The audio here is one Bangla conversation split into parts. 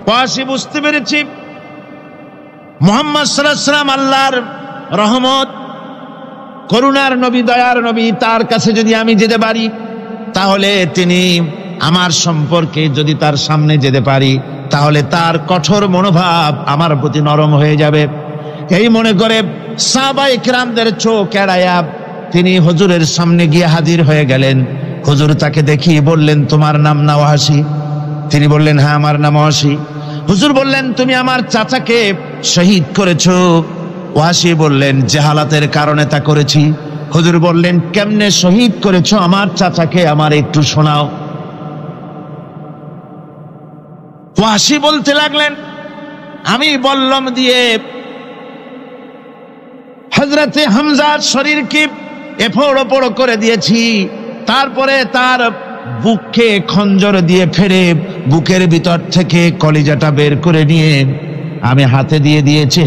ওয়াসি বুঝতে পেরেছি মুহাম্মদ সাল্লাল্লাহু আলাইহি ওয়াসাল্লাম আল্লাহর রহমত, করুণার নবী, দয়ার নবী, তার কাছে যদি আমি যেতে পারি তাহলে তিনি আমার সম্পর্কে, যদি তার সামনে যেতে পারি তাহলে তার কঠোর মনোভাব আমার প্রতি নরম হয়ে যাবে। এই মনে করে সাহাবায়ে কেরামদের চোখ এড়ায়া তিনি হুজুরের সামনে গিয়ে হাজির হয়ে গেলেন। হুজুর তাকে দেখিয়ে বললেন, তোমার নাম না ওয়াসি? তিনি বললেন, হ্যাঁ আমার নাম ওয়াসি। হুজুর বললেন, তুমি আমার চাচাকে শহীদ করেছো? ওয়াসি বললেন, জাহালাতের কারণে তা করেছি। হুজুর বললেন, কেমনে শহীদ করেছো আমার চাচাকে, আমার একটু শোনাও। ওয়াসি বলতে লাগলেন, আমি বল্লম দিয়ে হযরতে হামজার শরীরকে এফোড় ওপড় করে দিয়েছি, তারপরে তার বুককে খঞ্জর দিয়ে ফেরে বুকের ভিতর থেকে কলিজাটা বের করে নিয়ে আমি হাতে দিয়ে দিয়েছি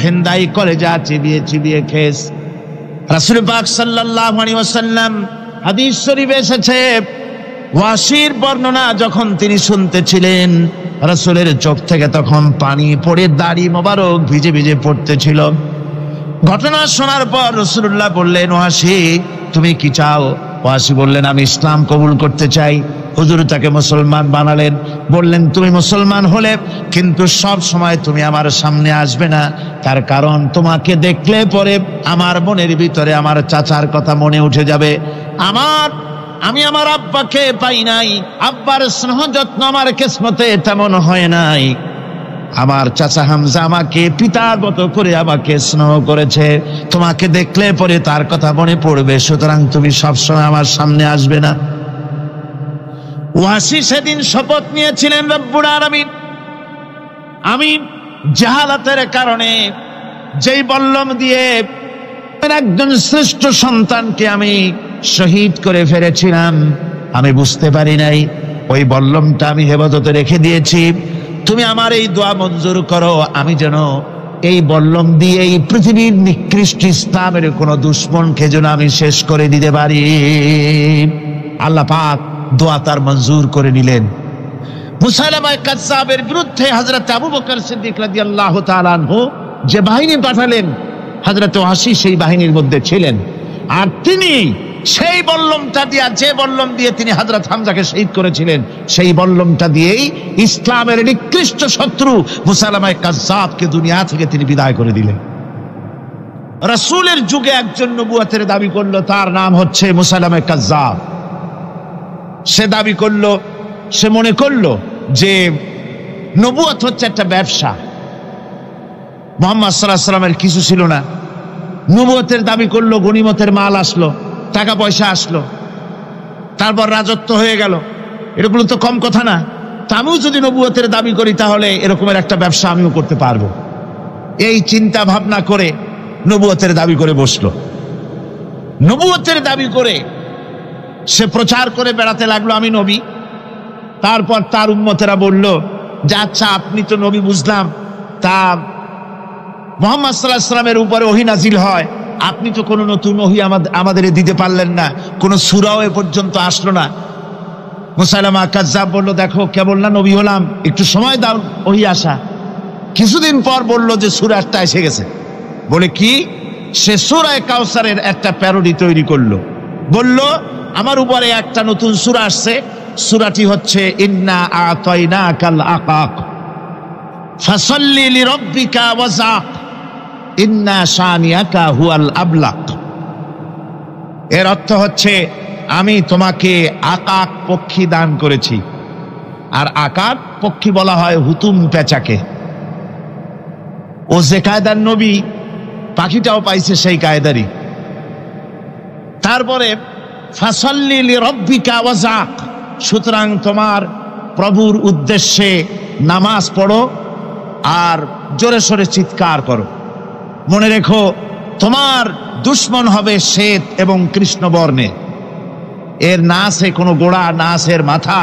হেন্দাই কলেজা চিবিয়ে চিবিয়ে খেস। রাসূল পাক সাল্লাল্লাহু আলাইহি ওয়াসাল্লাম, হাদিস শরীফে এসেছে, ওয়াসির বর্ণনা যখন তিনি শুনতেছিলেন রাসূলের চোখ থেকে তখন পানি পড়ে দাড়ি মোবারক ভিজে ভিজে পড়তেছিল। ঘটনা শোনার পর রাসূলুল্লাহ বললেন, ওয়াসি তুমি কি চাও? ওয়াসি বললেন, আমি ইসলাম কবুল করতে চাই। হুজুর তাকে মুসলমান বানালেন। বললেন, তুমি মুসলমান হলে কিন্তু সব সময় তুমি আমার সামনে আসবে না, তার কারণ তোমাকে দেখলে পরে আমার মনের ভিতরে আমার চাচার কথা মনে উঠে যাবে। আমি আমার আব্বাকে পাই নাই, আব্বার স্নেহ যত্ন আমার কিসমতে তেমন হয় নাই। আমার চাচা হামজা আমাকে পিতার মতো করে আমাকে স্নেহ করেছে, তোমাকে দেখলে পরে তার কথা মনে পড়বে, সুতরাং তুমি সবসময় আমার সামনে আসবে না। ওয়াসি সেদিন শপথ নিয়েছিলেন, রব্বুল আলামিন, আমি জাহালাতের কারণে যেই বল্লম দিয়ে একজন শ্রেষ্ঠ সন্তানকে আমি শহীদ করে ফেলেছিলাম, আমি বুঝতে পারি নাই, ওই বল্লমটা আমি হেফাজতে রেখে দিয়েছি। তুমি আমার এই দোয়া মঞ্জুর করো, আমি যেন এই বল্লম দিয়ে এই পৃথিবীর নিকৃষ্ট ইসলামের কোন দুশমনকে যেন আমি শেষ করে দিতে পারি। আল্লাহ পাক দোয়া তার মঞ্জুর করে নিলেন। মুসাইলামা কাযযাবের বিরুদ্ধে হযরত আবু বকর সিদ্দিক রাদিয়াল্লাহু তাআলা আনহু যে বাহিনী পাঠালেন, হযরত ওয়াসি সেই বাহিনীর মধ্যে ছিলেন। আর তিনি সেই বল্লমটা দিয়ে, যে বল্লম দিয়ে তিনি হযরত হামজাকে শহীদ করেছিলেন, সেই বল্লমটা দিয়েই ইসলামের নিকৃষ্ট শত্রু মুসাইলামা কাযযাবকে দুনিয়া থেকে তিনি বিদায় করে দিলেন। রাসূলের যুগে একজন নবুয়তের দাবি করলো, তার নাম হচ্ছে মুসাইলামা কাযযাব। সে দাবি করলো, সে মনে করলো যে নবুয়ত হচ্ছে একটা ব্যবসা। মুহাম্মদ সাল্লাল্লাহু আলাইহি ওয়াসাল্লামের কিছু ছিল না, নবুয়তের দাবি করলো, গনিমতের মাল আসলো, টাকা পয়সা আসলো, তারপর রাজত্ব হয়ে গেল, এগুলো তো কম কথা না। তা আমিও যদি নবুয়তের দাবি করি তাহলে এরকমের একটা ব্যবসা আমিও করতে পারবো। এই চিন্তা ভাবনা করে নবুয়তের দাবি করে বসলো। নবুয়তের দাবি করে সে প্রচার করে বেড়াতে লাগলো, আমি নবী। তারপর তার উম্মতেরা বলল যে, আচ্ছা আপনি তো নবী বুঝলাম, তা মুহাম্মদ সাল্লাল্লাহু আলাইহি ওয়াসাল্লামের উপরে ওহী নাজিল হয়, আপনি তো কোনো নতুন ওহী আমাদের দিতে পারলেন না, কোনো সূরাও এ পর্যন্ত আসলো না। মুসাইলামা কাযযাব বলল, দেখো কেবল না নবী হলাম, একটু সময় দাও ওহী আসা। কিছুদিন পর বলল যে সূরা একটা এসে গেছে। বলে কি? সে সূরা কাউসারের একটা প্যারোডি তৈরি করলো। বলল, আমার উপরে একটা নতুন সূরা আসছে, সূরাটি হচ্ছে ইন্না আতাইনাকাল আকাক ফাসাল্লি লিরাব্বিকা ওয়াজাক ইন্না শানিয়াকা হুয়াল আবলাক। এর অর্থ হচ্ছে, আমি তোমাকে আকাক পক্ষী দান করেছি। আর আকাক পক্ষী বলা হয় হুতুম পেঁচাকে। ও যে কায়দার নবী, পাখিটাও পাইছে সেই কায়দারই। তারপরে ফাসাল্লি লিরাব্বিকা ওয়াজাক, সুতরাং তোমার প্রভুর উদ্দেশ্যে নামাজ পড়ো আর জোরে সোরে চিৎকার করো। মনে রেখো, তোমার দুশ্মন হবে শ্বেত এবং কৃষ্ণ বর্ণে। এর না আছে কোনো গোড়া, না আছে এর মাথা,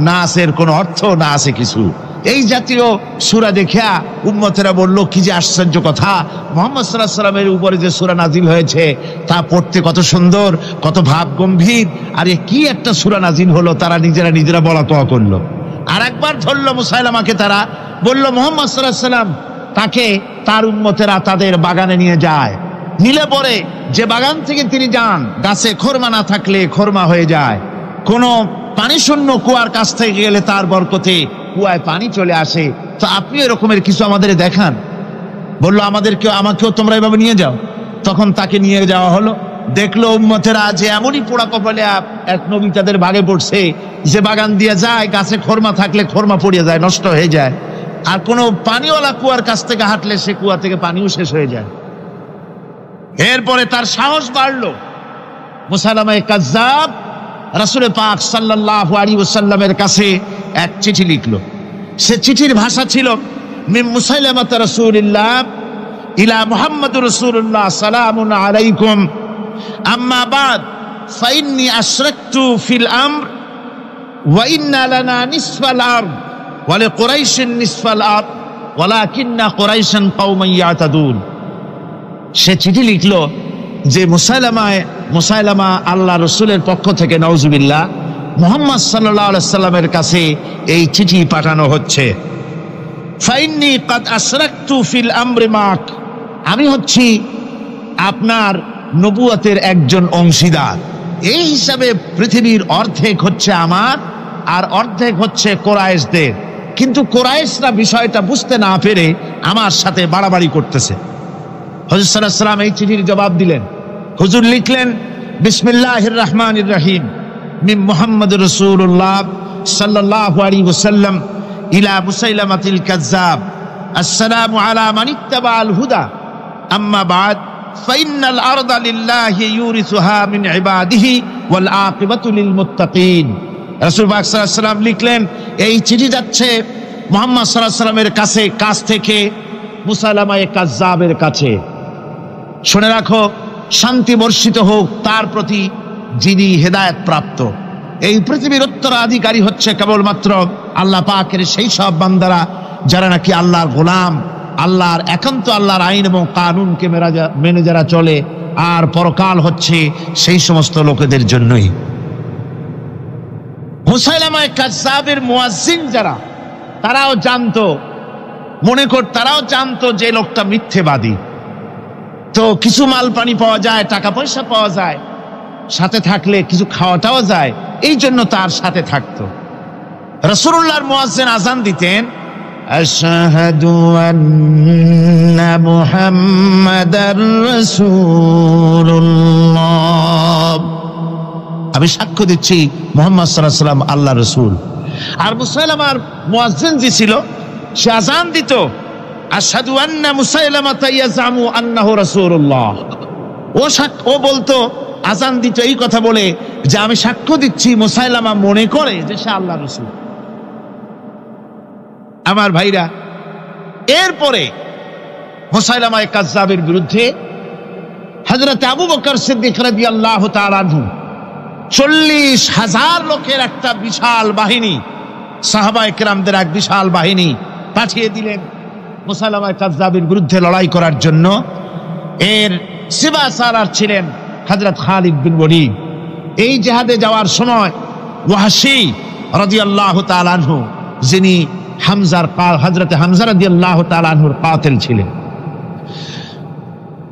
না আছে এর কোনো অর্থ, না আছে কিছু। এই জাতীয় সূরা দেখিয়া উম্মতেরা বলল, কি যে আশ্চর্য কথা, মুহাম্মদ সাল্লাল্লাহু আলাইহি ওয়াসাল্লামের উপরে যে সূরা নাজিল হয়েছে তা পড়তে কত সুন্দর, কত ভাব গম্ভীর, আর কি একটা সূরা নাজিল হলো। তারা নিজেরা বলা তোয়া করলো। আর একবার ধরলো মুসাইলামাকে, তারা বলল মুহাম্মদ সাল্লাল্লাহু আলাইহি ওয়াসাল্লাম তাকে তার উম্মতেরা তাদের বাগানে নিয়ে যায়, নিলে পরে যে বাগান থেকে তিনি যান গাছে খোরমা না থাকলে খোরমা হয়ে যায়, কোনো পানি শূন্য কুয়ার কাছ থেকে গেলে তার বরকতে কুয়ায় পানি চলে আসে। তো আপনি এরকমের কিছু আমাদের দেখান। বললো আমাকেও তোমরা এভাবে নিয়ে যাও। তখন তাকে নিয়ে যাওয়া হলো। দেখলো উম্মতেরা যে এমনই পোড়া কপালে এক নবী তাদের ভাগে পড়ছে, যে বাগান দিয়ে যায় গাছে খোরমা থাকলে খোরমা পড়ে যায়, নষ্ট হয়ে যায়, আর কোনো পানিওয়ালা কুয়ার কাছ থেকে হাঁটলে সে কুয়া থেকে পানিও শেষ হয়ে যায়। এরপরে তার সাহস বাড়লো। মুসাইলামা কাজ্জাব রাসূল পাক সাল্লাল্লাহু আলাইহি ওয়াসাল্লামের কাছে এক চিঠি লিখলো। সে চিঠির ভাষা ছিল মিন মুসাইলামাত রাসূলিল্লাহ ইলা মুহাম্মাদুর রাসূলুল্লাহ সালামুন আলাইকুম আম্মা বাদ ফাইন্নী আশরাকতু ফিল আমর ওয়া ইন্না লানা নিসফাল আরদ ওয়া লিকুরাইশিন নিসফাল আরদ ওয়ালাকিন্না কুরাইশান কওমান ইয়াতাদুন। সে চিঠি লিখলো যে মুসাইলামা আল্লাহ রসুলের পক্ষ থেকে নাউজুবিল্লাহ মুহাম্মদ সাল্লাল্লাহু আলাইহি সাল্লামের কাছে এই চিঠি পাঠানো হচ্ছে। ফাইন্নী কাদ আশরাকতু ফিল আমরি মাক, আমি হচ্ছি আপনার নবুয়তের একজন অংশীদার। এই হিসাবে পৃথিবীর অর্ধেক হচ্ছে আমার আর অর্ধেক হচ্ছে কোরাইশদের, কিন্তু কোরাইশরা বিষয়টা বুঝতে না পেরে আমার সাথে বাড়াবাড়ি করতেছে। হুজুর সাল্লাল্লাহু আলাইহি ওয়াসাল্লাম এই চিঠির জবাব দিলেন। হুজুর লিখলেন বিসমিল্লাহির রহমানির রহিম মিন মুহাম্মাদুর রাসূলুল্লাহ সাল্লাল্লাহু আলাইহি ওয়াসাল্লাম ইলা মুসাইলামাতিল কাজ্জাব আসসালামু আলা মান ইত্তাবাআল হুদা আম্মা বাদ ফাইন্নাল আরদা লিল্লাহি ইউরিসুহা মিন ইবাদিহি ওয়াল আকিবাতু লিল মুত্তাকিন। রাসূল পাক সাল্লাল্লাহু আলাইহি ওয়াসাল্লাম লিখলেন এই চিঠি যাচ্ছে মুহাম্মদ সাল্লাল্লাহু আলাইহি ওয়াসাল্লামের কাছ থেকে মুসাইলামা কাজ্জাবের কাছে। শুনে রাখো, শান্তি বর্ষিত হোক তার প্রতি যিনি হেদায়েত প্রাপ্ত। এই পৃথিবীর উত্তরাধিকারী হচ্ছে কেবলমাত্র আল্লাহ পাকের সেই সব বান্দারা যারা নাকি আল্লাহর গোলাম, আল্লাহর একান্ত আল্লাহর আইন এবং কানুনকে মেনে যারা চলে, আর পরকাল হচ্ছে সেই সমস্ত লোকেদের জন্যই। মুসাইলামা কাজ্জাবের মুয়াজ্জিন যারা, তারাও জানতো যে লোকটা মিথ্যেবাদী। তো কিছু মাল পানি পাওয়া যায়, টাকা পয়সা পাওয়া যায়, সাথে থাকলে কিছু খাওয়াটাও যায়, এই জন্য তার সাথে থাকতো। রাসূলুল্লাহর মুয়াজ্জিন আযান দিতেন, আশহাদু আন্না মুহাম্মাদার রাসূলুল্লাহ, আমি সাক্ষ্য দিচ্ছি মুহাম্মদ সাল্লাল্লাহু আলাইহি ওয়াসাল্লাম আল্লাহর রাসূল। আর মুসাইলামার মুয়াজ্জিন যে ছিল সে আযান দিত আশহাদু আন্না মুসাইলামাতা ইয়াজামু আন্নাহু রাসূলুল্লাহ। ও বলতো, আযান দিত এই কথা বলে যে আমি সাক্ষ্য দিচ্ছি মুসাইলামা মনে করে যে সে আল্লাহর রাসূল। আমার ভাইরা, এরপরে মুসাইলামা কাজ্জাবের বিরুদ্ধে হযরত আবু বকর সিদ্দিক রাদিয়াল্লাহু তাআলা আনহু 40,000 লোকের একটা বিশাল বাহিনী, সাহাবায়ে কেরামদের এক বিশাল বাহিনী পাঠিয়ে দিলেন মুসাইলামা কাজ্জাবের বিরুদ্ধে লড়াই করার জন্য। এর সিবাসারার ছিলেন হযরত খালিদ বিন ওয়ালিদ। এই জিহাদে যাওয়ার সময় ওয়াহশী রাদিয়াল্লাহু তাআলা আনহু, যিনি হযরত হামজা রাদিয়াল্লাহু তাআলা আনহুর কাতিল ছিলেন।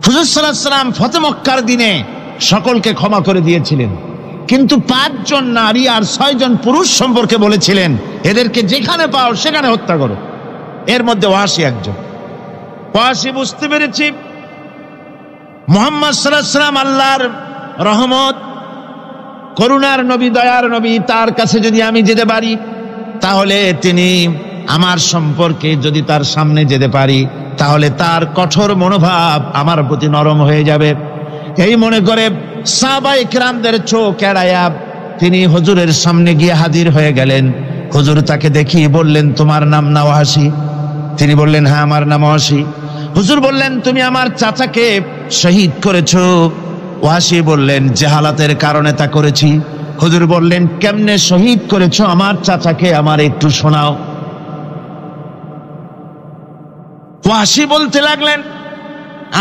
হুজুর সাল্লাল্লাহু আলাইহি ওয়াসাল্লাম ফতে মক্কার দিনে সকলকে ক্ষমা করে দিয়েছিলেন, কিন্তু 5 জন নারী আর 6 জন পুরুষ সম্পর্কে বলেছিলেন এদেরকে যেখানে পাও সেখানে হত্যা করো। এর মধ্যে ওয়াহশী একজন। ওয়াহশী বুঝতে পেরেছি মুহাম্মদ সাল্লাল্লাহু আলাইহি ওয়াসাল্লাম আল্লাহর রহমত, করুণার নবী, দয়ার নবী, তার কাছে যদি আমি যেতে পারি তাহলে তিনি আমার সম্পর্কে, যদি তার সামনে যেতে পারি তাহলে তার কঠোর মনোভাব আমার প্রতি নরম হয়ে যাবে। এই মনে করে সাহাবায়ে কেরামদের চোখ এড়ায়া তিনি হুজুরের সামনে গিয়ে হাজির হয়ে গেলেন। হুজুর তাকে দেখিয়ে বললেন, তোমার নাম না ওয়াহশী? তিনি বললেন, হ্যাঁ আমার নাম ওয়াহশী। হুজুর বললেন, তুমি আমার চাচাকে শহীদ করেছো? ওয়াহশী বললেন, জাহালাতের কারণে তা করেছি। হুজুর বললেন, কেমনে শহীদ করেছো আমার চাচাকে, আমার একটু শোনাও। ওয়াহশী বলতে লাগলেন,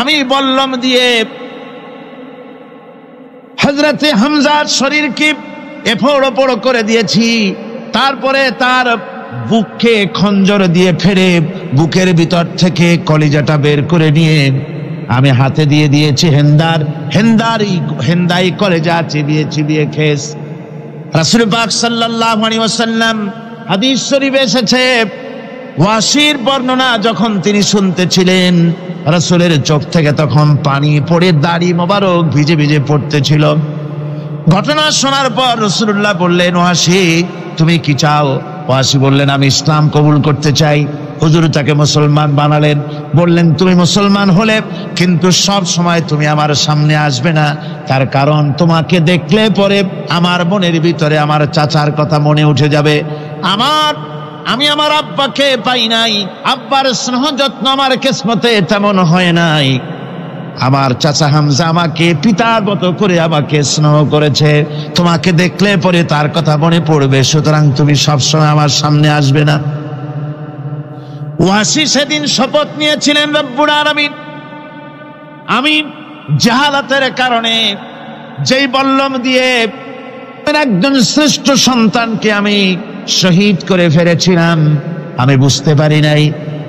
আমি বল্লম দিয়ে হযরতে হামজার শরীরকে এফোড় ওপড় করে দিয়েছি, তারপরে তার বুককে খঞ্জর দিয়ে ফেরে বুকের ভিতর থেকে কলিজাটা বের করে নিয়ে আমি হাতে দিয়ে দিয়েছি হেন্দাই কলেজা চিবিয়ে চিবিয়ে খেস। রাসূল পাক সাল্লাল্লাহু আলাইহি ওয়াসাল্লাম হাদিস শরীফে এসেছে, ওয়াসির বর্ণনা যখন তিনি শুনতেছিলেন রাসূলের চোখ থেকে তখন পানি পড়ে দাড়ি মোবারক ভিজে ভিজে পড়তেছিল। ঘটনা শোনার পর রাসূলুল্লাহ বললেন, ওয়াসি তুমি কি চাও? ওয়াসি বললেন, আমি ইসলাম কবুল করতে চাই। হুজুর তাকে মুসলমান বানালেন, বললেন তুমি মুসলমান হলে কিন্তু সব সময় তুমি আমার সামনে আসবে না, তার কারণ তোমাকে দেখলে পরে আমার মনের ভিতরে আমার চাচার কথা মনে উঠে যাবে। আমি আমার আব্বাকে পাই নাই, আব্বার স্নেহ যত্ন আমার কিসমতে তেমন হয় নাই। আমার চাচা হামজা আমাকে পিতার মতো করে আমাকে স্নেহ করেছে, তোমাকে দেখলে পরে তার কথা মনে পড়বে, সুতরাং তুমি সবসময় আমার সামনে আসবে না। ওয়াসি সেদিন শপথ নিয়েছিলেন, রব্বুল আলামিন আমি জাহালাতের কারণে যেই বল্লম দিয়ে একজন শ্রেষ্ঠ সন্তানকে আমি শহীদ করে ফেলেছিলাম, আমি বুঝতে পারি নাই,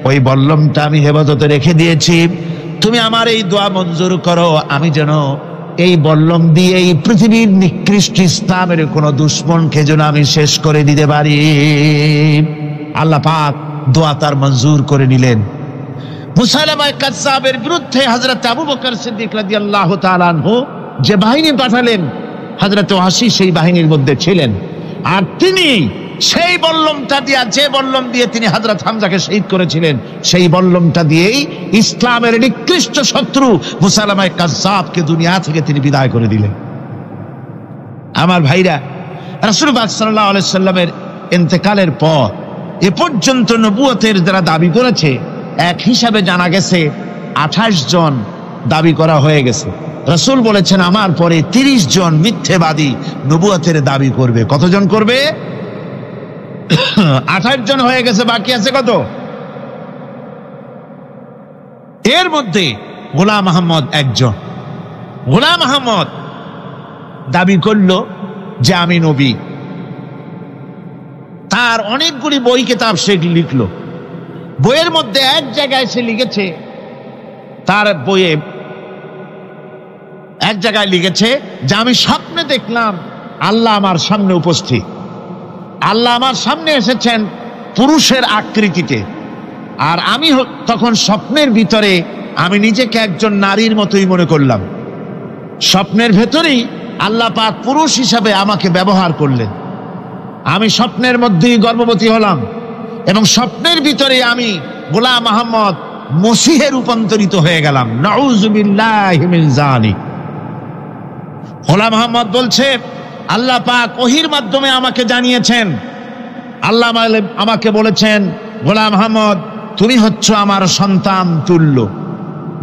ওই বল্লমটা আমি হেফাজতে রেখে দিয়েছি। তুমি আমার এই দোয়া মঞ্জুর করো, আমি যেন এই বল্লম দিয়ে এই পৃথিবীর নিকৃষ্ট ইসলামের কোন দুশ্মনকে যেন আমি শেষ করে দিতে পারি। আল্লাহ পাক দোয়া তার মঞ্জুর করে নিলেন। মুসাইলামা কাযযাবের বিরুদ্ধে হযরত আবু বকর সিদ্দিক রাদিয়াল্লাহু তাআলা আনহু যে বাহিনী পাঠালেন, হযরত ওয়াসি সেই বাহিনীর মধ্যে ছিলেন। আর তিনি সেই বল্লমটা দিয়ে, যে বল্লম দিয়ে তিনি হযরত হামজাকে শহীদ করেছিলেন, সেই বল্লমটা দিয়েই ইসলামের নিকৃষ্ট শত্রু মুসাইলামা কাযযাবকে দুনিয়া থেকে তিনি বিদায় করে দিলেন। আমার ভাইরা, রাসূলুল্লাহ সাল্লাল্লাহু আলাইহি সাল্লামের ইন্তেকালের পর এ পর্যন্ত নবুয়তের যারা দাবি করেছে, এক হিসাবে জানা গেছে 28 জন দাবি করা হয়ে গেছে। রাসূল বলেছেন আমার পরে 30 জন মিথ্যেবাদী নবুয়তের দাবি করবে। কতজন করবে? 28 জন হয়ে গেছে, বাকি আছে কত? এর মধ্যে গোলাম আহমদ একজন। গোলাম আহমদ দাবি করলো যে আমি নবী। তার অনেকগুলি বই কিতাব সে লিখলো। বইয়ের মধ্যে এক জায়গায় সে লিখেছে, তার বইয়ে এক জায়গায় লিখেছে যে আমি স্বপ্নে দেখলাম আল্লাহ আমার সামনে উপস্থিত। আল্লাহ আমার সামনে এসেছেন পুরুষের আকৃতিতে, আর আমি তখন স্বপ্নের ভিতরে আমি নিজেকে একজন নারীর মতোই মনে করলাম। স্বপ্নের ভেতরেই আল্লাহ পাক পুরুষ হিসাবে আমাকে ব্যবহার করলেন। আমি স্বপ্নের মধ্যেই গর্ভবতী হলাম এবং স্বপ্নের ভিতরে আমি গোলাম আহমদ মসিহে রূপান্তরিত হয়ে গেলাম। নাউযুবিল্লাহি মিন যালিক। গোলাম আহমদ বলছে আল্লাহ পাক ওহীর মাধ্যমে আমাকে জানিয়েছেন, আল্লাহ আমাকে বলেছেন, গোলাম আহমদ তুমি হচ্ছ আমার সন্তান তুল্য।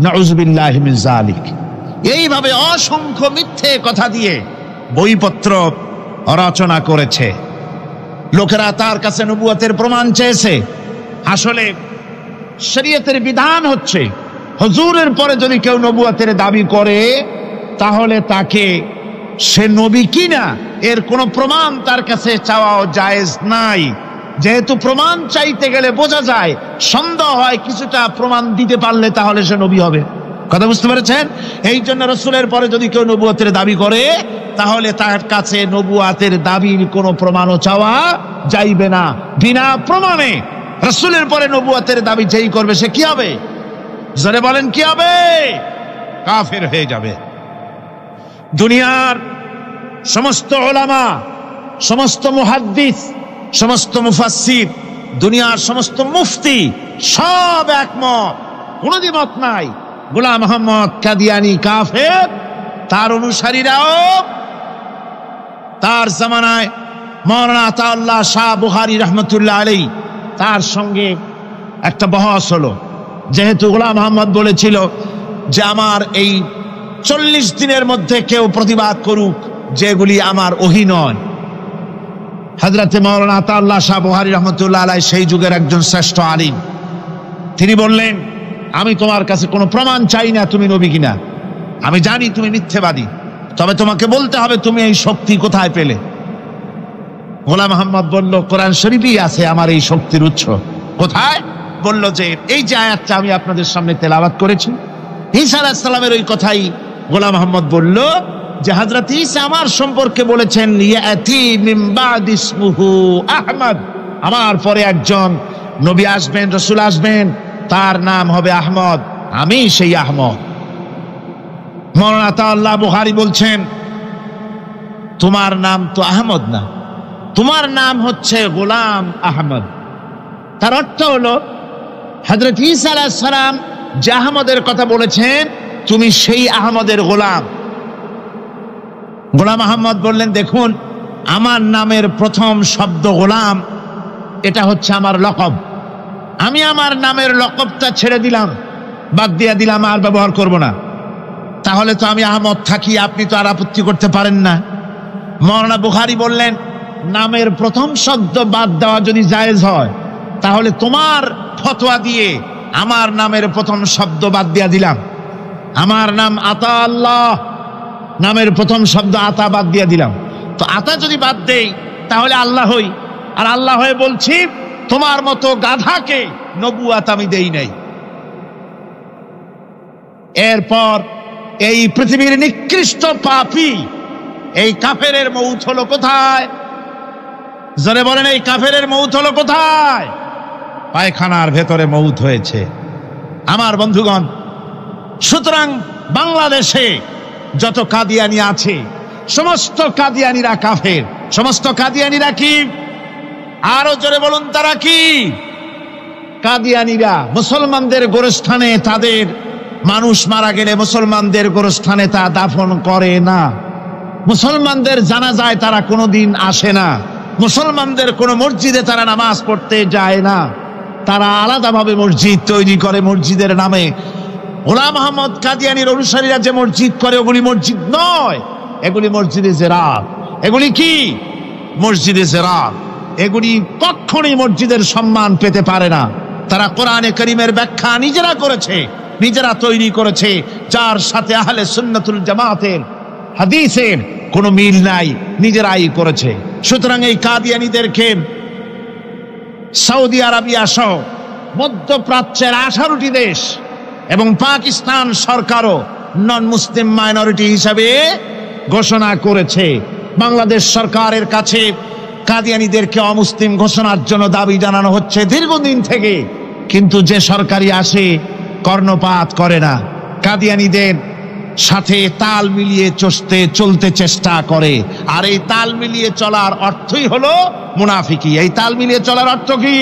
নাউযুবিল্লাহি মিন যালিক। এইভাবে অসংখ্য মিথ্যে কথা দিয়ে বইপত্র রচনা করেছে। লোকেরা তার কাছে নবুয়তের প্রমাণ চেয়েছে। আসলে শরীয়তের বিধান হচ্ছে হুজুরের পরে যদি কেউ নবুয়তের দাবি করে তাহলে তাকে সে নবী কিনা এর কোনো প্রমাণ তার কাছে চাওয়াও জায়েজ নাই। যেহেতু প্রমাণ চাইতে গেলে বোঝা যায়, সন্দেহ হয়, কিছুটা প্রমাণ দিতে পারলে তাহলে সে নবী হবে। কথা বুঝতে পেরেছেন? এই জন্য রাসূলের পরে যদি কেউ নবুয়তের দাবি করে তাহলে তার কাছে নবুয়তের দাবির কোনো প্রমাণও চাওয়া যাইবে না। বিনা প্রমাণে রাসূলের পরে নবুয়তের দাবি যেই করবে সে কি হবে? জোরে বলেন কি হবে? কাফের হয়ে যাবে। দুনিয়ার সমস্ত উলামা, সমস্ত মুহাদ্দিস, সমস্ত মুফাসসির, দুনিয়ার সমস্ত মুফতি সব একমত, কোনো দ্বিমত নাই, গোলাম আহমদ কাদিয়ানী কাফের। তার অনুসারীরাও তার জামানায় মাওলানা আতাউল্লাহ শাহ বুখারী রাহমাতুল্লাহ আলাইহি তার সঙ্গে একটা বহস হলো। যেহেতু গোলাম আহমদ বলেছিল যে আমার এই 40 দিনের মধ্যে কেউ প্রতিবাদ করুক যেগুলি আমার ওহী নয়। হযরতে মাওলানা আতাউল্লাহ শাহ বুখারী রাহমাতুল্লাহ আলাইহি সেই যুগের একজন শ্রেষ্ঠ আলিম, তিনি বললেন আমি তোমার কাছে কোনো প্রমাণ চাই না তুমি নবী কিনা। আমি জানি তুমি মিথ্যেবাদী, তবে তোমাকে বলতে হবে তুমি এই শক্তি কোথায় পেলে। গোলাম মোহাম্মদ বলল, কোরআন শরীফই আছে আমার এই শক্তির উৎস। কোথায়? বলল যে এই যে আয়াতটা আমি আপনাদের সামনে তেলাওয়াত করেছি, ঈসা আলাইহিস সালামের ওই কথাই গোলাম মোহাম্মদ বলল যে হযরত ঈসা আমার সম্পর্কে বলেছেন, ইয়াতি মিন বাদি ইসমুহু আহমদ, আমার পরে একজন নবী আসবেন, রাসূল আসবেন, তার নাম হবে আহমদ, আমি সেই আহমদ। মাওলানা আতাউল্লাহ বুখারী বলছেন, তোমার নাম তো আহমদ না, তোমার নাম হচ্ছে গোলাম আহমদ। তার অর্থ হলো হযরত ঈসা আলাইহিস সালাম যে আহমদের কথা বলেছেন, তুমি সেই আহমদের গোলাম। গোলাম আহমদ বললেন, দেখুন আমার নামের প্রথম শব্দ গোলাম, এটা হচ্ছে আমার লকব। আমি আমার নামের লকবটা ছেড়ে দিলাম, বাদ দিয়ে দিলাম, আর ব্যবহার করব না। তাহলে তো আমি আহমদ থাকি, আপনি তো আর আপত্তি করতে পারেন না। মাওলানা বুখারী বললেন, নামের প্রথম শব্দ বাদ দেওয়া যদি জায়েজ হয়, তাহলে তোমার ফতোয়া দিয়ে আমার নামের প্রথম শব্দ বাদ দিয়া দিলাম। আমার নাম আতা আল্লাহ, নামের প্রথম শব্দ আতা বাদ দিয়া দিলাম। তো আতা যদি বাদ দেই তাহলে আল্লাহ হই, আর আল্লাহ হয়ে বলছি তোমার মতো গাধাকে নবুয়াত আমি দেই নাই। এরপর এই পৃথিবীর নিকৃষ্ট পাপী এই কাফেরের মৌত হলো কোথায়? জোরে বলেন, এই কাফেরের মৌত হলো কোথায়? পায়খানার ভেতরে মৌত হয়েছে। আমার বন্ধুগণ, সুতরাং বাংলাদেশে যত কাদিয়ানি আছে, সমস্ত কাদিয়ানিরা কাফের। সমস্ত কাদিয়ানিরা কি? আরো জোরে বলুন, তারা কি? কাদিয়ানিরা মুসলমানদের গোরস্থানে, তাদের মানুষ মারা গেলে মুসলমানদের গোরস্থানে তা দাফন করে না। মুসলমানদের জানাজায় তারা কোনোদিন আসে না। মুসলমানদের কোনো মসজিদে তারা নামাজ পড়তে যায় না। তারা আলাদাভাবে মসজিদ তৈরি করে মসজিদের নামে। গোলাম আহমদ কাদিয়ানির অনুসারীরা যে মসজিদ করে, ওগুলি মসজিদ নয়, এগুলি মসজিদে জেরাত। এগুলি কি? মসজিদে জেরাত। এগুলি কখনোই মসজিদের সম্মান পেতে পারে না। তারা কোরআনে কারীমের ব্যাখ্যা নিজেরা করেছে, নিজেরা তৈরি করেছে, যার সাথে আহলে সুন্নাতুল জামাতের হাদিসের কোনো মিল নাই, নিজেরাই করেছে। সুতরাং এই কাদিয়ানীদেরকে সৌদি আরবিয়া সহ মধ্যপ্রাচ্যের 18টি দেশ এবং পাকিস্তান সরকারও নন মুসলিম মাইনরিটি হিসাবে ঘোষণা করেছে। বাংলাদেশ সরকারের কাছে কাদিয়ানীদেরকে অমুসলিম ঘোষণার জন্য দাবি জানানো হচ্ছে দীর্ঘদিন থেকে, কিন্তু যে সরকারি আসে কর্ণপাত করে না। কাদিয়ানীদের সাথে তাল মিলিয়ে চলতে চেষ্টা করে, আর এই তাল মিলিয়ে চলার অর্থই হলো মুনাফিকি। এই তাল মিলিয়ে চলার অর্থ কি?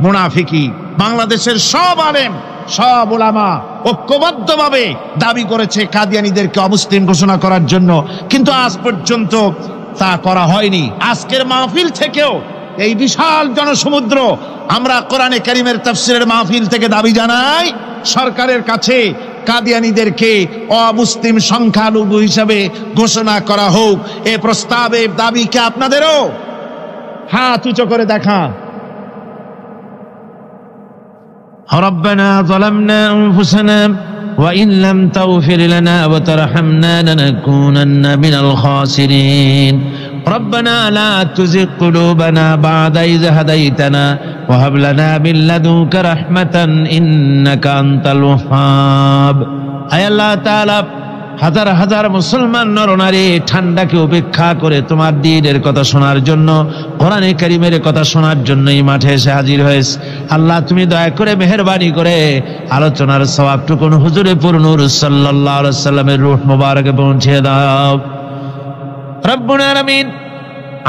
মুনাফিকি। বাংলাদেশের সব আলেম, সব উলামা ঐক্যবদ্ধভাবে দাবি করেছে কাদিয়ানীদেরকে অমুসলিম ঘোষণা করার জন্য, কিন্তু আজ পর্যন্ত তা করা হয়নি। আজকের মাহফিল থেকেও, এই বিশাল জনসমুদ্র, আমরা কোরআনে কারীমের তাফসীরের মাহফিল থেকে দাবি জানাই সরকারের কাছে কাদিয়ানীদেরকে অমুসলিম সংখ্যালঘু হিসাবে ঘোষণা করা হোক। এ প্রস্তাবে দাবি কি আপনাদেরও? হাত উঁচু করে দেখান। রব্বানা যালামনা আনফুসানা ওয়া ইন লাম তাগফির লানা ওয়া তারহামনা লানাকুনান্না মিনাল খাসিরিন। ربنا لا تزغ قلوبنا بعد إذ هديتنا وهب لنا من لدنك رحمة إنك أنت الوهاب। আয় আল্লাহ তাআলা, হাজার হাজার মুসলমান নরনারী ঠান্ডাকে উপেক্ষা করে তোমার দ্বীনের কথা শোনার জন্য, কোরআনে কারীমের কথা শোনার জন্য এই মাঠে এসে হাজির হয়েছে। আল্লাহ, তুমি দয়া করে মেহেরবানি করে আলোচনার সওয়াবটুকুন হুজুরে পুর নূর সাল্লাল্লাহু আলাইহি ওয়াসাল্লামের রূহ মোবারকে পৌঁছে দাও। রব্বুল আলামিন,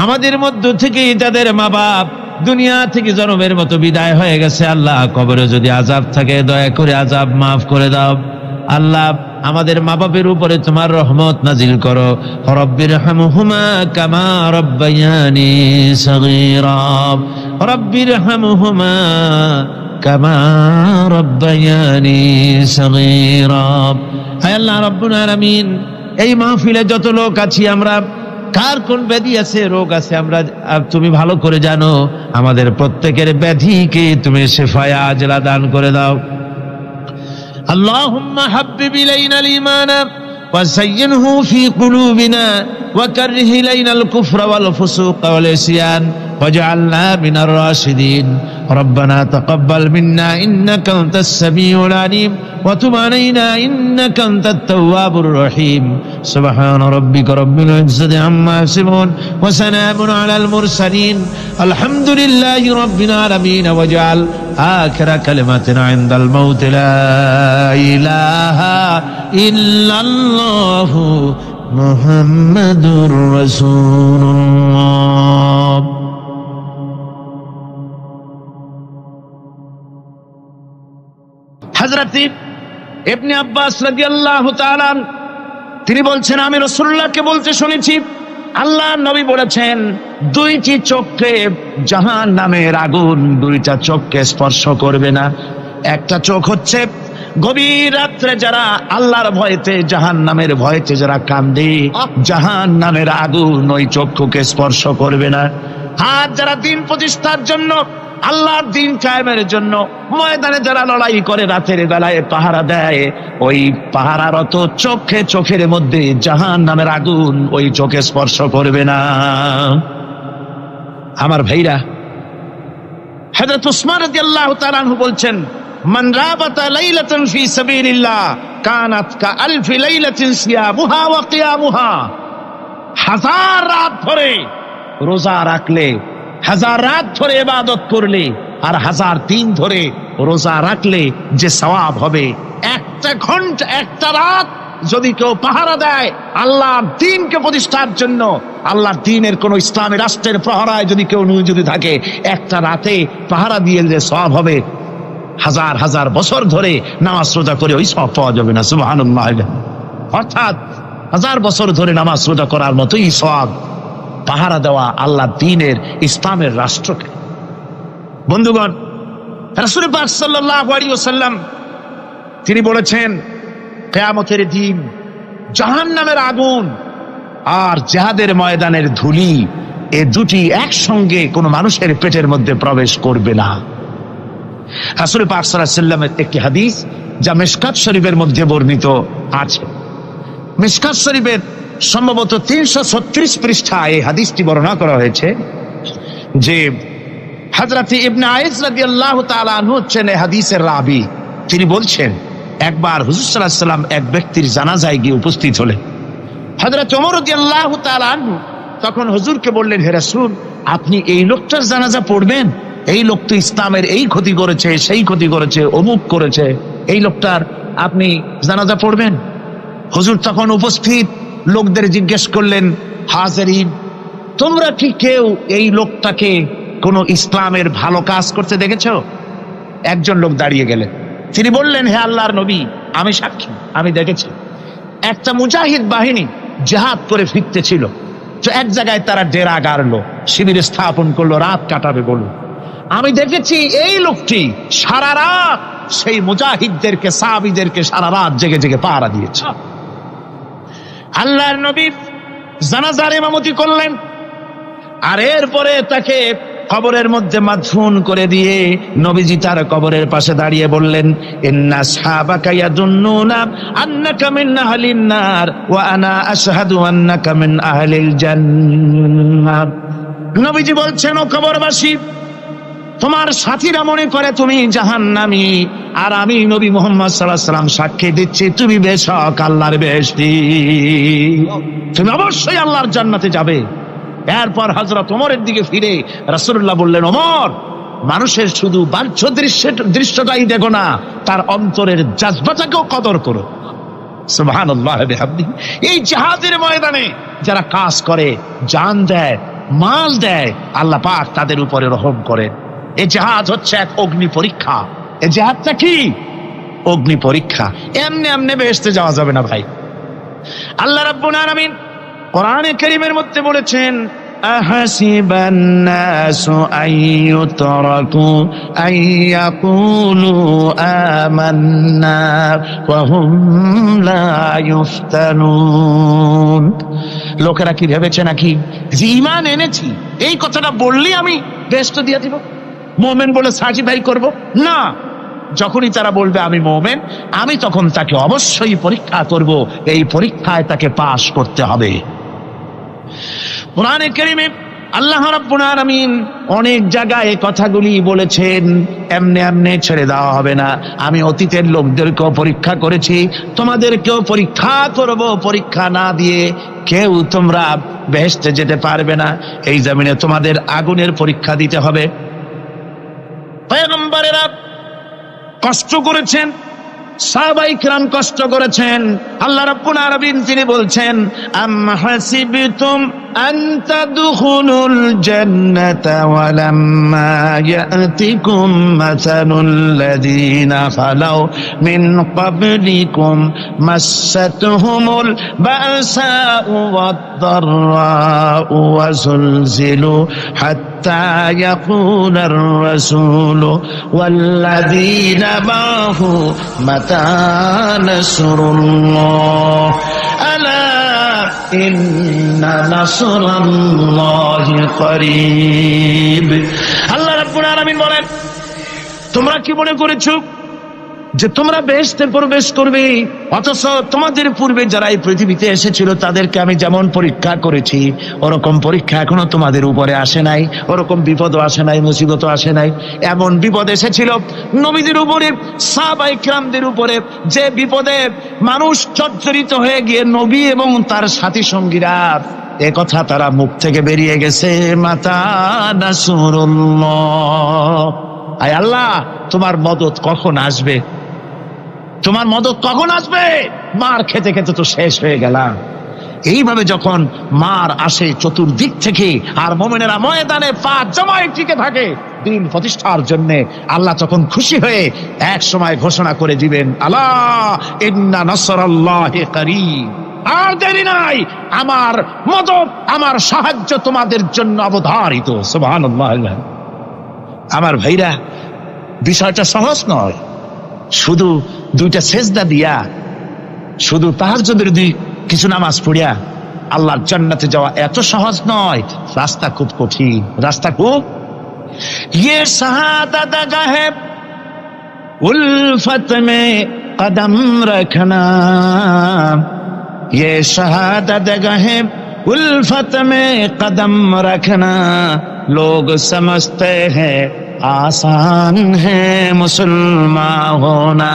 আমাদের মধ্য থেকে যাদের মা বাপ দুনিয়া থেকে জনমের মতো বিদায় হয়ে গেছে, আল্লাহ কবরে যদি আযাব থাকে দয়া করে আযাব মাফ করে দাও। আল্লাহ, আমাদের মা বাপের উপরে তোমার রহমত নাজিল করো। রব্বিরহামহুমা কামা রব্বায়ানি সগীরা, রব্বিরহামহুমা কামা রব্বায়ানি সগীরা। হে আল্লাহ রব্বুল আলামিন, এই মাহফিলে যত লোক আছি আমরা, কার কোন ব্যাধি আছে, রোগ আছে, আমরা তুমি ভালো করে জানো। আমাদের প্রত্যেকের ব্যাধিকে তুমি শিফায়ে আজলা দান করে দাও। আল্লাহুম্মা হাব্বিব ইলাইনাল ঈমান وزينه في قلوبنا وكره إلينا الكفر والفسوق والعصيان واجعلنا من الراشدين ربنا تقبل منا إنك أنت السميع العليم وتب علينا إنك أنت التواب الرحيم سبحان ربك رب العزة عما يصفون وسلام على المرسلين الحمد لله رب العالمين واجعل آخر كلمتنا عند الموت لا إله إلا الله محمد رسول الله হযরত ইবনে আব্বাস রাদিয়াল্লাহু তাআলা তিনি বলছেন আমি রাসূলুল্লাহকে বলতে শুনেছি আল্লাহর নবী বলেছেন দুইটি চোখে জাহান্নামের আগুন দুইটা চোখকে স্পর্শ করবে না একটা চোখ হচ্ছে গভীর রাত্রে যারা আল্লাহর ভয়েতে জাহান্নামের ভয়েতে যারা কান্দে জাহান্নামের আগুন ওই চক্ষুকে স্পর্শ করবে না আর যারা দিন প্রতিষ্ঠার জন্য আল্লাহর দিন কায়েমের জন্য ময়দানে যারা লড়াই করে রাতের বেলায় পাহারা দেয় ওই পাহারারত চোখের মধ্যে জাহান্নামের আগুন ওই চোখে স্পর্শ করবে না আমার ভাইরা হযরত উসমান রাদিয়াল্লাহু তাআলা আনহু বলছেন মান রাবাতা লাইলাতান ফি সাবিলিল্লাহ কানাত কা আলফি লাইলাতিন সিয়ামুহা ওয়া কিয়ামুহা হাজার রাত ধরে রোজা রাখলে হাজার রাত ধরে ইবাদত করলে আর হাজার দিন ধরে রোজা রাখলে যে সওয়াব হবে একটা ঘন্টা একটা রাত যদি কেউ পাহারা দেয় আল্লাহর দ্বীনকে প্রতিষ্ঠার জন্য আল্লাহর দ্বীনের কোন ইসলামী রাষ্ট্রের প্রহরায় যদি কেউ নিয়োজিত থাকে একটা রাতে পাহারা দিয়ে যে সওয়াব হবে হাজার হাজার বছর ধরে নামাজ রোজা করে ওই সওয়াব পাওয়া যাবে না সুবহানাল্লাহ অর্থাৎ হাজার বছর ধরে নামাজ রোজা করার মতোই সওয়াব পাহারা দেওয়া আল্লাহর দ্বীনের ইসলামের রাষ্ট্রকে বন্ধুগণ রাসূল পাক সাল্লাল্লাহু আলাইহি ওয়াসাল্লাম তিনি বলেছেন কিয়ামতের দিন জাহান্নামের আগুন আর জিহাদের ময়দানের ধুলি এই দুটি একসঙ্গে কোনো মানুষের পেটের মধ্যে প্রবেশ করবে না রাসূল পাক সাল্লাল্লাহু আলাইহি ওয়াসাল্লামের একটি হাদিস যা মিশকাত শরীফের মধ্যে বর্ণিত আছে মিশকাত শরীফের সম্ভবত 336 পৃষ্ঠায় এই হাদিসটি বর্ণনা করা হয়েছে যে হযরত ইবনে আইস রাদিয়াল্লাহু তাআলা আনহু হচ্ছেন এই হাদিসের রাবী তিনি বলছেন একবার হুজুর সাল্লাল্লাহু আলাইহি ওয়াসাল্লাম এক ব্যক্তির জানাজায় গিয়ে উপস্থিত হলেন হযরত ওমর রাদিয়াল্লাহু তাআলা আনহু তখন হুজুরকে বললেন হে রাসূল আপনি এই লোকটার জানাজা পড়বেন এই লোক তো ইসলামের এই ক্ষতি করেছে সেই ক্ষতি করেছে অমুক করেছে এই লোকটার আপনি জানাজা পড়বেন হুজুর তখন উপস্থিত লোকদের জিজ্ঞেস করলেন হাজিরিন তোমরা কি কেউ এই লোকটাকে কোন ইসলামের ভালো কাজ করতে দেখেছো একজন লোক দাঁড়িয়ে গেলেন তিনি বললেন হে আল্লাহর নবী আমি সাক্ষী আমি দেখেছি একটা মুজাহিদ বাহিনী জিহাদ করে ফিরতে ছিল তো এক জায়গায় তারা ডেরা গাড়লো শিবির স্থাপন করলো রাত কাটাবে বলল আমি দেখেছি এই লোকটি সারা রাত সেই মুজাহিদদেরকে সাহাবীদেরকে সারা রাত জেগে জেগে পাহারা দিয়েছে আল্লাহর নবী জানাজার ইমামতি করলেন আর এরপরে তাকে কবরের মধ্যে মাদফুন করে দিয়ে নবীজি তার কবরের পাশে দাঁড়িয়ে বললেন ইন্না আসহাবাকা ইয়াদুন্নুনা আন্নাকা মিন আহলিন নার ওয়া আনা আশহাদু আন্নাকা মিন আহলিল জান্নাহ নবীজি বলছেন ও কবরবাসী তোমার সাথীরা মনে করে তুমি জাহান্নামী আর আমি নবী মুহাম্মদ সাল্লাল্লাহু আলাইহি ওয়াসাল্লাম সাক্ষী দিচ্ছি তুমি বেশক আল্লাহর বেহেশতি তুমি অবশ্যই আল্লাহর জান্নাতে যাবে এরপর হযরত ওমরের দিকে ফিরে রাসূলুল্লাহ বললেন ওমর মানুষের শুধু বাহ্য দৃশ্যটাই দেখো না তার অন্তরের জজবাটাকেও কদর করো সুবহানাল্লাহ বিহামদিহি এই জিহাদের ময়দানে যারা কাজ করে জান দেয় মাল দেয় আল্লাহ পাক তাদের উপরে রহম করেন এই জিহাদ হচ্ছে এক অগ্নি পরীক্ষা এই জিহাদটা কি অগ্নি পরীক্ষা এমনি এমনি বেহেশতে যাওয়া যাবে না ভাই আল্লাহ রাব্বুল আলামিন কোরআনে কারীমের মধ্যে বলেছেন আহাসিবান নাসু আইয়ুতরাকু আইয়াকুলু আমান্না ওয়া হুম লা ইফতানুন লোকেরা কি ভেবেছে নাকি যে ঈমান এনেছি এই কথাটা বললেই আমি বেহেশত দিয়ে দিব মুমিন বলে সার্টিফাই করব না যখনই তারা বলবে আমি মুমিন, আমি তখন তাকে অবশ্যই পরীক্ষা করব, এই পরীক্ষায় তাকে পাশ করতে হবে। কোরআনে কারীমে আল্লাহ রাব্বুল আলামিন অনেক জায়গায় এই কথাগুলি বলেছেন। এমনি এমনি ছেড়ে দেওয়া হবে না, আমি অতীতের লোকদেরকেও পরীক্ষা করেছি, তোমাদেরকেও পরীক্ষা করব। পরীক্ষা না দিয়ে কেউ তোমরা বেহেশতে যেতে পারবে না। এই জমিনে তোমাদের আগুনের পরীক্ষা দিতে হবে। পয়গম্বরেরা কষ্ট করেছেন, সাহাবায়ে কিরাম কষ্ট করেছেন। আল্লাহ রাব্বুল আলামিন তিনি বলছেন, আম হাসিবতুম আন তাদখুলুল জান্নাতা ওয়া লাম্মা ইয়াতিকুম মাসালুল লাযীনা খালাউ মিন ক্বাবলিকুম মাসাতহুমুল বাসাউ ওয়াদ-দাররাউ ওয়া যুলজিলু হাত্তা ইয়াকুলার রাসূলু ওয়াল্লাযীনা মা'হু মাতা নাসরুল্লাহ আলা ইন্না নাসরাল্লাহি করিব। আল্লাহ রাব্বুল আলামিন বলেন, তোমরা কি মনে করেছো যে তোমরা বেহেশতে প্রবেশ করবে, অথচ তোমাদের পূর্বে যারা এই পৃথিবীতে এসেছিল তাদেরকে আমি যেমন পরীক্ষা করেছি ওরকম পরীক্ষা এখনো তোমাদের উপরে আসে নাই, ওরকম বিপদও আসে নাই, মুসিবতও আসে নাই। এমন বিপদ এসেছিল নবীদের উপরে, সাহাবায়ে কিরামদের উপরে, যে বিপদে মানুষ জর্জরিত হয়ে গিয়ে নবী এবং তার সাথী সঙ্গীরা এ কথা তারা মুখ থেকে বেরিয়ে গেছে, মাতা নাসরুল্লাহ, আয় আল্লাহ তোমার মদদ কখন আসবে, তোমার মদদ কখন আসবে, মার খেতে খেতে তো শেষ হয়ে গেলাম। এইভাবে যখন মার আসে চতুর্দিক থেকে আর মুমিনেরা ময়দানে পা জমায়ে টিকে থাকে দিন প্রতিষ্ঠার জন্য, আল্লাহ তখন খুশি হয়ে এক সময় ঘোষণা করে দিবেন, আলা ইন্না নাসরাল্লাহি করিব, আর দেরি নাই, আমার মদদ আমার সাহায্য তোমাদের জন্য অবধারিত। সুবহানাল্লাহ। আমার ভাইরা, বিষয়টা সহজ নয়। শুধু দুইটা সেজদা দিয়া, শুধু তাহাজ্জুদের কিছু নামাজ পড়িয়া আল্লাহর জান্নাতে যাওয়া এত সহজ নয়, রাস্তা খুব কঠিন, রাস্তা খুব। ये शहादत गाहे उल्फत में कदम रखना, ये शहादत गाहे उल्फत में कदम रखना, लोग समझते हैं आसान है मुसलमान होना।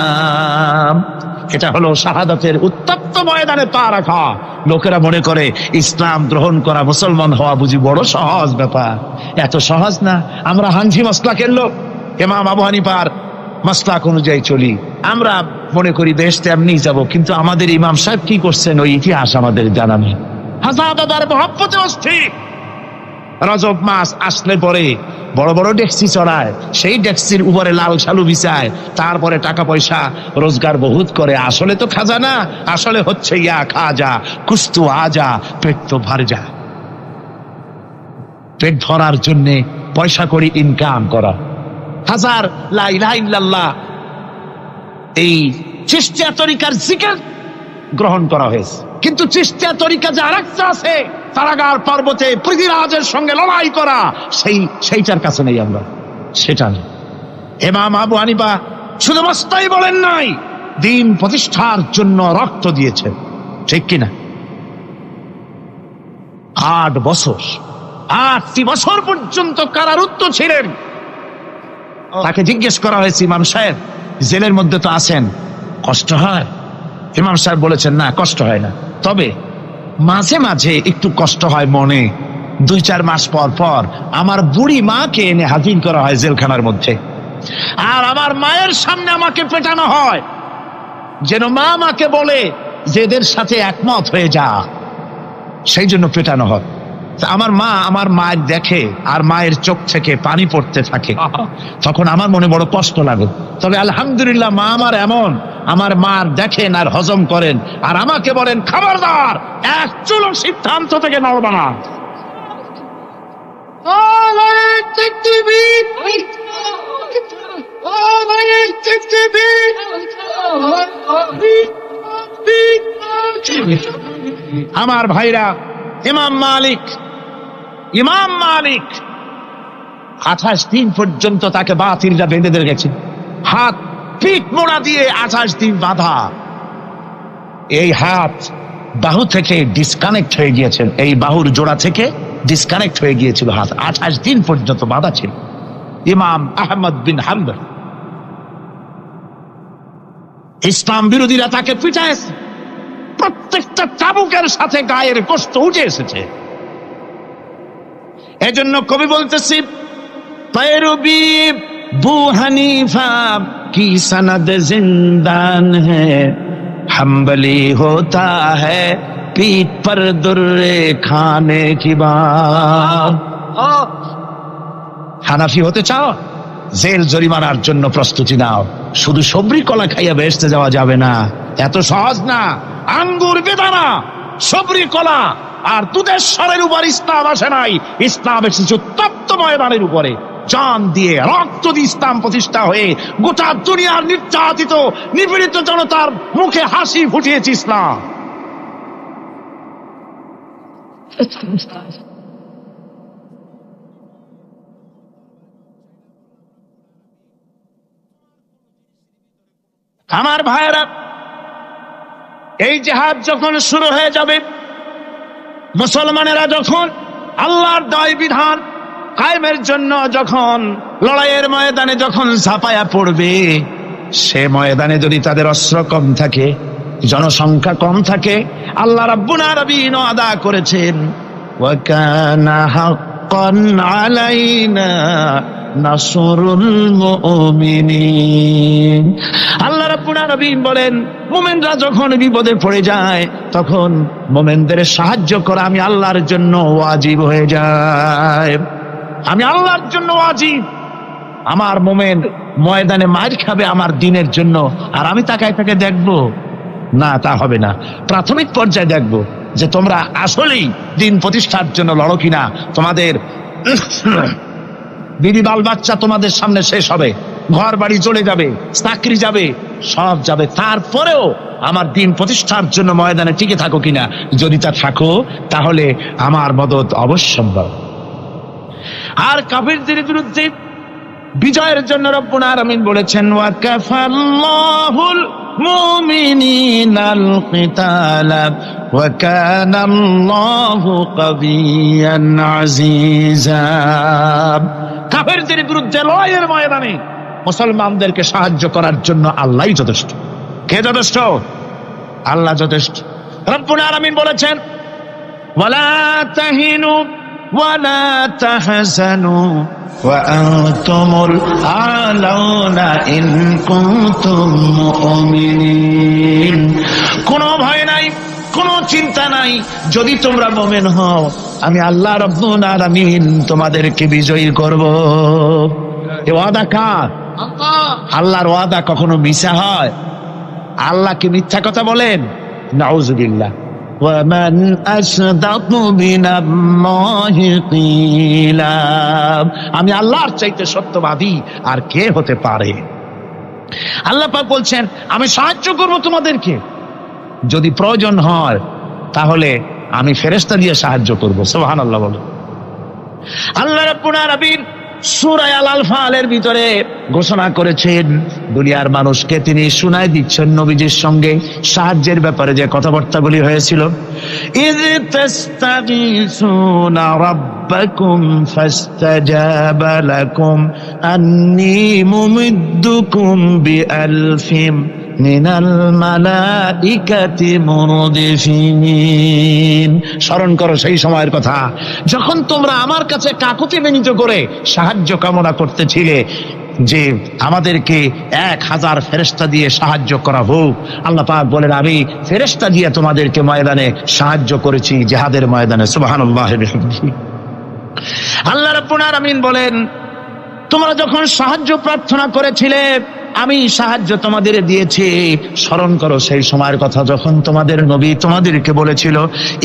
এটা হলো শাহাদাতের উত্তপ্ত ময়দানে পা রাখা। লোকেরা মনে করে ইসলাম গ্রহণ করা, মুসলমান হওয়া বুঝি বড় সহজ ব্যাপার। এত সহজ না। আমরা হানফি মাসলাকের লোক, ইমাম আবু হানিফার মাসলাক অনুযায়ী চলি, আমরা মনে করি বেহেশতে এমনি যাব, কিন্তু আমাদের ইমাম সাহেব কি করছেন ওই ইতিহাস আমাদের জানা নেই। হাজার মহব্বতে অস্থির। রজব মাস আসলে পরে বড় বড় ডেক্সি চড়ায়, সেই ডেক্সির উপরে লাল শালু বিছায়, তারপরে টাকা পয়সা রোজগার বহুত করে। আসলে তো খাজানা, আসলে হচ্ছে ইয়া খাজা কুস্তু আজা, পেট তো ভর যা। পেট ভরার জন্য পয়সা করে ইনকাম করা। হাজার লা ইলাহা ইল্লাল্লাহ এই চিশতিয়া তরিকার জিকির গ্রহণ করা হয়েছে, কিন্তু চিশতিয়া তরিকা যে আরেকটা আছে, তারাগার পর্বতে পৃথিবীরাজের সঙ্গে লড়াই করা, সেইটার কাছে নেই আমরা, সেটা নেই। ইমাম আবু হানিফা শুধু মস্তাই বলেন নাই, দিন প্রতিষ্ঠার জন্য রক্ত দিয়েছে, ঠিক কিনা? 8 বছর, 8টি বছর পর্যন্ত কারারুদ্ধ ছিলেন। তাকে জিজ্ঞেস করা হয়েছে, ইমাম সাহেব জেলের মধ্যে তো আছেন, কষ্ট হয়? ইমাম সাহেব বলেছেন, না কষ্ট হয় না, তবে মাঝে মাঝে একটু কষ্ট হয় মনে। 2-4 মাস পর পর আমার বুড়ি মাকে এনে হাজির করা হয় জেলখানার মধ্যে, আর আমার মায়ের সামনে আমাকে পেটানো হয়, যেন মা আমাকে বলে যে এদের সাথে একমত হয়ে যা, সেই জন্য পেটানো হয়। আমার মা আমার মায়ের দেখে আর মায়ের চোখ থেকে পানি পড়তে থাকে, তখন আমার মনে বড় কষ্ট লাগে। তবে আলহামদুলিল্লাহ মা আমার এমন, আমার মার দেখেন আর হজম করেন, আর আমাকে বলেন খবরদার এক চুলো সিদ্ধান্ত থেকে নড়বা না। আমার ভাইরা, ইমাম মালিক 28 দিন পর্যন্ত তাকে বাতিলরা বেঁধে রেখেছে, হাত পিঠ মোড়া দিয়ে 28 দিন বাঁধা। এই হাত বাহু থেকে ডিসকানেক্ট হয়ে গিয়েছেন, এই বাহুর জোড়া থেকে ডিসকানেক্ট হয়ে গিয়েছিল হাত, 28 দিন পর্যন্ত বাঁধা ছিল। ইমাম আহমদ বিন হাম্বল, ইসলাম বিরোধীরা তাকে পিটাইছে, প্রত্যেকটা চাবুকের সাথে গায়ের গোশত উঠে এসেছে। এজন্য কবি বলতেছি, पैरवी बू हनीफा की सनद जिंदान है, हम्बली होता है पीठ पर दुर्रे खाने की बात। হানাফি হতে চাও, জেল জরিমানার জন্য প্রস্তুতি নাও। শুধু সবরি কলা খাইয়া বেহেশতে যাওয়া যাবে না, এত সহজ না। আঙ্গুর বেদানা, সবরি কলা আর দুধের স্বরের উপর ইসলাম আসে নাই। ইসলাম এসেছে তপ্ত ময়দানের উপরে, জান দিয়ে রক্ত দিয়ে ইসলাম প্রতিষ্ঠা হয়ে গোটা দুনিয়ার নির্যাতিত নিপীড়িত জনতার মুখে হাসি ফুটিয়েছে ইসলাম। আমার ভাইয়েরা, এই জিহাদ যখন শুরু হয়ে যাবে, মুসলমানেরা যখন আল্লাহর দায় বিধান কায়েমের জন্য যখন লড়াইয়ের ময়দানে যখন ঝাঁপায়া পড়বে, সে ময়দানে যদি তাদের অস্ত্র কম থাকে, জনসংখ্যা কম থাকে, আল্লাহ রাব্বুল আলামিন ওয়াদা করেছেন, ওয়া কানা হাক্কান আলাইনা নাসরুল মুমিনিন। আল্লাহ রাব্বুল আলামিন বলেন, মুমিনরা যখন বিপদে পড়ে যায় তখন মুমিনদের সাহায্য করা আমি আল্লাহর জন্য ওয়াজিব হয়ে যায়। আমি আল্লাহর জন্য ওয়াজিব। আমার মুমিন ময়দানে মার খাবে আমার দিনের জন্য, আর আমি তাকায় তাকে দেখবো না, তা হবে না। প্রাথমিক পর্যায়ে দেখবো যে তোমরা আসলেই দিন প্রতিষ্ঠার জন্য লড়ো কিনা। তোমাদের বিবি বাল বাচ্চা তোমাদের সামনে শেষ হবে, ঘর বাড়ি চলে যাবে, চাকরি যাবে, সব যাবে, তারপরেও আমার দিন প্রতিষ্ঠার জন্য ময়দানে টিকে থাকো কিনা। যদি তা থাকো তাহলে আমার মদদ অবশ্যম্ভব। আর কাফিরদের বিরুদ্ধে বিজয়ের জন্য রব্বুল আলামিন বলেছেন, ওয়া কাফাল্লাহুল মুমিনিনাল কিতালা ওয়া কানাল্লাহু কাবিয়ান আজিজা। কাফিরদের বিরুদ্ধে লড়াইয়ের ময়দানে মুসলমানদেরকে সাহায্য করার জন্য আল্লাহই যথেষ্ট। কে যথেষ্ট? আল্লাহ যথেষ্ট। রব্বুল আলামিন বলেছেন, ওয়ালা তাহিনু ওয়ালা তাহজানু ওয়া আনতুমুল আলাউনা ইন কুনতুম মুমিনিন। কোনো ভয় নাই, কোনো চিন্তা নাই, যদি তোমরা মুমিন হও আমি আল্লাহ রাব্বুল আলামিন তোমাদেরকে বিজয়ী করব। এ ওয়াদা কার? আল্লাহর ওয়াদা কখনো মিথ্যা হয়? আল্লাহ কি মিথ্যা কথা বলেন? নাউযুবিল্লাহ। ওয়ামান আসদাকু মিনাল্লাহি কিলা। আমি আল্লাহর চাইতে সত্যবাদী আর কে হতে পারে? আল্লাহ পাক বলছেন, আমি সাহায্য করব তোমাদেরকে, যদি প্রয়োজন হয় তাহলে আমি ফেরেশতা দিয়ে সাহায্য করব। সুবহানাল্লাহ বলো। আল্লাহ রাব্বুল আলামিন সূরা আল-আনফালের ভিতরে ঘোষণা করেছেন, দুনিয়ার মানুষকে তিনি শুনায় দিচ্ছেন নবীজির সঙ্গে সাহায্যের ব্যাপারে যে কথাবার্তাগুলি হয়েছিল। ইয তাস্তাগীসুনা রাব্বাকুম ফাস্তাজাবা লাকুম আন্নী মুমিদ্দুকুম বিআলফিম মিনাল মালাইকাতি মুরদিফিন। স্মরণ করো সেই সময়ের কথা যখন তোমরা আমার কাছে কাকুতি বিনীত করে সাহায্য কামনা করতেছিলে যে আমাদেরকে 1000 ফেরেশতা দিয়ে সাহায্য করা হোক। আল্লাহ পাক বলেন, আমি ফেরেশতা দিয়ে তোমাদেরকে ময়দানে সাহায্য করেছি, জিহাদের ময়দানে। সুবহানাল্লাহ। আল্লাহ রাব্বুল আলামিন বলেন, তোমরা যখন সাহায্য প্রার্থনা করেছিলে আমি সাহায্য তোমাদের দিয়েছি। স্মরণ করো সেই সময়ের কথা যখন তোমাদের নবী তোমাদেরকে বলেছিল,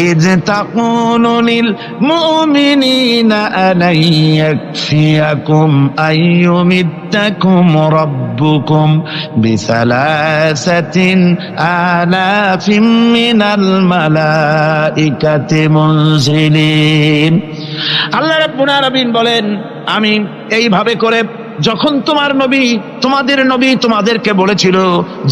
ইয তাকুলু লিল মুমিনিনা আলাইয়াকফিয়াকুম আইয়ুমিদ্দাকুম রাব্বুকুম বিসালাসাতিন আলাফিম মিনাল মালাইকাতি মুনজিলিন। আল্লাহ রাব্বুল আলামিন বলেন, আমি এইভাবে করে যখন তোমাদের নবী তোমাদেরকে বলেছিল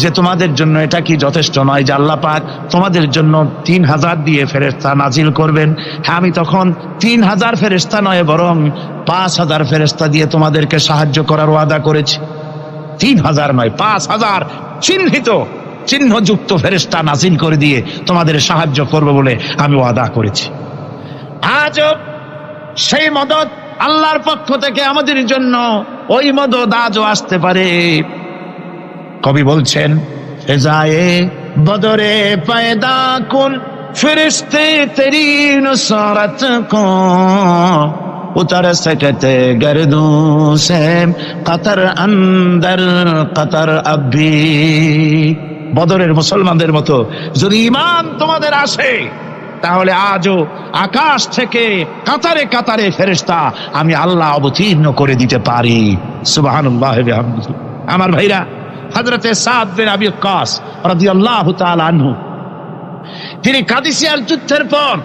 যে তোমাদের জন্য এটা কি যথেষ্ট নয় যে আল্লাহ পাক তোমাদের জন্য 3000 দিয়ে ফেরেশতা নাজিল করবেন, হ্যাঁ আমি তখন 3000 ফেরেশতা নয় বরং 5000 ফেরেশতা দিয়ে তোমাদেরকে সাহায্য করার ওয়াদা করেছি। 3000 নয়, 5000 চিহ্নযুক্ত ফেরেশতা নাজিল করে দিয়ে তোমাদের সাহায্য করব বলে আমি ওয়াদা করেছি। আজও সেই মদদ আল্লাহর পক্ষ থেকে আমাদের জন্য ওই মদদ আজও আসতে পারে। কবি বলছেন, ফেজায়ে বদরে পয়দা কুন ফিরিস্তে তেরি নুসরত কো উতর সকতে গর্দু সে কতর অন্দর কতর আবি। বদরের মুসলমানদের মতো যদি ঈমান তোমাদের আসে তাহলে আজও আকাশ থেকে কাতারে কাতারে ফেরেশতা আমি আল্লাহ অবতীর্ণ করে দিতে পারি। সুবহানাল্লাহ ওয়া বিহামদিহি। আমার ভাইরা, হযরতে সাদ বিন আবি ওয়াক্কাস রাদিয়াল্লাহু তাআলা আনহু তিনি কাদিসিয়ার যুদ্ধের পর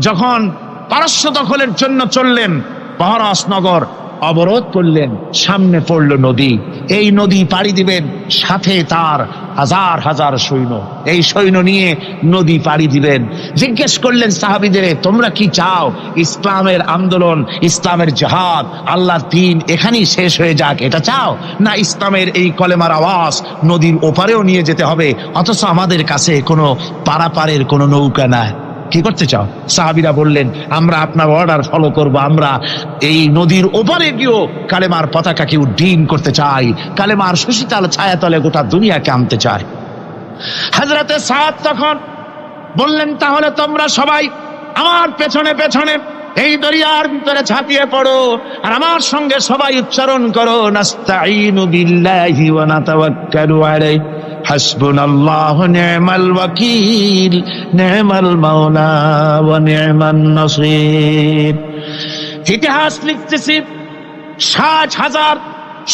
যখন পারস্য দখলের জন্য চললেন, বহরাস নগর অবরোধ করলেন, সামনে পড়ল নদী, এই নদী পাড়ি দিবেন, সাথে তার হাজার হাজার সৈন্য, এই সৈন্য নিয়ে নদী পাড়ি দিবেন। জিজ্ঞেস করলেন সাহাবীদের, তোমরা কি চাও ইসলামের আন্দোলন, ইসলামের জিহাদ, আল্লাহর দ্বীন এখানেই শেষ হয়ে যাক, এটা চাও, না ইসলামের এই কলেমার আওয়াজ নদীর ওপারেও নিয়ে যেতে হবে, অথচ আমাদের কাছে কোনো পারাপারের কোনো নৌকা নাই, কি করতে চাও? সাহাবীরা বললেন, আমরা আপনার অর্ডার ফলো করব, আমরা এই নদীর ওপারে গিয়েও কালেমার পতাকাকে উড্ডীন করতে চাই, কালেমার সুশীতল ছায়াতলে গোটা দুনিয়াকে আনতে চাই। হযরতে সাদ তখন বললেন, তাহলে তোমরা সবাই আমার পেছনে পেছনে এই দরিয়ার ভিতরে ঝাঁপিয়ে পড়ো, আর আমার সঙ্গে সবাই উচ্চারণ করো, নাস্তাঈনু বিল্লাহি ওয়া নাতাওয়াক্কালু আলাইহি হাসবুনাল্লাহু নি'মাল ওয়াকিল নি'মাল মাওলা ওয়া নি'মান নাসির। ইতিহাস লিখতেছি, 60,000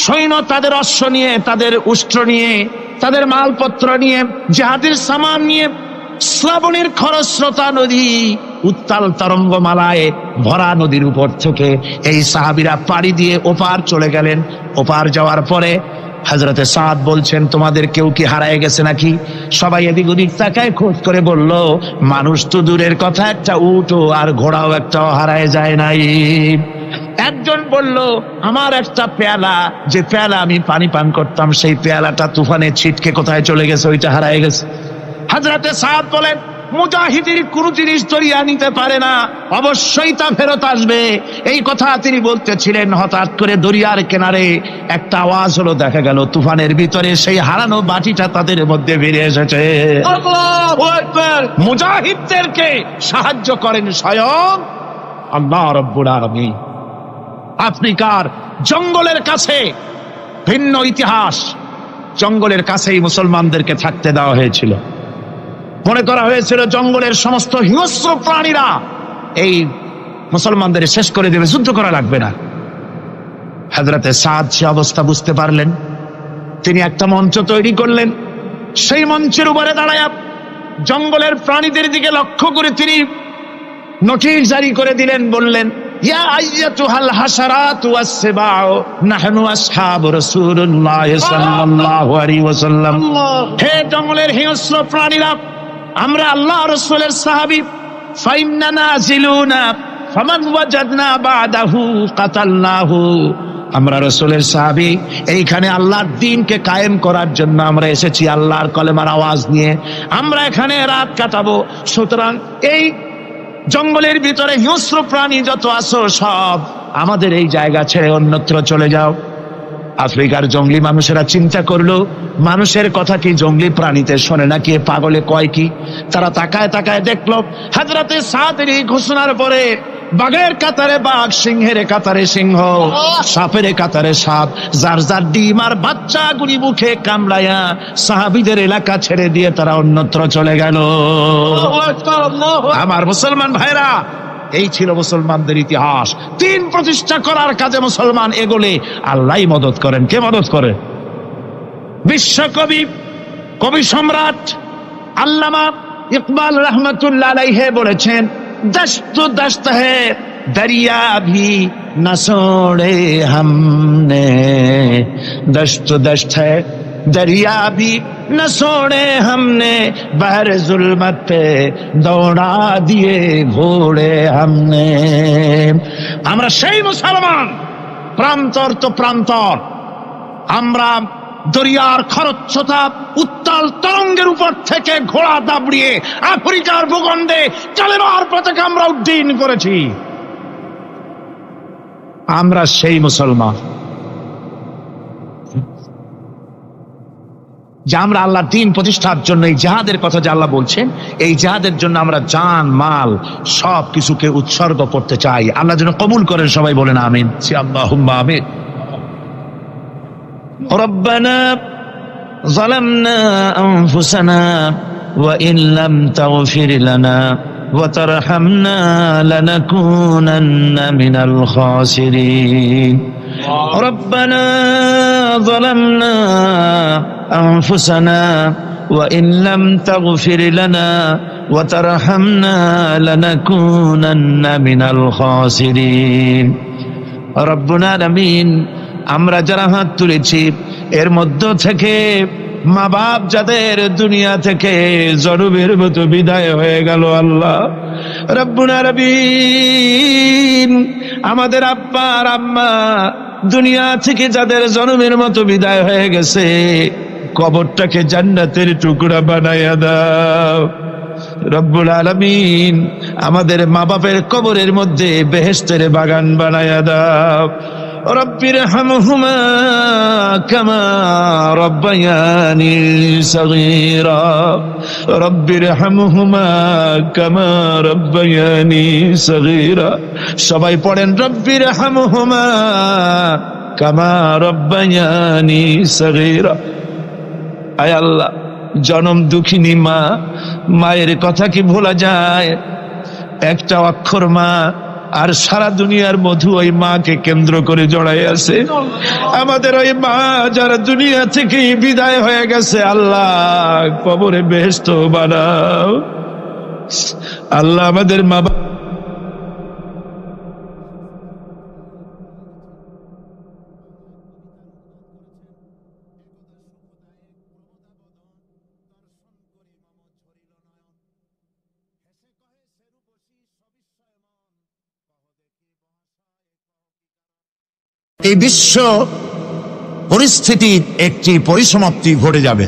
সৈন্য তাদের অশ্ব নিয়ে, তাদের উষ্ট্র নিয়ে, তাদের মালপত্র নিয়ে, জিহাদের সামান নিয়ে শ্রাবণের খরস্রোতা নদী, উত্তাল তরঙ্গমালায় ভরা নদীর উপর থেকে এই সাহাবীরা পাড়ি দিয়ে ওপার চলে গেলেন। ওপার যাওয়ার পরে হযরতে সাদ বলছেন, তোমাদের কেউ কি হারায় গেছে নাকি? সবাই এদিক ওদিক তাকায়, খোঁজ করে বলল, মানুষ তো দূরের কথা, একটা উটও আর ঘোড়াও একটাও হারায় যায় নাই। একজন বলল, আমার একটা পেয়ালা, যে পেয়ালা আমি পানি পান করতাম, সেই পেয়ালাটা তুফানে ছিটকে কোথায় চলে গেছে, ওইটা হারায় গেছে। হযরতে সাদ বলেন, মুজাহিদের কোন জিনিস দরিয়া নিতে পারে না, অবশ্যই তা ফেরত আসবে। এই কথা তিনি বলতেছিলেন, হঠাৎ করে দরিয়ার কিনারে একটা আওয়াজ হলো, দেখা গেল তুফানের ভিতরে সেই হারানো বাটিটা তাদের মধ্যে বেরিয়ে এসেছে। আল্লাহু আকবার! মুজাহিদদেরকে সাহায্য করেন স্বয়ং আল্লাহ রাব্বুল আলামিন। আফ্রিকার জঙ্গলের কাছে ভিন্ন ইতিহাস, জঙ্গলের কাছেই মুসলমানদেরকে থাকতে দেওয়া হয়েছিল। মনে করা হয়েছিল জঙ্গলের সমস্ত হিংস্র প্রাণীরা এই মুসলমানদের শেষ করে দেবে, যুদ্ধ করা লাগবে না। হযরতে সাদ সে অবস্থা বুঝতে পারলেন, তিনি একটা মঞ্চ তৈরি করলেন। সেই মঞ্চের উপরে দাঁড়ায় জঙ্গলের প্রাণীদের দিকে লক্ষ্য করে তিনি নোটিশ জারি করে দিলেন, বললেন, ইয়া আইয়াতুহাল হাশারাতু ওয়াস-সিবাউ নাহনু আসহাবু রাসূলুল্লাহ সাল্লাল্লাহু আলাইহি ওয়াসাল্লাম। হে জঙ্গলের হিংস্র প্রাণীরা, আমরা আল্লাহ রাসূলের সাহাবী, ফাইন্না নাজিলুনা ফামান ওয়াজাদনা বাদাহু কাতালনাহু। আমরা রাসূলের সাহাবী, এইখানে আল্লাহর দ্বীনকে কায়েম করার জন্য আমরা এসেছি, আল্লাহর কলেমার আওয়াজ নিয়ে আমরা এখানে রাত কাটাবো। সুতরাং এই জঙ্গলের ভিতরে হিংস্র প্রাণী যত আছো সব আমাদের এই জায়গা ছেড়ে অন্যত্র চলে যাও। আফ্রিকার জঙ্গলি মানুষেরা চিন্তা করলো, মানুষের কথা কি জঙ্গলি প্রাণীতে শোনে নাকি, পাগলে কয় কি? তারা তাকায় তাকায় দেখলো হযরতে সাদের এই ঘোষণার পরে বাঘের কাতারে বাঘ, সিংহের কাতারে সিংহ, সাপের কাতারে সাপ, যার যার ডিম আর বাচ্চা গুলি মুখে কামড়ায়া সাহাবীদের এলাকা ছেড়ে দিয়ে তারা অন্যত্র চলে গেল। আমার মুসলমান ভাইরা, এই ছিল মুসলমানদের ইতিহাস। দিন প্রতিষ্ঠা করার কাজে মুসলমান এগোলে আল্লাহই মদত করেন। কে মদত করে? বিশ্বকবি, কবি সম্রাট আল্লামা ইকবাল রহমতুল্লাহ আলাইহি বলেছেন, দশত দশত है दरिया भी न छोड़े हमने, दश्त दश्त है दरिया भी न छोड़े हमने, बहर जुल्मत पे दौड़ा दिए घोड़े हमने। আমরা সেই মুসলমান, প্রান্তর তো প্রান্তর, আমরা দরিয়ার খরচ্ছতা উত্তাল তরঙ্গের উপর থেকে ঘোড়া দাবড়িয়ে আফ্রিকার ভূখণ্ডে কালেমার পতাকা আমরা উড্ডীন করেছি। আমরা সেই মুসলমান যে আমরা আল্লাহর দ্বীন প্রতিষ্ঠার জন্য এই জিহাদের কথা যে আল্লাহ বলছেন, এই জিহাদের জন্য আমরা জান মাল সব কিছুকে উৎসর্গ করতে চাই। আল্লাহ যেন কবুল করেন, সবাই বলেন আমিন। আল্লাহুম্মা আমিন। ربنا ظلمنا أنفسنا وإن لم تغفر لنا وترحمنا لنكونن من الخاسرين ربنا ظلمنا أنفسنا وإن لم تغفر لنا وترحمنا لنكونن من الخاسرين ربنا العالمين আমরা যারা হাত তুলেছি এর মধ্য থেকে মা বাপ যাদের দুনিয়া থেকে জরুবের মতো বিদায় হয়ে গেল, আল্লাহ রব্বুল আলামিন আমাদের আব্বা আর আম্মা দুনিয়া থেকে যাদের জনমের মতো বিদায় হয়ে গেছে, কবরটাকে জান্নাতের টুকরা বানাইয়া দাও রব্বুল আলামিন। আমাদের মা বাপের কবরের মধ্যে বেহেশতের বাগান বানাইয়া দাও। রব্বিরহামহুমা কামা রব্বায়ানি সগীরা, রব্বিরহামহুমা কামা রব্বায়ানি সগীরা। সবাই পড়েন রব্বিরহামহুমা কামা রব্বায়ানি সগীরা। আয় আল্লাহ, জনম দুঃখিনী মা, মায়ের কথা কি ভোলা যায়? একটা অক্ষর মা, আর সারা দুনিয়ার মধু ওই মাকে কেন্দ্র করে জড়াই আছে। আমাদের ওই মা যারা দুনিয়া থেকে বিদায় হয়ে গেছে, আল্লাহ কবরে বেহেশত বানাও। আল্লাহ আমাদের মা এই বিশ্ব পরিস্থিতির একটি পরিসমাপ্তি ঘটে যাবে।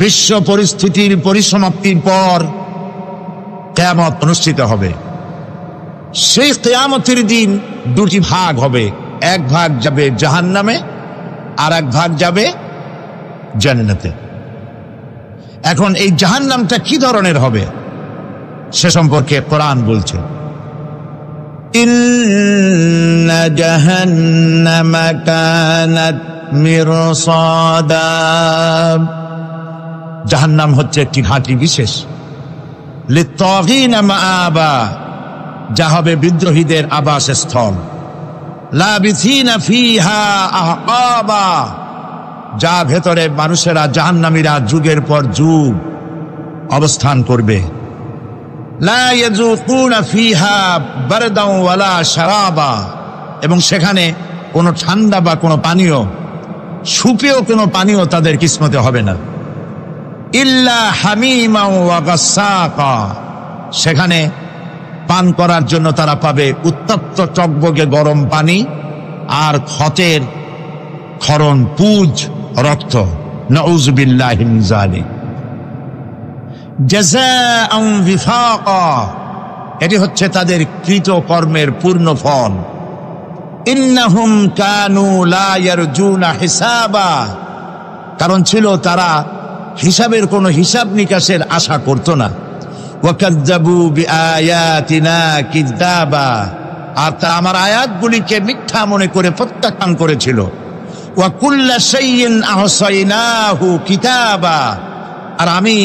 বিশ্ব পরিস্থিতির পরিসমাপ্তির পর কিয়ামত অনুষ্ঠিত হবে। সেই কিয়ামতের দিন দুটি ভাগ হবে, এক ভাগ যাবে জাহান্নামে আর এক ভাগ যাবে জান্নাতে। এখন এই জাহান্নামটা কি ধরনের হবে সে সম্পর্কে কোরআন বলছে, ইন্না জাহান্নামা কানাত মিরসাদা। জাহান্নাম হচ্ছে একটি ঘাঁটি বিশেষ, লিত্তাগীনা মাআবা, যা হবে বিদ্রোহীদের আবাসস্থল, লাবিথিনা ফিহা আহকাবা, যা ভেতরে মানুষেরা জাহান্নামীরা যুগের পর যুগ অবস্থান করবে। লা ইয়াযুকুনা ফিহা বারদাও ওয়ালা শারাবা, এবং সেখানে কোনো ঠান্ডা বা কোনো পানীয়, সুপেয় কোনো পানীয় তাদের কিসমতে হবে না। ইল্লা হামিমা ওয়া গাসসাকা, সেখানে পান করার জন্য তারা পাবে উত্তপ্ত টকবগে গরম পানি আর ক্ষতের ক্ষরণ পুজ রক্ত। নাউযু বিল্লাহি মিন যালিক। জাযাআন বিফাকা, এটি হচ্ছে তাদের কৃত কর্মের পূর্ণ ফল। ইন্নাহুম কানু লা ইয়ারজুনা হিসাবা, কারণ ছিল তারা হিসাবের কোনো হিসাব নিকাশের আশা করত না। ওয়াকাযযাবু বিআয়াতিনা কিযাবা, আর তারা আমার আয়াতগুলিকে মিথ্যা মনে করে প্রত্যাখ্যান করেছিল। ওয়া কুল্লা শাইইন আহসাইনাহু কিতাবা, আর আমি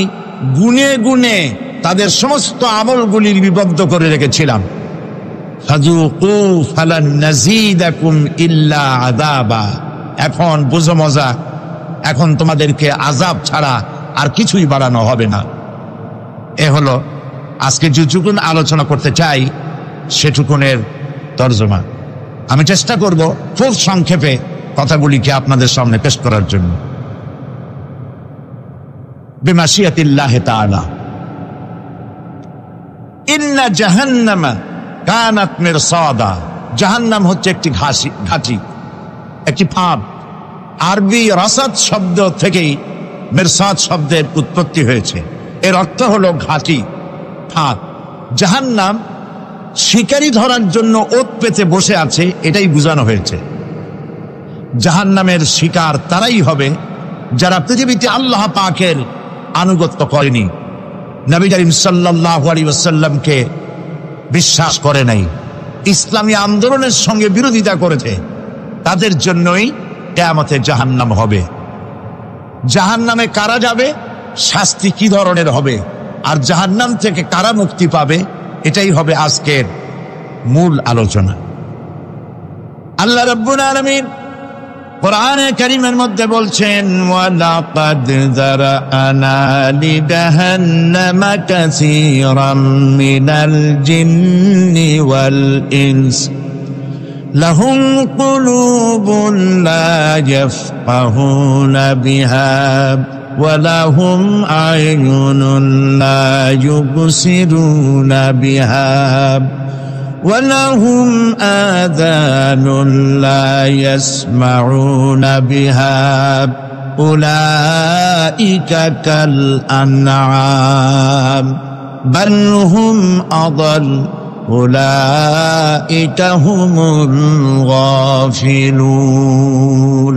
গুনে গুনে তাদের সমস্ত আমলগুলি লিপিবদ্ধ করে রেখেছিলাম। ফাযুকু ফালান নাযীদাকুম ইল্লা আযাবা, এখন বুঝো মজা, এখন তোমাদেরকে আযাব ছাড়া আর কিছুই বাড়ানো হবে না। এ হলো আজকে যেটুকুন আলোচনা করতে চাই সেটুকুনের তরজমা। আমি চেষ্টা করব খুব সংক্ষেপে কথাগুলিকে আপনাদের সামনে পেশ করার জন্য। বিমাশিয়াতিল্লাহি তাআলা। ইন্না জাহান্নামা কানাত মিরসাদা। জাহান্নাম হচ্ছে একটি ঘাঁটি, একটি ফাঁদ। আরবি রাসাদ শব্দ থেকেই মিরসাদ শব্দের উৎপত্তি হয়েছে। এর অর্থ হলো ঘাঁটি, ফাঁদ। জাহান্নাম শিকারি ধরার জন্য ওত পেতে বসে আছে, এটাই বোঝানো হয়েছে। জাহান্নামের শিকার তারাই হবে যারা পৃথিবীতে আল্লাহ পাকের আনুগত্য করেনি, নবী করিম সাল্লাল্লাহু আলাইহি ওয়াসাল্লামকে বিশ্বাস করে নাই, ইসলামী আন্দোলনের সঙ্গে বিরোধিতা করেছে, তাদের জন্যই কিয়ামতে জাহান্নাম হবে। জাহান্নামে কারা যাবে, শাস্তি কি ধরনের হবে, আর জাহান্নাম থেকে কারা মুক্তি পাবে, এটাই হবে আজকের মূল আলোচনা। আল্লাহ রাব্বুল আলামিন কোরআনে কারীমের মধ্যে বলছেন, ওয়ালাকাদ যারানা লিজাহান্নামা কাসীরাম মিনাল জিন্নি ওয়াল ইনস লাহুম কুলুবুন লা ইয়াফকাহুনা বিহা ওয়া লাহুম আ'য়ুনুন লা ইউবসিরুনা বিহা ولهم آذان لا يسمعون بها أولئك كالأنعام بل هم أضل أولئك هم الغافلون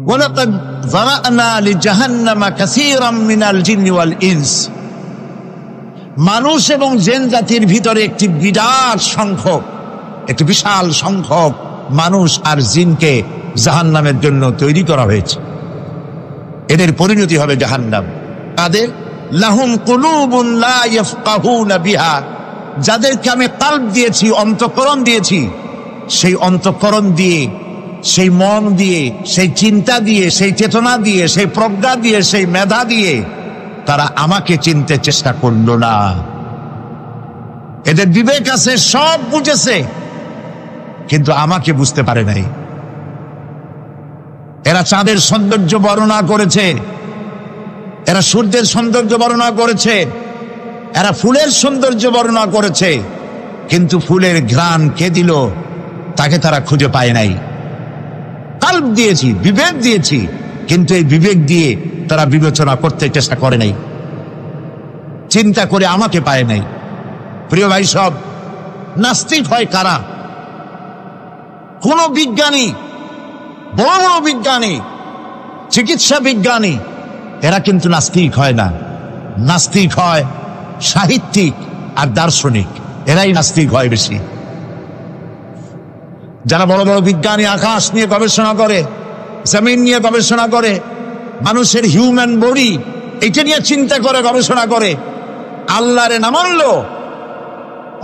ولقد ذرأنا لجهنم كثيرا من الجن والإنس। মানুষ এবং জিন জাতির ভিতরে একটি বিশাল সংখ্যক মানুষ আর জিনকে জাহান্নামের জন্য তৈরি করা হয়েছে। এদের পরিণতি হবে জাহান্নাম। তাদের লাহুম কুলুবুন লা ইয়াফকাহুনা বিহা, যাদেরকে আমি কলব দিয়েছি, অন্তঃকরণ দিয়েছি, সেই অন্তঃকরণ দিয়ে, সেই মন দিয়ে, সেই চিন্তা দিয়ে, সেই চেতনা দিয়ে, সেই প্রজ্ঞা দিয়ে, সেই মেধা দিয়ে তারা আমাকে চিনতে চেষ্টা করল না। এদের বিবেক আছে, সব বুঝেছে, কিন্তু আমাকে বুঝতে পারে নাই। এরা চাঁদের সৌন্দর্য বর্ণনা করেছে, এরা সূর্যের সৌন্দর্য বর্ণনা করেছে, এরা ফুলের সৌন্দর্য বর্ণনা করেছে, কিন্তু ফুলের ঘ্রাণ কে দিল তাকে তারা খুঁজে পায় নাই। কলব দিয়েছি, বিবেক দিয়েছি, কিন্তু এই বিবেক দিয়ে তারা বিবেচনা করতে চেষ্টা করে নাই, চিন্তা করে আমাকে পায় নাই। প্রিয় ভাই সব, নাস্তিক হয় কারা? কোন বিজ্ঞানী, বড় বড় বিজ্ঞানী, চিকিৎসা বিজ্ঞানী, এরা কিন্তু নাস্তিক হয় না। নাস্তিক হয় সাহিত্যিক আর দার্শনিক, এরাই নাস্তিক হয় বেশি। যারা বড় বড় বিজ্ঞানী আকাশ নিয়ে গবেষণা করে, জমিন নিয়ে গবেষণা করে, মানুষের হিউম্যান বডি এটা নিয়ে চিন্তা করে গবেষণা করে, আল্লাহরে না মানলো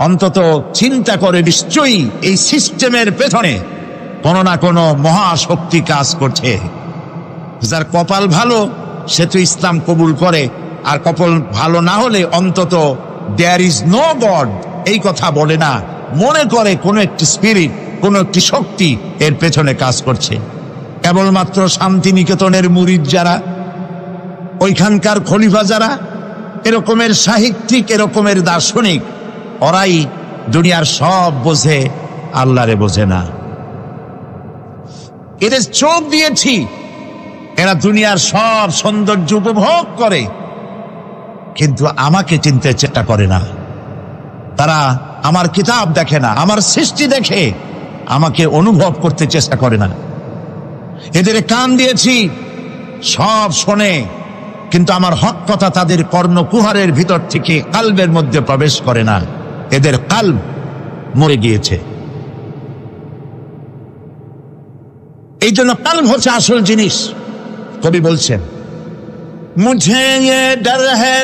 অন্তত চিন্তা করে নিশ্চয়ই এই সিস্টেমের পেছনে কোনো না কোনো মহাশক্তি কাজ করছে। যার কপাল ভালো সে তো ইসলাম কবুল করে, আর কপাল ভালো না হলে অন্তত দেয়ার ইজ নো গড এই কথা বলে না, মনে করে কোনো একটি স্পিরিট, কোনো একটি শক্তি এর পেছনে কাজ করছে। কেবলমাত্র শান্তিনিকেতনের মুরিদ যারা, ওইখানকার খলিফা যারা, এরকমের সাহিত্যিক, এরকমের দার্শনিক, ওরাই দুনিয়ার সব বোঝে, আল্লাহরে বোঝে না। এদের চোখ দিয়েছি, এরা দুনিয়ার সব সৌন্দর্য উপভোগ করে, কিন্তু আমাকে চিনতে চেষ্টা করে না। তারা আমার কিতাব দেখে না, আমার সৃষ্টি দেখে আমাকে অনুভব করতে চেষ্টা করে না। এদের কান দিয়েছি, সব শোনে, কিন্তু আমার হক কথা তাদের কর্ণকুহারের ভিতর থেকে কালবের মধ্যে প্রবেশ করে না। এদের কালব মরে গিয়েছে। এই জন্য কালব হচ্ছে আসল জিনিস। কবি বলছেন, মুঝে ये डर है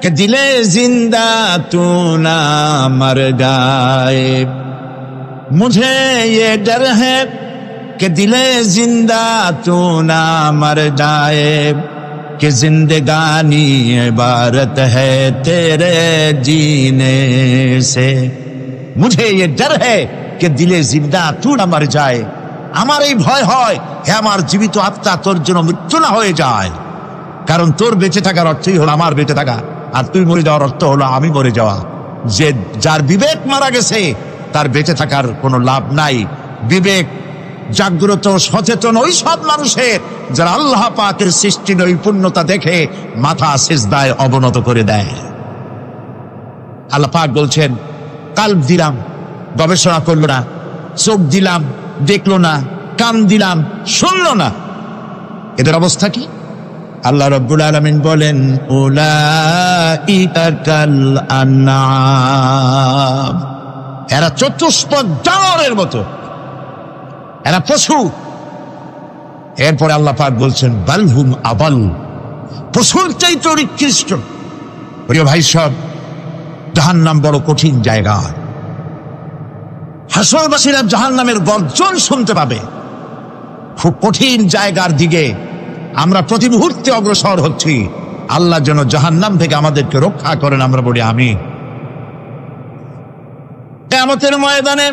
कि दिले जिंदा तू ना मर जाए, मुझे ये डर है कि दिले जिंदा तू ना मर जाए, कि जिंदगानी इबारत है तेरे जीने से। মুঝে ये डर है कि दिले जिंदा तू ना मर जाए, আমার এই ভয় হয় হে আমার জীবিত আত্মা তোর জন্য মৃত্যু না হয়ে যায়। কারণ তোর বেঁচে থাকার অর্থই হলো আমার বেঁচে থাকা, আর তুই মরে যাওয়ার অর্থ হলো আমি মরে যাওয়া। যে যার বিবেক মারা গেছে তার বেঁচে থাকার কোনো লাভ নাই। বিবেক জাগ্রত সচেতন ওই সব মানুষের যারা আল্লাহ পাকের সৃষ্টি নৈপুণ্যতা দেখে মাথা সিজদায় অবনত করে দেয়। আল্লাহ পাক বলছেন, কাল্ব দিলাম, গবেষণা করলো না, চোখ দিলাম, দেখলো না, কান দিলাম, শুনলো না, এদের অবস্থা কি? আল্লাহ রাব্বুল আলামিন বলেন, উলাইকা কাল আনআম, এরা চতুষ্পদ জানোয়ারের মতো, এরা পশু। এরপরে আল্লাহ পাক বলছেন, বাল হুম আবাল, পশুর চাইতে নিকৃষ্ট। প্রিয় ভাই সব, জাহান্নাম বড় কঠিন জায়গা। হাসরবাসীরা জাহান্নামের গর্জন শুনতে পাবে। খুব কঠিন জায়গার দিকে আমরা প্রতি মুহূর্তে অগ্রসর হচ্ছি। আল্লাহ যেন জাহান্নাম থেকে আমাদেরকে রক্ষা করেন, আমরা বলি আমিন। কিয়ামতের ময়দানে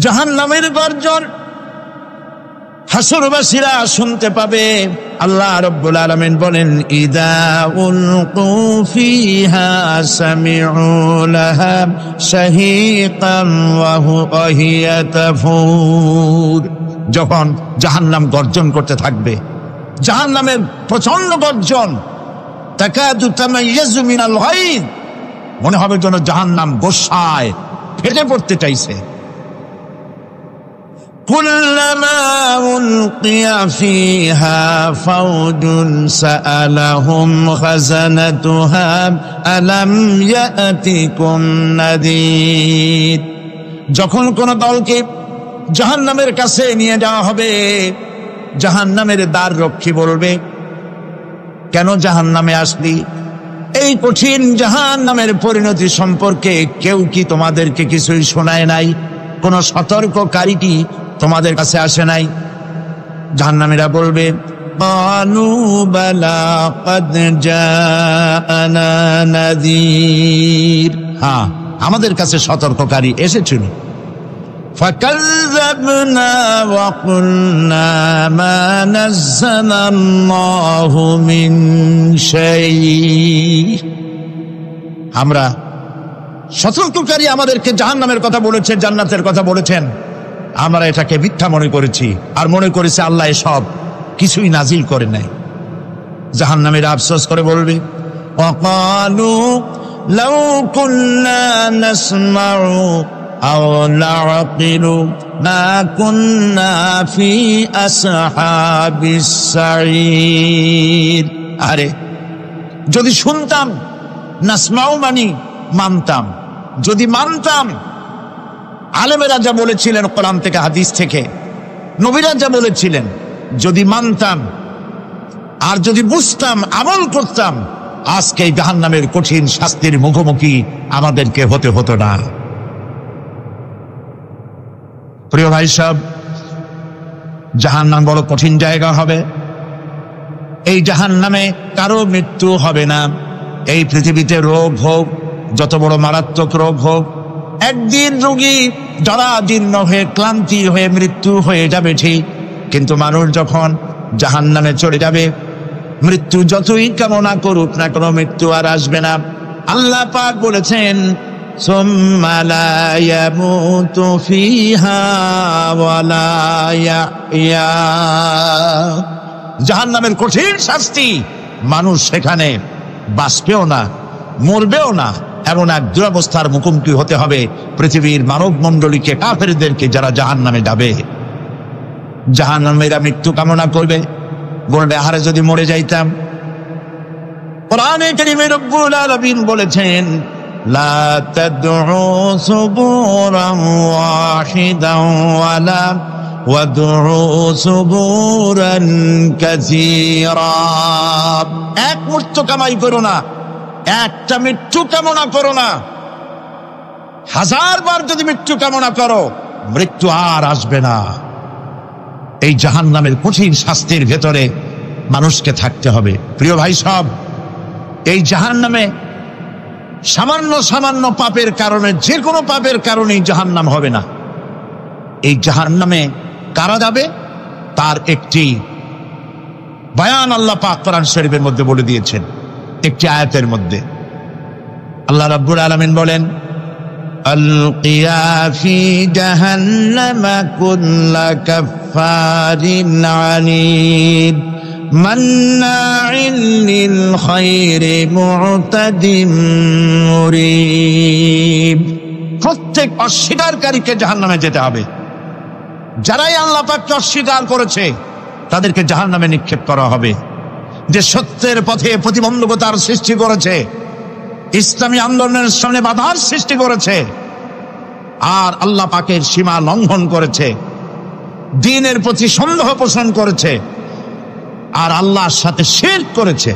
জাহান্নামের গর্জন হাসরবাসীরা শুনতে পাবে। আল্লাহ রাব্বুল আলামিন বলেন, ইদা উলকু ফিহা সামিউ লাহা শাহীকান ওয়া হিয়া তাফুর, যখন জাহান্নাম গর্জন করতে থাকবে, জাহান্নামের প্রচন্ড গর্জন, তাকাদু তামাইয়াজু মিনাল গায়দ, মনে হবে যেন জাহান্নাম গোসায় ফেটে পড়তে চাইছে। কুল্লামা উলকিয়া ফিহা ফাওজুন সাআলাহুম খাযানাতুহা আলাম ইয়াতিকুম নাযীর, যখন কোন দলকে জাহান্নামের কাছে নিয়ে যাওয়া হবে, জাহান্নামের দ্বার রক্ষী বলবে, কেন জাহান্নামে আসলি? এই কঠিন জাহান্নামের পরিণতি সম্পর্কে কেউ কি তোমাদেরকে কিছুই শোনায় নাই? কোন সতর্ককারী কি তোমাদের কাছে আসে নাই? জাহান্নামীরা বলবে, ক্বালু বালা ক্বাদ জাআনা নাযীর, হ্যাঁ আমাদের কাছে সতর্ককারী এসেছিল। ফাকাযযাবনা ওয়া কুলনা মা নাযালাল্লাহু মিন শাই, আমরা সতর্ককারী আমাদেরকে জাহান্নামের কথা বলেছেন, জান্নাতের কথা বলেছেন, আমরা এটাকে মিথ্যা মনে করেছি আর মনে করেছি আল্লাহ এসব কিছুই নাজিল করে নাই। জাহান্নামীরা আফসোস করে বলবে, ওয়াকালু লাউ কুন্না নাসমাউ আও নাআকিলু মা কুন্না ফি আসহাবিস সাঈর, আরে যদি শুনতাম, নাসমাউ মানি মানতাম, যদি মানতাম, আলেমেরা যা বলেছিলেন কোরআন থেকে হাদিস থেকে, নবীরা যা বলেছিলেন, যদি মানতাম আর যদি বুঝতাম, আমল করতাম, আজকে এই জাহান্নামের কঠিন শাস্তির মুখোমুখি আমাদেরকে হতে হতো না। প্রিয় ভাই সব, জাহান্নাম বড় কঠিন জায়গা হবে। এই জাহান্নামে কারো মৃত্যু হবে না। এই পৃথিবীতে রোগ হোক, যত বড় মারাত্মক রোগ হোক, একদিন রোগী জরাজীর্ণ হয়ে ক্লান্তি হয়ে মৃত্যু হয়ে যাবে ঠিক, কিন্তু মানুষ যখন জাহান্নামে চলে যাবে, মৃত্যু যতই কামনা করুক না, কোনো মৃত্যু আর আসবে না। আল্লাহ পাক বলেছেন, সুম্মা লা ইয়ামুতু ফিহা ওয়া লা ইয়াহইয়া, জাহান্নামের কঠিন শাস্তি, মানুষ সেখানে বাঁচবেও না, মরবেও না, এমন এক দুরবস্থার মুখোমুখি হতে হবে পৃথিবীর মানব মণ্ডলীকে, কাফেরদেরকে, যারা জাহান্নামে যাবে। জাহান্নামীরা মৃত্যু কামনা করবে, বলবে, আরে যদি মরে যাইতাম। কোরআনে কারীমে রব্বুল আলামিন বলেছেন, লা তাদউ সুবুরান ওয়াহিদান ওয়ালা ওয়াদউ সুবুরান কাসীরা, এক মৃত্যু কামাই করো না, একটা মৃত্যু কামনা করো না। 1000 বার যদি মৃত্যু কামনা করো, মৃত্যু আর আসবে না। এই জাহান্নামের কঠিন শাস্তির ভেতরে মানুষকে থাকতে হবে। প্রিয় ভাই সব, এই জাহান্নামে সামান্য সামান্য পাপের কারণে, যে কোনো পাপের কারণেই জাহান্নাম হবে না। এই জাহান্নামে কারা যাবে তার একটি বয়ান আল্লাহ পাক কোরআন শরীফের মধ্যে বলে দিয়েছেন। একটি আয়াতের মধ্যে আল্লাহ রাব্বুল আলামিন বলেন, আলকিয়া ফি জাহান্নামা কুল্লা কাফফারিন আনিদ মান্নাইন লিল খায়রি মু'তাদিম মুরিব। প্রত্যেক অস্বীকারীকে জাহান্নামে যেতে হবে। যারাই আল্লাহ পাককে অস্বীকার করেছে তাদেরকে জাহান্নামে নিক্ষেপ করা হবে। যে সত্যের পথে প্রতিবন্ধকতার সৃষ্টি করেছে, ইসলামী আন্দোলনের সামনে বাধার সৃষ্টি করেছে, আর আল্লাহ পাকের সীমা লঙ্ঘন করেছে, দ্বীনের প্রতি সন্দেহ পোষণ করেছে, আর আল্লাহর সাথে শিরক করেছে,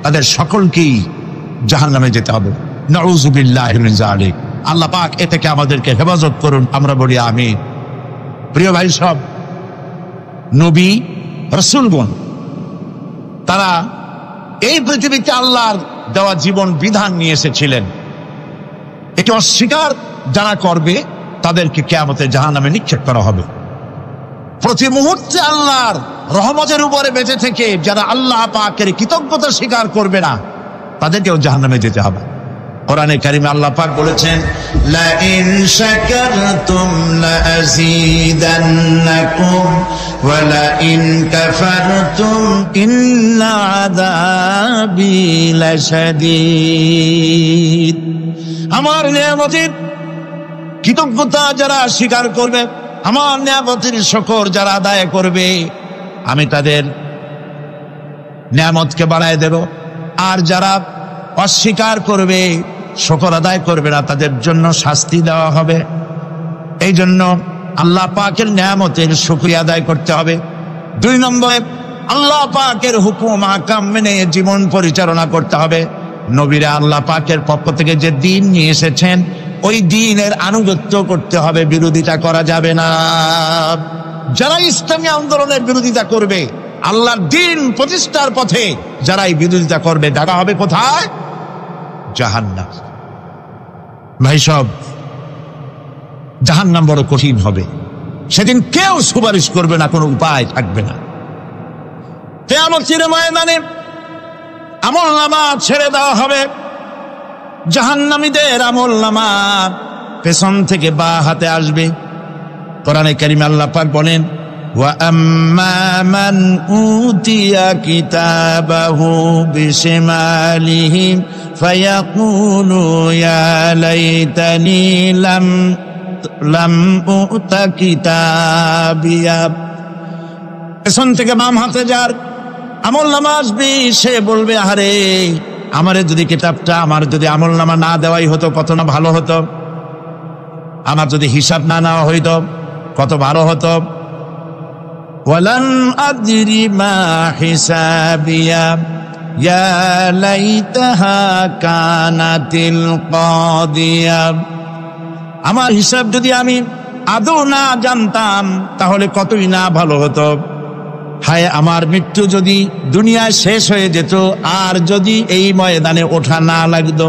তাদের সকলকেই জাহান্নামে যেতে হবে। নাউযু বিল্লাহি মিন যালিক। আল্লাহ পাক এ থেকে আমাদেরকে হেফাজত করুন, আমরা বলি আমিন। প্রিয় ভাই সব, নবী রাসূলগণ তারা এই পৃথিবীতে আল্লাহর দেওয়া জীবন বিধান নিয়ে এসেছিলেন। এটি অস্বীকার যারা করবে তাদেরকে কিয়ামতে জাহান্নামে নিক্ষেপ করা হবে। প্রতি মুহূর্তে আল্লাহর রহমতের উপরে বেঁচে থেকে যারা আল্লাহ পাকের কৃতজ্ঞতা স্বীকার করবে না তাদেরকেও জাহান্নামে যেতে হবে। কোরআনে কারিমে আল্লাহ পাক বলেছেন, লা ইন শাকারতুম লাযীদান্নাকুম ওয়া লা ইন কাফারতুম ইন্না আযাবি লাশাদীদ। আমার নিয়ামতের কৃতজ্ঞতা যারা স্বীকার করবে, আমার নিয়ামতের শুকর যারা আদায় করবে, আমি তাদের নিয়ামতকে বাড়ায় দেব। আর যারা অস্বীকার করবে, শুকর আদায় করবে না, তাদের জন্য শাস্তি দেওয়া হবে। এই জন্য আল্লাহ পাকের নিয়ামতের শুকরিয়া আদায় করতে হবে। 2 নম্বরে আল্লাহ পাকের হুকুম আহকাম মেনে জীবন পরিচালনা করতে হবে। নবীরা আল্লাহ পাকের পক্ষ থেকে যে দ্বীন নিয়ে এসেছেন ওই দ্বীনের আনুগত্য করতে হবে, বিরোধিতা করা যাবে না। যারা ইসলামী আন্দোলনের বিরোধিতা করবে, আল্লাহর দ্বীন প্রতিষ্ঠার পথে যারাই বিরোধিতা করবে, দেখা হবে কোথায়? জাহান্নাম। ভাই সব, জাহান্নাম বড় কঠিন হবে। সেদিন কেউ সুপারিশ করবে না, কোনো উপায় থাকবে না। কিয়ামতের ময়দানে আমলনামা ছেড়ে দেওয়া হবে। জাহান্নামীদের আমলনামা পেছন থেকে বা হাতে আসবে। কোরআনে কারিমে আল্লাহ পাক বলেন, ওয়া আম্মা মান উতিয়া কিতাবাহু বিশিমালিহি ফায়াকুলু ইয়া লাইতানি লাম উতা কিতাবিয়া। পেছন থেকে বাম হাতে যার আমলনামা আসবে, সে বলবে, আরে আমারে যদি কিতাবটা, আমার যদি আমলনামা না দেওয়াই হতো কত না ভালো হতো, আমার যদি হিসাব না নেওয়া হইতো কত ভালো হতো। ওয়ালান আদরি মা হিসাবিয়া ইয়া লাইতাহা কানাতিল কাদিয়া। আমার হিসাব যদি আমি আদৌ না জানতাম তাহলে কতই না ভালো হতো। হায় আমার মৃত্যু যদি দুনিয়ায় শেষ হয়ে যেত, আর যদি এই ময়দানে ওঠা না লাগতো।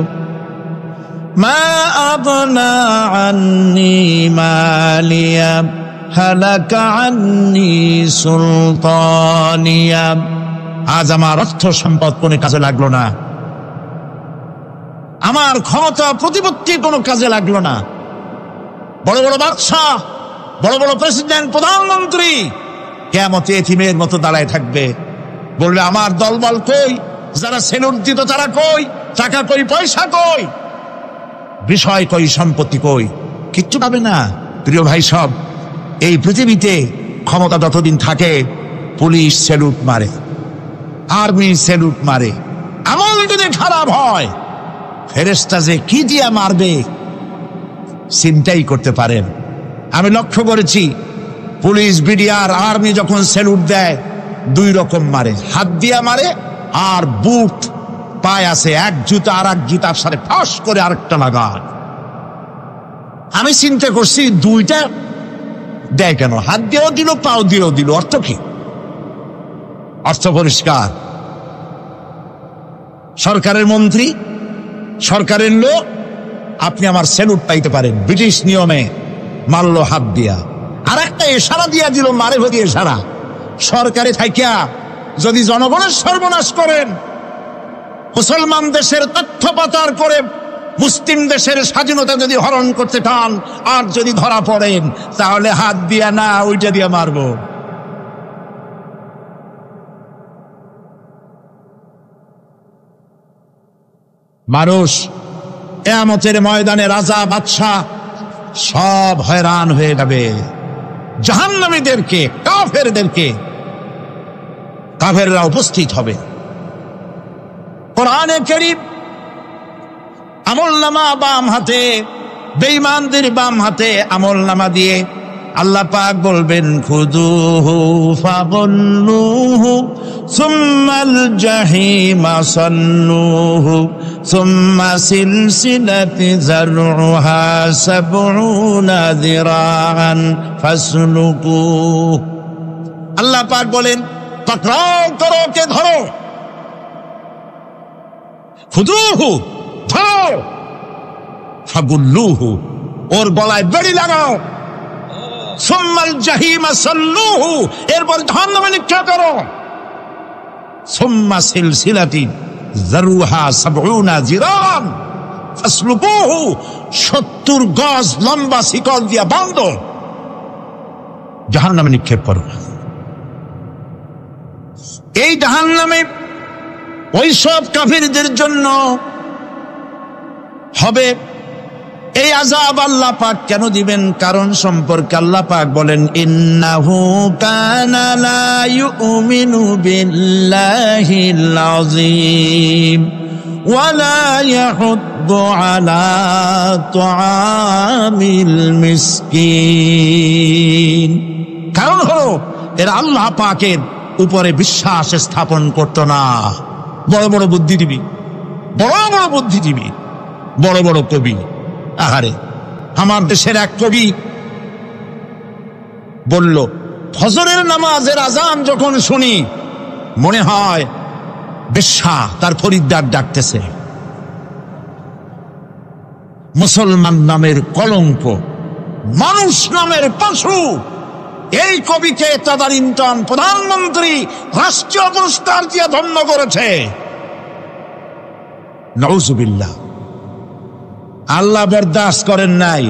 মা আগনা আন্নি মালিয়া হালাকা আন্নি সুলতানিয়া। আজ আমার অর্থ সম্পদ কোনো কাজে লাগলো না, আমার ক্ষমতা প্রতিপত্তি কোনো কাজে লাগলো না। বড় বড় বাদশাহ, বড় বড় প্রেসিডেন্ট, প্রধানমন্ত্রী কিয়ামতে এতিমের মতো দাঁড়ায় থাকবে, বলবে আমার দলবল কই, যারা সেলুট দিত তারা কই, টাকা কই, পয়সা কই, বিষয় কই, সম্পত্তি কই, কিচ্ছু পাবে না। প্রিয় ভাই সব, এই পৃথিবীতে ক্ষমতা যতদিন থাকে পুলিশ সেলুট মারে, আর্মি সেলুট মারে। আমল যদি খারাপ হয় ফেরেশতা যে কি দিয়া মারবে চিন্তাই করতে পারেন। আমি লক্ষ্য করেছি, পুলিশ, বিডিআর, আর্মি যখন সেলুট দেয় 2 রকম মারে, হাত দিয়া মারে আর বুট পায় আছে, এক জুতা আর এক জুতার সাথে ফাঁস করে আরেকটা লাগায়। আমি চিন্তা করছি 2টা দেয় কেন? হাত দিয়েও দিল, পাও দিয়েও দিল, অর্থ কি? অর্থ পরিষ্কার। সরকারের মন্ত্রী সরকারের লোক, আপনি আমার স্যালুট পাইতে পারেন। ব্রিটিশ নিয়মে মারল হাত দিয়া, আর একটা ইশারা দিয়া দিল, মারে ভরি ইশারা। সরকারে থাইকা যদি জনগণের সর্বনাশ করেন, মুসলমান দেশের তথ্য পাচার করে মুসলিম দেশের স্বাধীনতা যদি হরণ করতে চান, আর যদি ধরা পড়েন, তাহলে হাত দিয়া না, ওইটা দিয়া মারবো। মানুষ কিয়ামতের ময়দানে রাজা বাদশা সব হয়রান হয়ে যাবে। জাহান্নামীদেরকে, কাফেররা উপস্থিত হবে। কোরআনে কারীম আমলনামা বাম হাতে, বেঈমানদের বাম হাতে আমলনামা দিয়ে আল্লাহ পাক বলবেন, খুযুহু ফাগুল্লুহু সুম্মাল জাহিমা সাল্লুহু সুম্মা সিলসিলাতি যারউহা সাবউনা যিরাআন ফাসলুকুহু। আল্লাহ পাক বলেন, পাকড়াও করো, কে ধরো, খুযুহু ধরো, ফাগুল্লুহু ওর গলায় বেড়ি লাগাও, সুম্মাল জাহিমা সাল্লুহু এরপর জাহান্নামে নিক্ষেপ করো, সুম্মা সিলসিলাতি যারউহা সাবউনা যিরাআন ফাসলুকুহু 70 গজ লম্বা শিকল দিয়া বাঁধো, জাহান্নামে নিক্ষেপ করো। এই জাহান্নামে ওই সব কাফিরদের জন্য হবে। এই আযাব আল্লাহ পাক কেন দিবেন, কারণ সম্পর্কে আল্লাহ পাক বলেন, ইন্নাহু কানা লা ইউমিনু বিল্লাহিল আযীম ওয়া লা ইয়াহুদ্দু আলা তুআমিল মিসকিন। কারণ হলো এরা আল্লাহ পাকের উপরে বিশ্বাস স্থাপন করতো না। বড় বড় বুদ্ধিজীবী, বড় বড় কবি। আহারে, আমার দেশের এক কবি বলল, ফজরের নামাজের আজান যখন শুনি মনে হয় বেশ্যা তার ফরিদ্দার ডাকতেছে। মুসলমান নামের কলঙ্ক, মানুষ নামের পশু। এই কবিকে তাদারিন্টন প্রধানমন্ত্রী রাষ্ট্রীয় পুরস্কার দিয়ে ধন্য করেছে। নাউজুবিল্লাহ। আল্লাহ বরদাস্ত করেন নাই।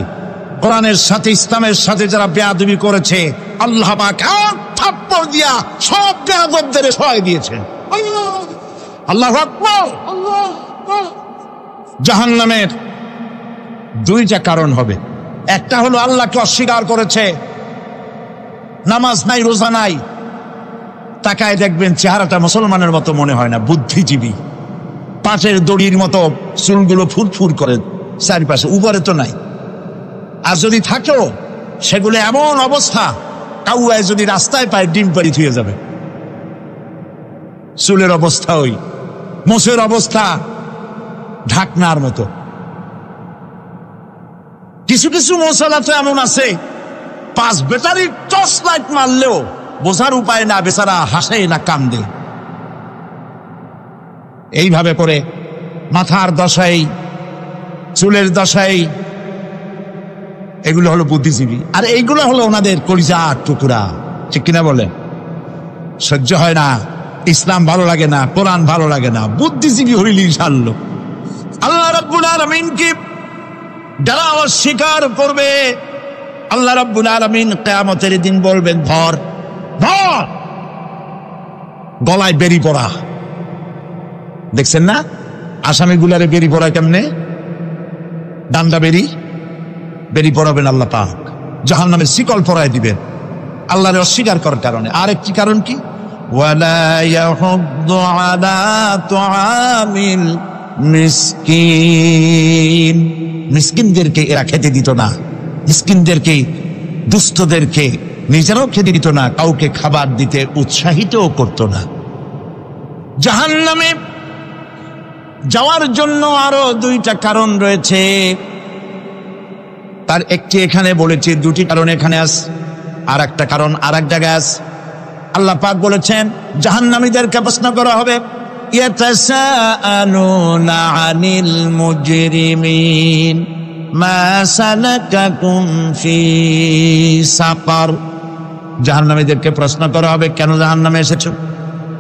কোরআনের সাথে ইসলামের সাথে যারা বেয়াদবি করেছে, আল্লাহ পাক এক থাপ্পড় দিয়া সব বেয়াদবদের সহায় দিয়েছেন। আল্লাহু আকবার। জাহান্নামের দুইটা কারণ হবে। একটা হলো আল্লাহকে অস্বীকার করেছে, নামাজ নাই, রোজা নাই, তাকায় দেখবেন চেহারাটা মুসলমানের মতো মনে হয় না, বুদ্ধিজীবী, পাটের দড়ির মতো চুলগুলো ফুরফুর করে চারিপাশে, উপরে তো নাই। আর যদি থাকেও সেগুলো এমন অবস্থা, কাউয়ায় যদি রাস্তায় পায় ডিম পাড়ি থুয়ে যাবে। চুলের অবস্থা ওই, মোষের অবস্থা ঢাকনার মতো। কিছু কিছু মশলা তো এমন আছে, 5 ব্যাটারির টর্চ লাইট মারলেও বোঝার উপায় না, বেচারা হাসে না কান্দে। এইভাবে করে মাথার দশাই, চুলের দশাই, এগুলো হলো বুদ্ধিজীবী। আর এইগুলো হলো ওনাদের কলিজার টুকরা, ঠিক কিনা বলেন? সহ্য হয় না, ইসলাম ভালো লাগে না, কোরআন ভালো লাগে না, বুদ্ধিজীবী হইলি ছাড়লো। আল্লাহ রাব্বুল আলামিনকে যারা অস্বীকার করবে, আল্লাহ রাব্বুল আলামিন কিয়ামতের দিন বলবেন, ধর ধর, গলায় বেরি পড়া। দেখছেন না আসামিগুলারে বেরি পড়া কেমনে? ডান্ডা বেরি পড়াবেন আল্লাহ পাক, জাহান্নামের শিকল পরায় দিবেন আল্লাহরে অস্বীকার করার কারণে। আরেকটি কারণ কি? ওয়ালা ইয়াহুদ্দু আলা তুআমিল মিসকিন। মিসকিনদেরকে এরা খেতে দিত না, মিসকিনদেরকে, দুস্থদেরকে নিজেরাও খেতে দিত না, কাউকে খাবার দিতে উৎসাহিতও করত না। জাহান্নামে যাওয়ার জন্য আরো 2টা কারণ রয়েছে। তার একটি এখানে বলেছি, 2টি কারণ এখানে আছে, আর একটা কারণ আর এক জায়গায় আছে। আল্লাহ পাক বলেছেন জাহান্নামীদেরকে প্রশ্ন করা হবে, ইয়াতাসাআলুনা আনিল মুজরিমিন মা সালাকাকুম ফি সাকার। জাহান্নামীদেরকে প্রশ্ন করা হবে, কেন জাহান্নামে এসেছো?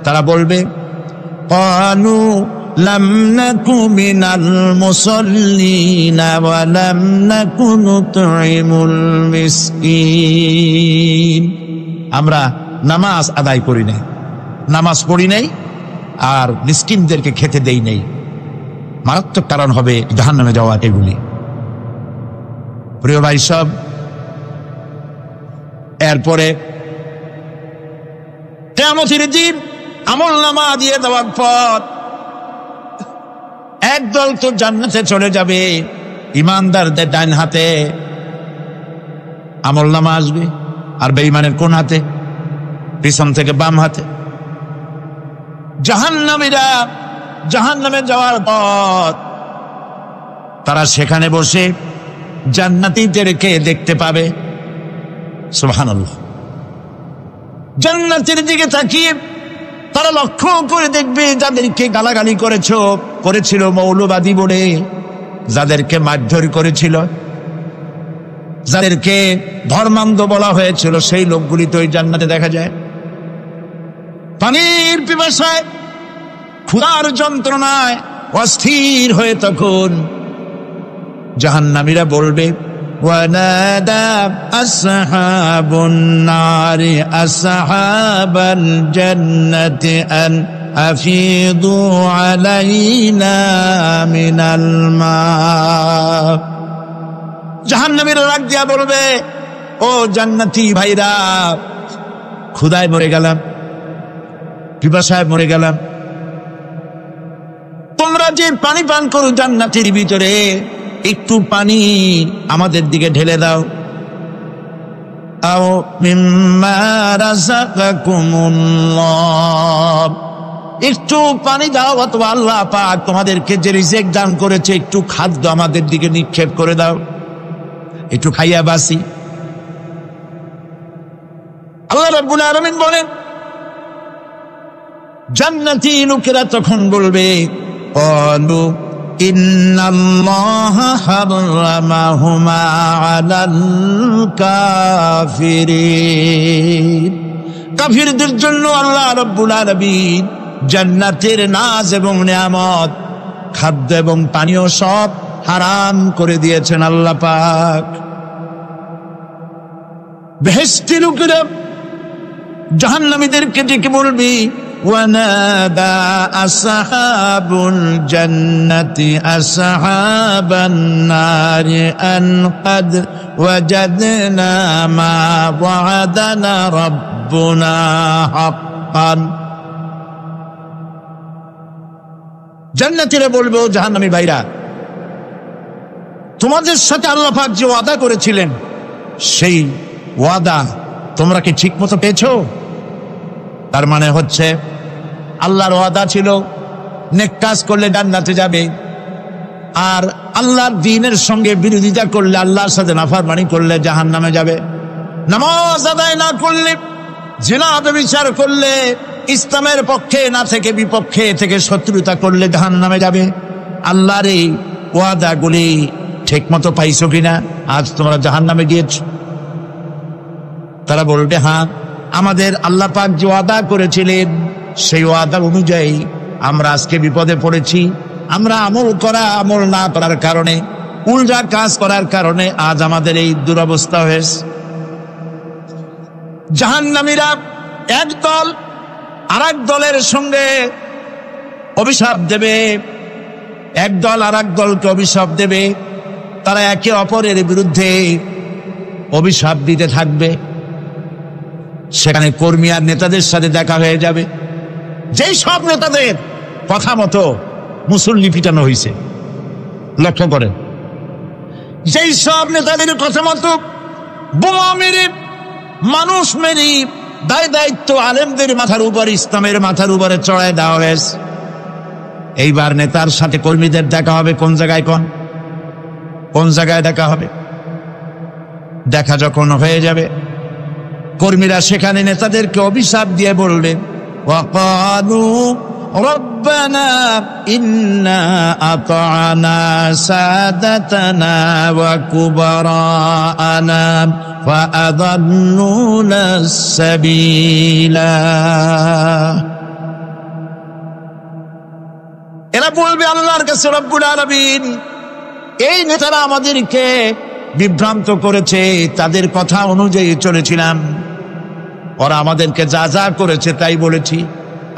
তারা বলবে ক্বালু লাম নাকু মিনাল মুসাল্লিনা ওয়া লাম নাকু নুতঈমুল মিসকিন। আমরা নামাজ আদায় করি নাই, নামাজ পড়ি নাই, আর মিসকিনদেরকে খেতে দেই নাই। মারাত্মক কারণ হবে জাহান্নামে যাওয়া এগুলি। প্রিয় ভাই সব, এরপরে কিয়ামতের দিন আমলনামা দিয়ে দেওয়ার পর একদল তো জান্নাতে চলে যাবে, ইমানদারদের ডান হাতে আমলনামা আসবে, আর বেঈমানের কোন হাতে? পিছন থেকে বাম হাতে। জাহান্নামীরা জাহান্নামে যাওয়ার পর তারা সেখানে বসে জান্নাতীদেরকে দেখতে পাবে। সুবহানাল্লাহ। জান্নাতের দিকে তাকিয়ে তারা লক্ষ্য করে দেখবে যাদেরকে গালাগালি করেছিল মৌলবাদী বলে, যাদেরকে মারধর করেছিল, যাদেরকে ধর্মান্ধ বলা হয়েছিল, সেই লোকগুলি তো এই জান্নাতে দেখা যায়। পানির পিপাসায়, ক্ষুধার যন্ত্রণায় অস্থির হয়ে তখন জাহান্নামীরা বলবে ওয়ানাদা আসহাবুন নারি আসহাবাল জান্নাতি আন আফিদু আলাইনা মিনাল মা। জাহান্নামীরা রাগ দিয়া বলবে, ও জান্নাতি ভাইরা, ক্ষুধায় মরে গেলাম, পিপাসায় মরে গেলাম, তোমরা যে পানি পান করো জান্নাতের ভিতরে, একটু পানি আমাদের দিকে ঢেলে দাও। আও মিম্মা রাযাকাকুমুল্লাহ, একটু পানি দাও, অথবা আল্লাহ পাক তোমাদেরকে যে রিজিক দান করেছে একটু খাদ্য আমাদের দিকে নিক্ষেপ করে দাও, একটু খাইয়া বাসি। আল্লাহ রাব্বুল আলামিন বলেন, জান্নাতি লোকেরা তখন বলবে ক্বালু ইন্নাল্লাহা হারামাহুমা আলাল কাফিরিন। কাফিরদের জন্য আল্লাহ রাব্বুল আলামিন জান্নাতের নাজ এবং নিয়ামত, খাদ্য এবং পানীয় সব হারাম করে দিয়েছেন আল্লাহ পাক। বেহেশতি লোকেরা জাহান্নামীদেরকে ডেকে বলবি ওয়ানাদা আসহাবুল জান্নাতি আসহাবান নারি আন ক্বাদ ওয়াজাদনা মা ওয়া'আদানা রাব্বুনা হাক্কান। জান্নাতীরা বলবে, ও জাহান্নামী ভাইরা, তোমাদের সাথে আল্লাহ পাক যে ওয়াদা করেছিলেন সেই ওয়াদা তোমরা কি ঠিক মতো পেয়েছো? তার মানে হচ্ছে আল্লাহর ওয়াদা ছিল নেক কাজ করলে জান্নাতে যাবে, আর আল্লাহর দ্বীনের সঙ্গে বিরোধিতা করলে, আল্লাহর সাথে নাফরমানি করলে জাহান্নামে যাবে। নামাজ আদায় না করলে, জিনা ব্যভিচার করলে, ইসলামের পক্ষে না থেকে বিপক্ষে থেকে শত্রুতা করলে জাহান্নামে যাবে। আল্লাহর এই ওয়াদাগুলি ঠিক মতো পাইছো কিনা? আজ তোমরা জাহান্নামে গিয়েছো। তারা বলবে, হ্যাঁ, আমাদের আল্লাহ পাক যে ওয়াদা করেছিলেন সেই ওয়াদা অনুযায়ী আমরা আজকে বিপদে পড়েছি। আমরা আমল না করার কারণে, উল্টা কাজ করার কারণে আজ আমাদের এই দুরবস্থা হয়েছে। জাহান্নামীরা একদল আরেক দলের সঙ্গে অভিশাপ দেবে, একদল আরেক দলকে অভিশাপ দেবে। তারা একে অপরের বিরুদ্ধে অভিশাপ দিতে থাকবে। সেখানে কর্মী আর নেতাদের সাথে দেখা হয়ে যাবে। যেই সব নেতাদের কথা মতো মুসল্লি পিটানো হয়েছে, লক্ষ্য করেন, যেই সব নেতাদের কথা মতো বোমা মেরে, মানুষ মেরে, দায় দায়িত্ব আলেমদের মাথার উপর, ইসলামের মাথার উপরে চড়ায় দেওয়া হয়েছে। এইবার নেতার সাথে কর্মীদের দেখা হবে কোন জায়গায়, কোন জায়গায় দেখা হবে? দেখা যখন হয়ে যাবে, কর্মীরা সেখানে নেতাদেরকে অভিশাপ দিয়ে বলবে ওয়াকালু ربنا إنا أطعنا سادتنا وكبراءنا فأضلونا السبيلا। এরা বলবে আল্লাহর কাছে, রব্বুল আলামিন, এই নেতারা আমাদেরকে বিভ্রান্ত করেছে, তাদের কথা অনুযায়ী চলেছিলাম, ওরা আমাদেরকে যা যা করেছে তাই বলেছি,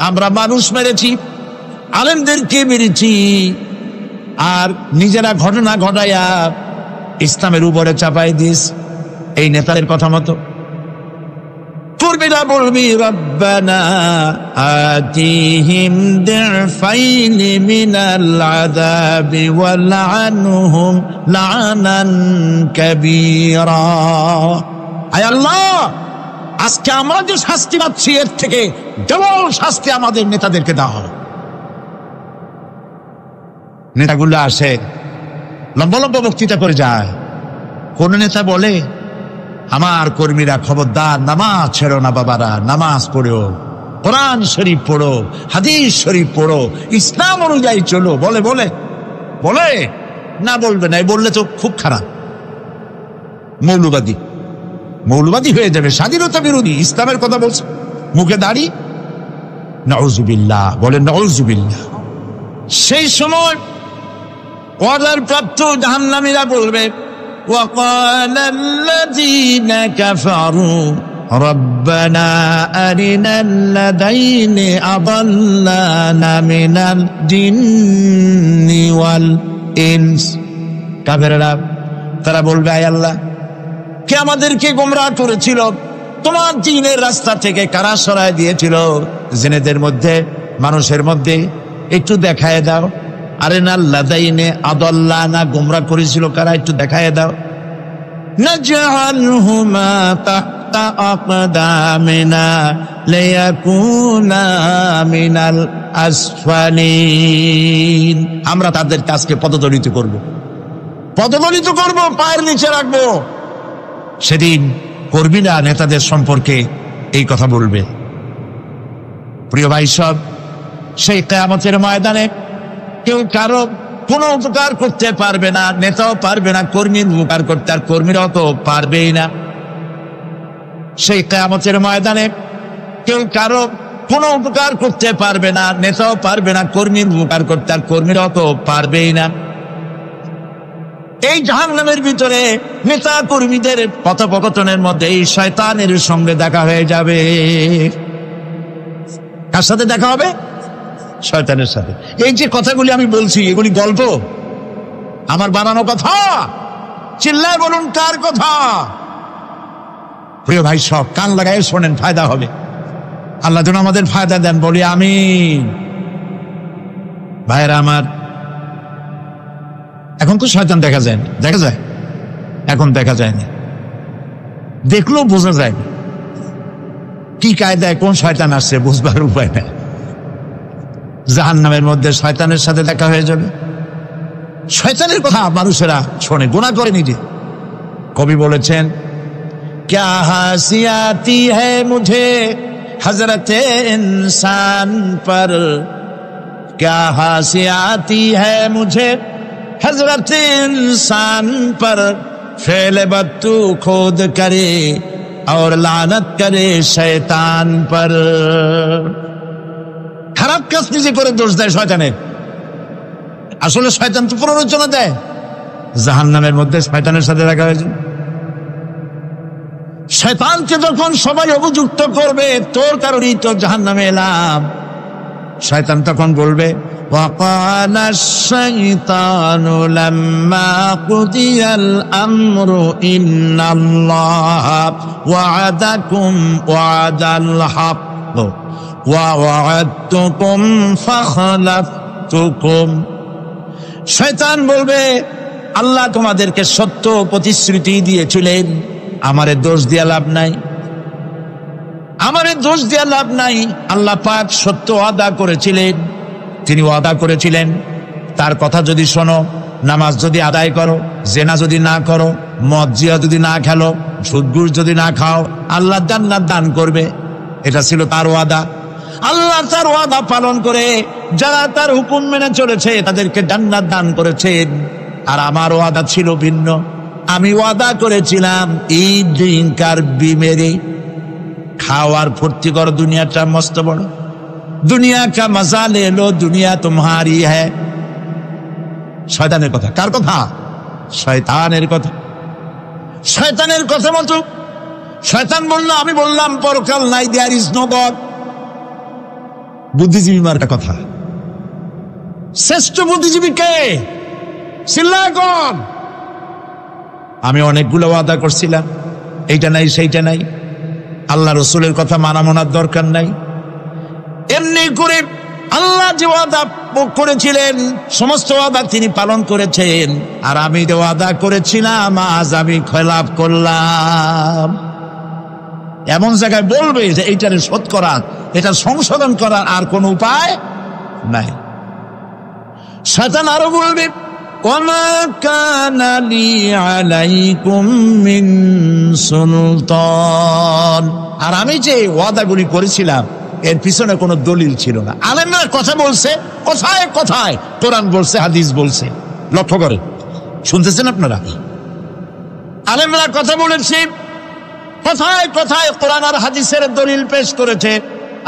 আমরা মানুষ মেরেছি, আলেমদেরকে মেরেছি, আর নিজেরা ঘটনা ঘটাইয়া ইসলামের উপরে চাপাই দিস এই নেতাদের কথা মতো। কর্মীরা বলবি, রব্বানা আতিহিম দিফাইনি মিনাল আযাবি ওয়ালআনহুম লা'নান কাবীরা। আয় আল্লাহ, আজকে আমরা যে শাস্তি পাচ্ছি এর থেকে ডবল শাস্তি আমাদের নেতাদেরকে দেওয়া হবে। নেতাগুলো আসে, লম্বা লম্বা বক্তৃতা করে যায়। কোন নেতা বলে, আমার কর্মীরা খবরদার, নামাজ ছেড়ো না বাবারা, নামাজ পড়ো, কোরআন শরীফ পড়ো, হাদিস শরীফ পড়ো, ইসলাম অনুযায়ী চলো। বলে বলে বলে না, বলবে না, বললে তো খুব খারাপ, মৌলবাদী মৌলবাদী হয়ে যাবে, স্বাধীনতা বিরোধী, ইসলামের কথা বলছে, মুখে দাড়ি, নাউজুবিল্লাহ, বলেন নাউজুবিল্লাহ। সেই সময় অর্ডার প্রাপ্ত জাহান্নামীরা বলবে, وقال الذين كفروا ربنا أرنا الذين أضلانا من الجن والإنس। কাফেররা তারা বলবে, আয় আল্লাহ, কে আমাদেরকে গোমরাহ করেছিল, তোমার দ্বীনের রাস্তা থেকে কারা সরায় দিয়েছিল, জিনেদের মধ্যে মানুষের মধ্যে একটু দেখায় দাও। আরেনাল লাদাইনে আদাল্লানা, গোমরাহ করেছিল কারা, একটু দেখায় দাও। নাজআলহুমা তাহতা আকদামিনা লিয়াকুনা মিনাল আসফালিন। আমরা তাদের কাজকে পদদলিত করব, পদদলিত করব, পায়ের নিচে রাখবো। সেদিন কর্মীরা নেতাদের সম্পর্কে এই কথা বলবে। প্রিয় ভাই সব, সেই কিয়ামতের ময়দানে কেউ কারো কোনো উপকার করতে পারবে না, নেতাও পারবে না কর্মীর উপকার করতে, আর কর্মীরাও তো পারবেই না। সেই কিয়ামতের ময়দানে কেউ কারো কোনো উপকার করতে পারবে না, নেতাও পারবে না কর্মীর উপকার করতে, আর কর্মীরাও তো পারবেই না। এই জাহান্নামের ভিতরে নেতা কর্মীদের কথোপকথনের মধ্যে এই শয়তানের সঙ্গে দেখা হয়ে যাবে। কার সাথে দেখা হবে? শয়তানের সাথে। এই যে কথাগুলি আমি বলছি, এগুলি গল্প, আমার বানানো কথা? চিল্লায় বলুন, কার কথা? প্রিয় ভাই সব, কান লাগাই শোনেন, ফায়দা হবে। আল্লাহ যেন আমাদের ফায়দা দেন, বলি আমিন। ভাইরা আমার, এখন তো শয়তান দেখা যায় না, দেখা যায়? এখন দেখা যায় না, দেখলেও বোঝা যায় না কি কায়দায় কোন শয়তান আসছে, বুঝবার উপায় নেই। জাহান্নামের মধ্যে শয়তানের সাথে দেখা হয়ে যাবে। শয়তানের কথা মানুষেরা শোনে, গুনাহ করে নিজে। কবি বলেছেন, ক্যা হাসি আতি হ্যায় মুঝে হযরতে ইনসান পর, ক্যা হাসি আতি হ্যায় মুঝে হযরতে ইনসান পর, ফেলে বত্তু খোদ করে और लानत करे शैतान पर। খারাপ কাজ নিজে করে দোষ দেয় শয়তানের। আসলে শয়তান তো প্ররোচনা দেয়। জাহান্নামের মধ্যে শয়তানের সাথে দেখা হয়েছে। শয়তানকে যখন সবাই অভিযুক্ত করবে, তোর কারণেই তো জাহান্নামে এলাম, শয়তান তখন বলবে, وقال الشيطان لما قضي الأمر إن الله وعدكم وعد الحق ووعدتكم فخلفتكم। শয়তান বলবে, আল্লাহ তোমাদেরকে সত্য প্রতিশ্রুতি দিয়েছিলেন, আমারে দোষ দিয়া লাভ নাই, আমারে দোষ দিয়া লাভ নাই। আল্লাহ পাক সত্য ওয়াদা করেছিলেন, তিনি ওয়াদা করেছিলেন তার কথা যদি শোনো, নামাজ যদি আদায় করো, জেনা যদি না করো, মদ জিয়া যদি না খেলো, সুদ ঘুষ যদি না খাও, আল্লাহ জান্নাত দান করবে। এটা ছিল তার ওয়াদা। আল্লাহ তার ওয়াদা পালন করে যারা তার হুকুম মেনে চলেছে তাদেরকে জান্নাত দান করেছেন। আর আমার ওয়াদা ছিল ভিন্ন। আমি ওয়াদা করেছিলাম এই ড্রিঙ্ক আর বিমেরে খাওয়ার ফুর্তি কর, দুনিয়াটা মস্ত বড়, দুনিয়া কা মজা লে লো, দুনিয়া তোমারি হ্যায়। শয়তানের কথা। কার কথা? শয়তানের কথা। শয়তানের কথা মতো শয়তান বললো, আমি বললাম পরকাল নাই, দেয়ার ইজ নো গড। বুদ্ধিজীবী মার্কা কথা। শ্রেষ্ঠ বুদ্ধিজীবী কে? আমি অনেকগুলো ওয়াদা করছিলাম, এইটা নাই সেইটা নাই, আল্লাহ রসুলের কথা মানা মনার দরকার নাই। এমনি করে আল্লাহ যে ওয়াদা করেছিলেন সমস্ত ওয়াদা তিনি পালন করেছেন। আর আমি যে ওয়াদা করেছিলাম আজ আমি খেলাফ করলাম। এমন জায়গায় বলবে যে এইটারে শোধ করার, এটা সংশোধন করার আর কোন উপায় নাই। শয়তান আরো বলবে, ওমা কানা লি আলাইকুম মিন সুলতান। আর আমি যে ওয়াদাগুলি করেছিলাম এর পিছনে কোনো দলিল ছিল না। আলেমরা কথা বলছে, কথায় কথায় কোরআন বলছে, হাদিস বলছে। লক্ষ্য করে শুনতেছেন আপনারা? আলেমরা কথা বলেছে, কথায় কথায় কোরআন আর হাদিসের দলিল পেশ করেছে,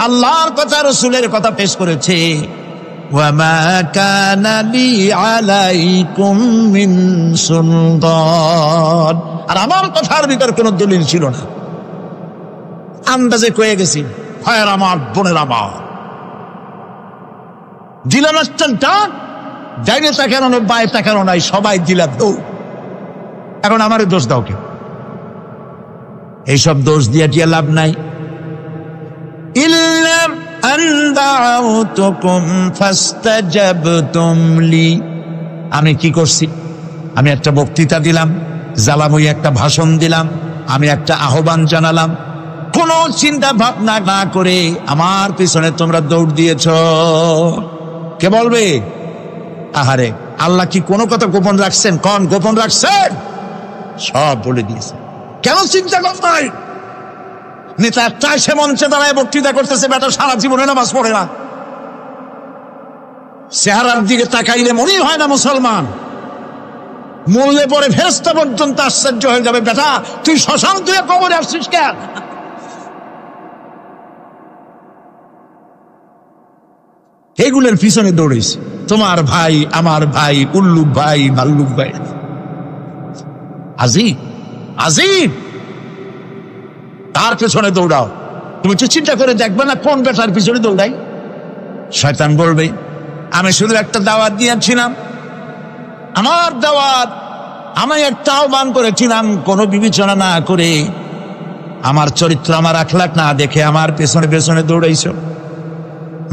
আল্লাহর কথা রসুলের কথা পেশ করেছে। ওয়ামা কানা লি আলাইকুম মিন সুলতান। আর আমার কথার ভিতর কোনো দলিল ছিল না, আন্দাজে কয়ে গেছি। ভাইয়ের আমার, বোনের আমার, দিলাম একটা ডাক, ডাইনে তাকানো না, বায়ে তাকানো নাই, সবাই দিলাম দৌড়। এখন আমারে দোষ দাও কে? এইসব দোষ দিয়া টিয়া লাভ নাই। ইল্লাম আন দাউতুকুম ফাস্তাজাবতুম লি। আমি কি করছি? আমি একটা বক্তৃতা দিলাম, জ্বালাময়ী একটা ভাষণ দিলাম, আমি একটা আহ্বান জানালাম, কোন চিন্তা ভাবনা না করে আমার পিছনে তোমরা দৌড় দিয়েছ। কে বলবে? আহারে, আল্লাহ কি কোনো কথা গোপন রাখছেন? কোন গোপন রাখছেন? সব বলে দিয়েছে। কেন চিন্তা করতে হয়? নেতা একটাই সে মঞ্চে দাঁড়ায় বক্তৃতা করতেছে, বেটা সারা জীবনে নামাজ পড়ে না, চেহারার দিকে তাকাইলে মনেই হয় না মুসলমান, মরলে পরে ফেরেশতা পর্যন্ত আশ্চর্য হয়ে যাবে, বেটা তুই শ্মশান তুই কবরে আসছিস কেন? এগুলোর পিছনে দৌড়িস। তোমার ভাই, আমার ভাই, উল্লুক ভাই, ভাল্লুক ভাই, আজিব আজিব, তার পেছনে দৌড়াও। তুমি তো চিন্তা করে দেখবে না কোন বেটার পিছনে দৌড়াই? শয়তান বলবে, আমি শুধু একটা দাওয়াত দিয়েছিলাম, আমার দাওয়াত, আমি একটা আহ্বান করেছিলাম, কোনো বিবেচনা না করে, আমার চরিত্র, আমার আখলাক না দেখে আমার পেছনে পেছনে দৌড়াইছ।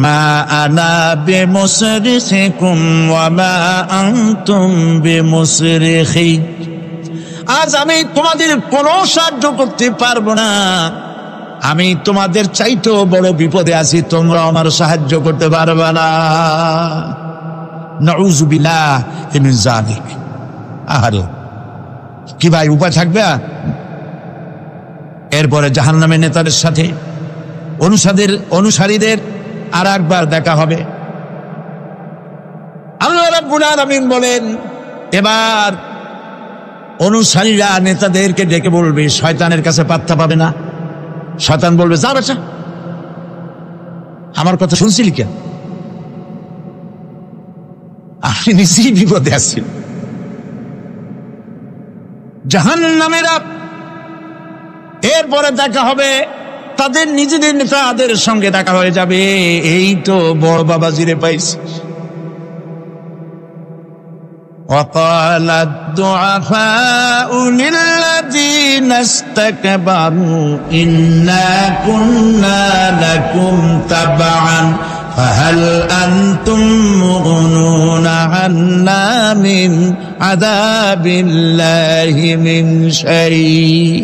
মা আনা বিমুসরিখিকুম ওয়া মা আনতুম বিমুসরিখি। আজ আমি তোমাদের কোনো সাহায্য করতে পারবো না, আমি তোমাদের চাইতেও বড় বিপদে আছি, তোমরা আমার সাহায্য করতে পারবে না। নাউযু বিল্লাহি মিন যালিক। আহারে, কি ভাই উপায় থাকবে? এরপরে জাহান্নামের নেতাদের সাথে অনুসারীদের আর একবার দেখা হবে। আল্লাহ রাব্বুল আলামিন বলেন, এবার অনুসারীরা নেতাদেরকে ডেকে বলবে, শয়তানের কাছে পাত্তা পাবে না। শয়তান বলবে, যা বেটা, আমার কথা শুনছিলি কেন? আপনি নিজেই বিপদে আসছেন। জাহান্নামীরা এরপরে দেখা হবে, তাদের নিজেদের নেতাদের সঙ্গে দেখা হয়ে যাবে। এই তো বড় বাবাজিরে পাইছি। وقال الضعفاء للذين استكبروا إنا كنا لكم تبعا فهل أنتم مغنون عنا من عذاب الله من شيء।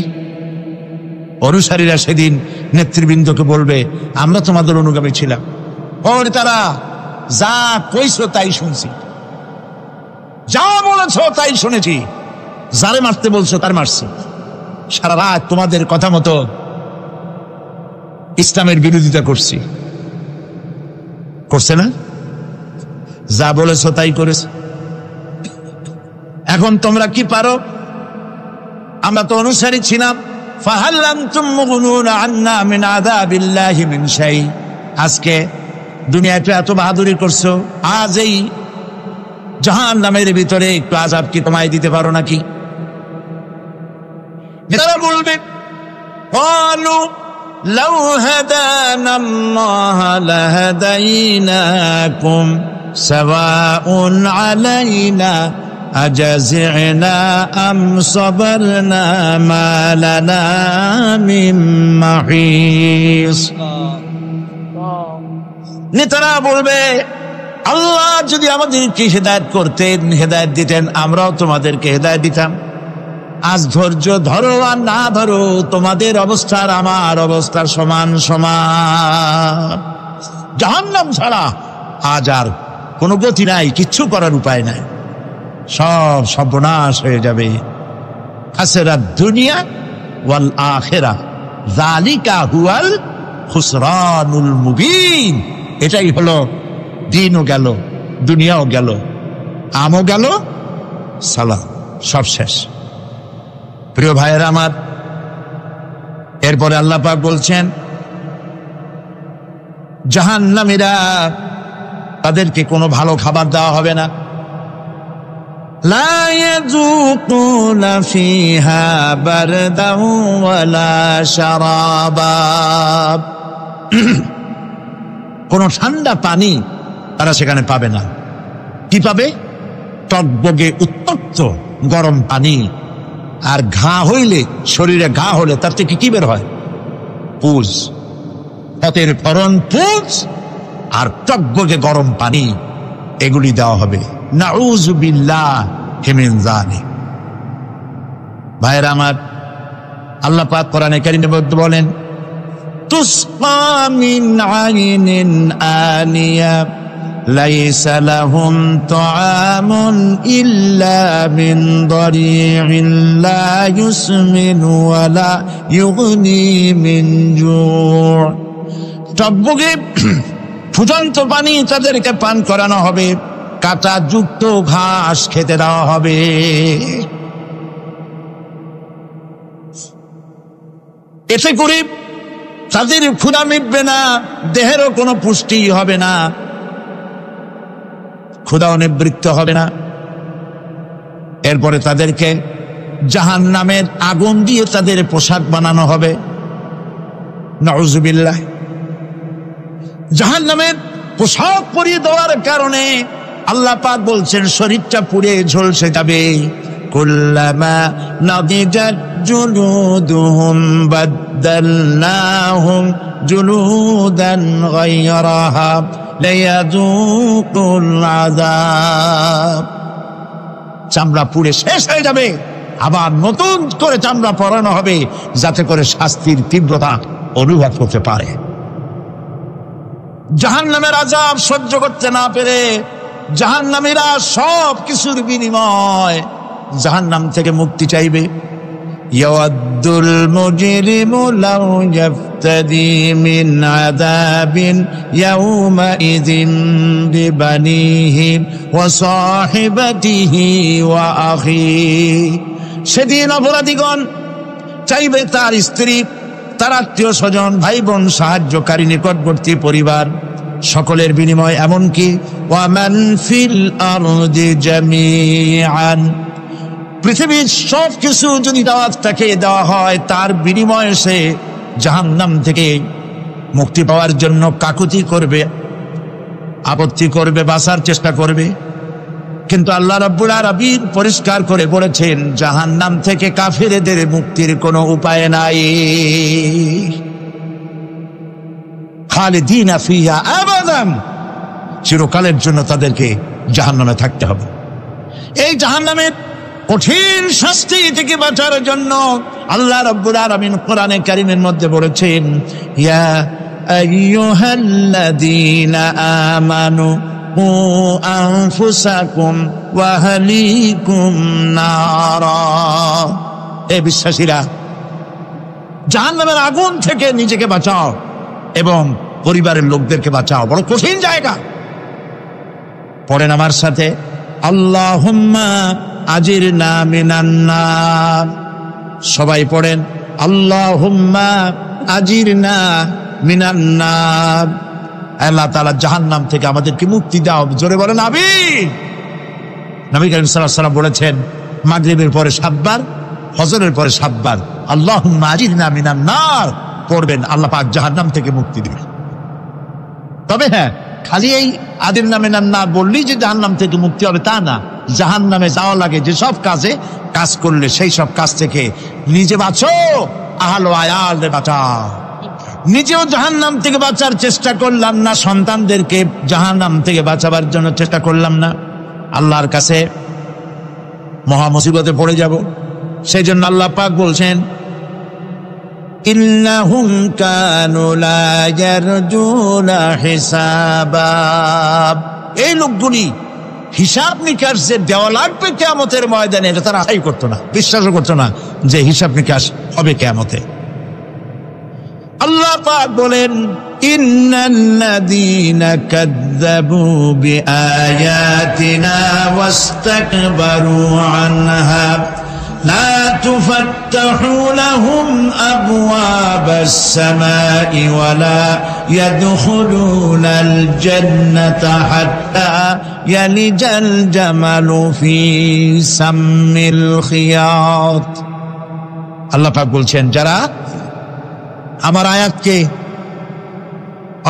অনুসারীরা সেদিন নেতৃবৃন্দকে বলবে, আমরা তোমাদের অনুগামী ছিলাম, ওর তারা যা কইছো তাই শুনছি, যা বলেছ তাই শুনেছি, যারে মারতে বলছো তার মারছি, সারা রাত তোমাদের কথা মতো ইসলামের বিরোধিতা করছি, করছে না? যা বলেছো তাই করেছে। এখন তোমরা কি পারো? আমরা তো অনুসারী ছিলাম। ফাহাল আনতুম মুগনুনা আন্না মিন আযাবিল্লাহি মিন শাই। আজকে দুনিয়াতে এত বাহাদুরি করছো, আজ এই জাহান্নামের ভিতরে একটু আযাব কি তোমায় দিতে পারো নাকি? তারা বলবে ক্বালু লাউ হাদানাল্লাহ লাহাদাইনাকুম সাওয়াউন আলাইনা আজাজি'না আম সাবারনা মা লানা মিন মাহিস। নেতারা বলবে আল্লাহ যদি আমাদেরকে হেদায়েত করতেন, হেদায়েত দিতেন, আমরাও তোমাদেরকে হেদায়েত দিতাম। আজ ধৈর্য ধরো আর না ধরো, তোমাদের অবস্থা আর আমার অবস্থার সমান সমান। জাহান্নাম ছাড়া আজ আর কোনো গতি নাই, কিচ্ছু করার উপায় নাই, সব সর্বনাশ হয়ে যাবে। খাসিরাত দুনিয়া ওয়াল আখিরা যালিকা হুয়াল খুসরানুল মুবিন। এটাই হলো, দিনও গেল, দুনিয়াও গেল, আমও গেল, সালাম, সব শেষ। প্রিয় ভাইয়েরা আমার, এরপরে আল্লাহ পাক বলছেন জাহান্নামীরা তাদেরকে কোনো ভালো খাবার দেওয়া হবে না। লা ইয়াযুকুনা ফিহা বারদান ওয়ালা শারাবা। কোনো ঠান্ডা পানি তারা সেখানে পাবে না। কি পাবে? টকবগে উত্তপ্ত গরম পানি। আর ঘা হইলে, শরীরে ঘা হলে তার থেকে কি বের হয়? পুজ, পথের ফরন পুজ আর টকবগে গরম পানি, এগুলি দেওয়া হবে। নাউযু বিল্লাহি মিন যালিক। ভাইরা আমার, আল্লাহ পাক কোরআনে কারীমের মধ্যে বলেন তুসকা মিন আইনিন আনিয়া লাইসা লাহুম তুআমুন ইল্লা মিন দারি'in লা ইউসমিনু ওয়া লা ইউগনি মিন জু'। টকবগে ফুটন্ত পানি তাদেরকে পান করানো হবে, কাঁটা যুক্ত ঘাস খেতে দেওয়া হবে। এতে করে তাদের ক্ষুধা মিটবে না, দেহেরও কোনো পুষ্টি হবে না, ক্ষুধাও নিবৃত্ত হবে না। এরপরে তাদেরকে জাহান্নামের আগুন দিয়ে তাদের পোশাক বানানো হবে। নাউযুবিল্লাহ। জাহান্নামের পোশাক পরিয়ে দেওয়ার কারণে আল্লাহ পাক বলছেন শরীরটা পুড়ে ঝলসে যাবে। কুল্লামা নাদিজাত জুলুদুহুম বাদদালনাহুম জুলুদান গায়রাহা লিয়াযুকুল আযাব। চামড়া পুড়ে শেষ হয়ে যাবে, আবার নতুন করে চামড়া পরানো হবে, যাতে করে শাস্তির তীব্রতা অনুভব করতে পারে। জাহান্নামের আযাব সহ্য করতে না পেরে জাহান্নামীরা সব কিছুর বিনিময় জাহান্নাম থেকে মুক্তি চাইবে। ইয়াওয়াদ্দুল মুজরিমু লাউ ইয়াফতাদি মিন আযাবিন ইয়াওমাইযিন বিবানিহি ওয়া সাহিবাতিহি ওয়া আখিহি। সেদিন অপরাধীগণ চাইবে তার স্ত্রী, তার আত্মীয় স্বজন, ভাই বোন, সাহায্যকারী, নিকটবর্তী পরিবার, সকলের বিনিময়, এমনকি ওয়ামান ফিল আরদি জামিআন, পৃথিবীর সব কিছু যদি তাকে দেওয়া হয়, তার বিনিময়ে সে জাহান্নাম থেকে মুক্তি পাওয়ার জন্য কাকুতি করবে, আপত্তি করবে, বাঁচার চেষ্টা করবে। কিন্তু আল্লাহ রাব্বুল আলামিন পরিষ্কার করে বলেছেন জাহান্নাম থেকে কাফেরদের মুক্তির কোনো উপায় নাই। খালিদিনা ফিহা আবাদান, চিরকালের জন্য তাদেরকে জাহান্নামে থাকতে হবে। এই জাহান্নামের কঠিন শাস্তি থেকে বাঁচার জন্য আল্লাহ রাব্বুল আলামিন কোরআনে কারীমের মধ্যে বলেছেন ইয়া আইয়ুহাল্লাযীনা আমানু কু আনফুসাকুম ওয়া আহলিকুম নারা। হে বিশ্বাসীরা, জাহান্নামের আগুন থেকে নিজেকে বাঁচাও এবং পরিবারের লোকদেরকে বাঁচাও। বড় কঠিন জায়গা। পড়েন আমার সাথে, আল্লাহুম্মা আজিরনা মিনান নার। সবাই পড়েন, আল্লাহুম্মা আজিরনা মিনান নার। আল্লাহ তাআলা জাহান্নাম থেকে আমাদেরকে মুক্তি দাও। জোরে বলেন আমিন। নবী করিম সাল্লাল্লাহু আলাইহি ওয়াসাল্লাম বলেছেন, মাগরিবের পরে 7 বার, ফজরের পরে 7 বার আল্লাহুম্মা আজিরনা মিনান নার পড়বেন, আল্লাহ পাক জাহান্নাম থেকে মুক্তি দিবেন। তবে হ্যাঁ, খালি এই আজিরনা মিনান নার বললেই যে জাহান্নাম থেকে মুক্তি হবে তা না। জাহান্নামে যাওয়া লাগে যেসব কাজ করলে সেই সব কাজ থেকে নিজে বাঁচো, আহল আয়ালরে বাঁচাও। নিজেও জাহান্নাম থেকে বাঁচার চেষ্টা করলাম না, সন্তানদেরকে জাহান্নাম থেকে বাঁচাবার জন্য চেষ্টা করলাম না, আল্লাহর কাছে মহা মুসিবতে পড়ে যাব। সেই জন্য আল্লাহ পাক বলছেন, ইন্নাহুম কানু লা ইয়ারজুনা হিসাবা। এই লোকগুলি হিসাব নিকাশ যে দেওয়া লাগবে কিয়ামতের ময়দানে, এটা তারা আশাই করতো না, বিশ্বাসও করতো না যে হিসাব নিকাশ হবে কিয়ামতে। আল্লাহ পাক বলেন, ইন্নাল্লাযীনা কাযযাবু বিআয়াতিনা ওয়াস্তাকবারু আনহা লা তুফাত্তাহু লাহুম আবওয়াবাস সামাই ওয়া লা ইয়াদখুলুনাল জান্নাতা হাত্তা ইয়ালিজাল জামালু ফি সাম্মিল খিয়াত। আল্লাহ পাক বলছেন, যারা আমার আয়াতকে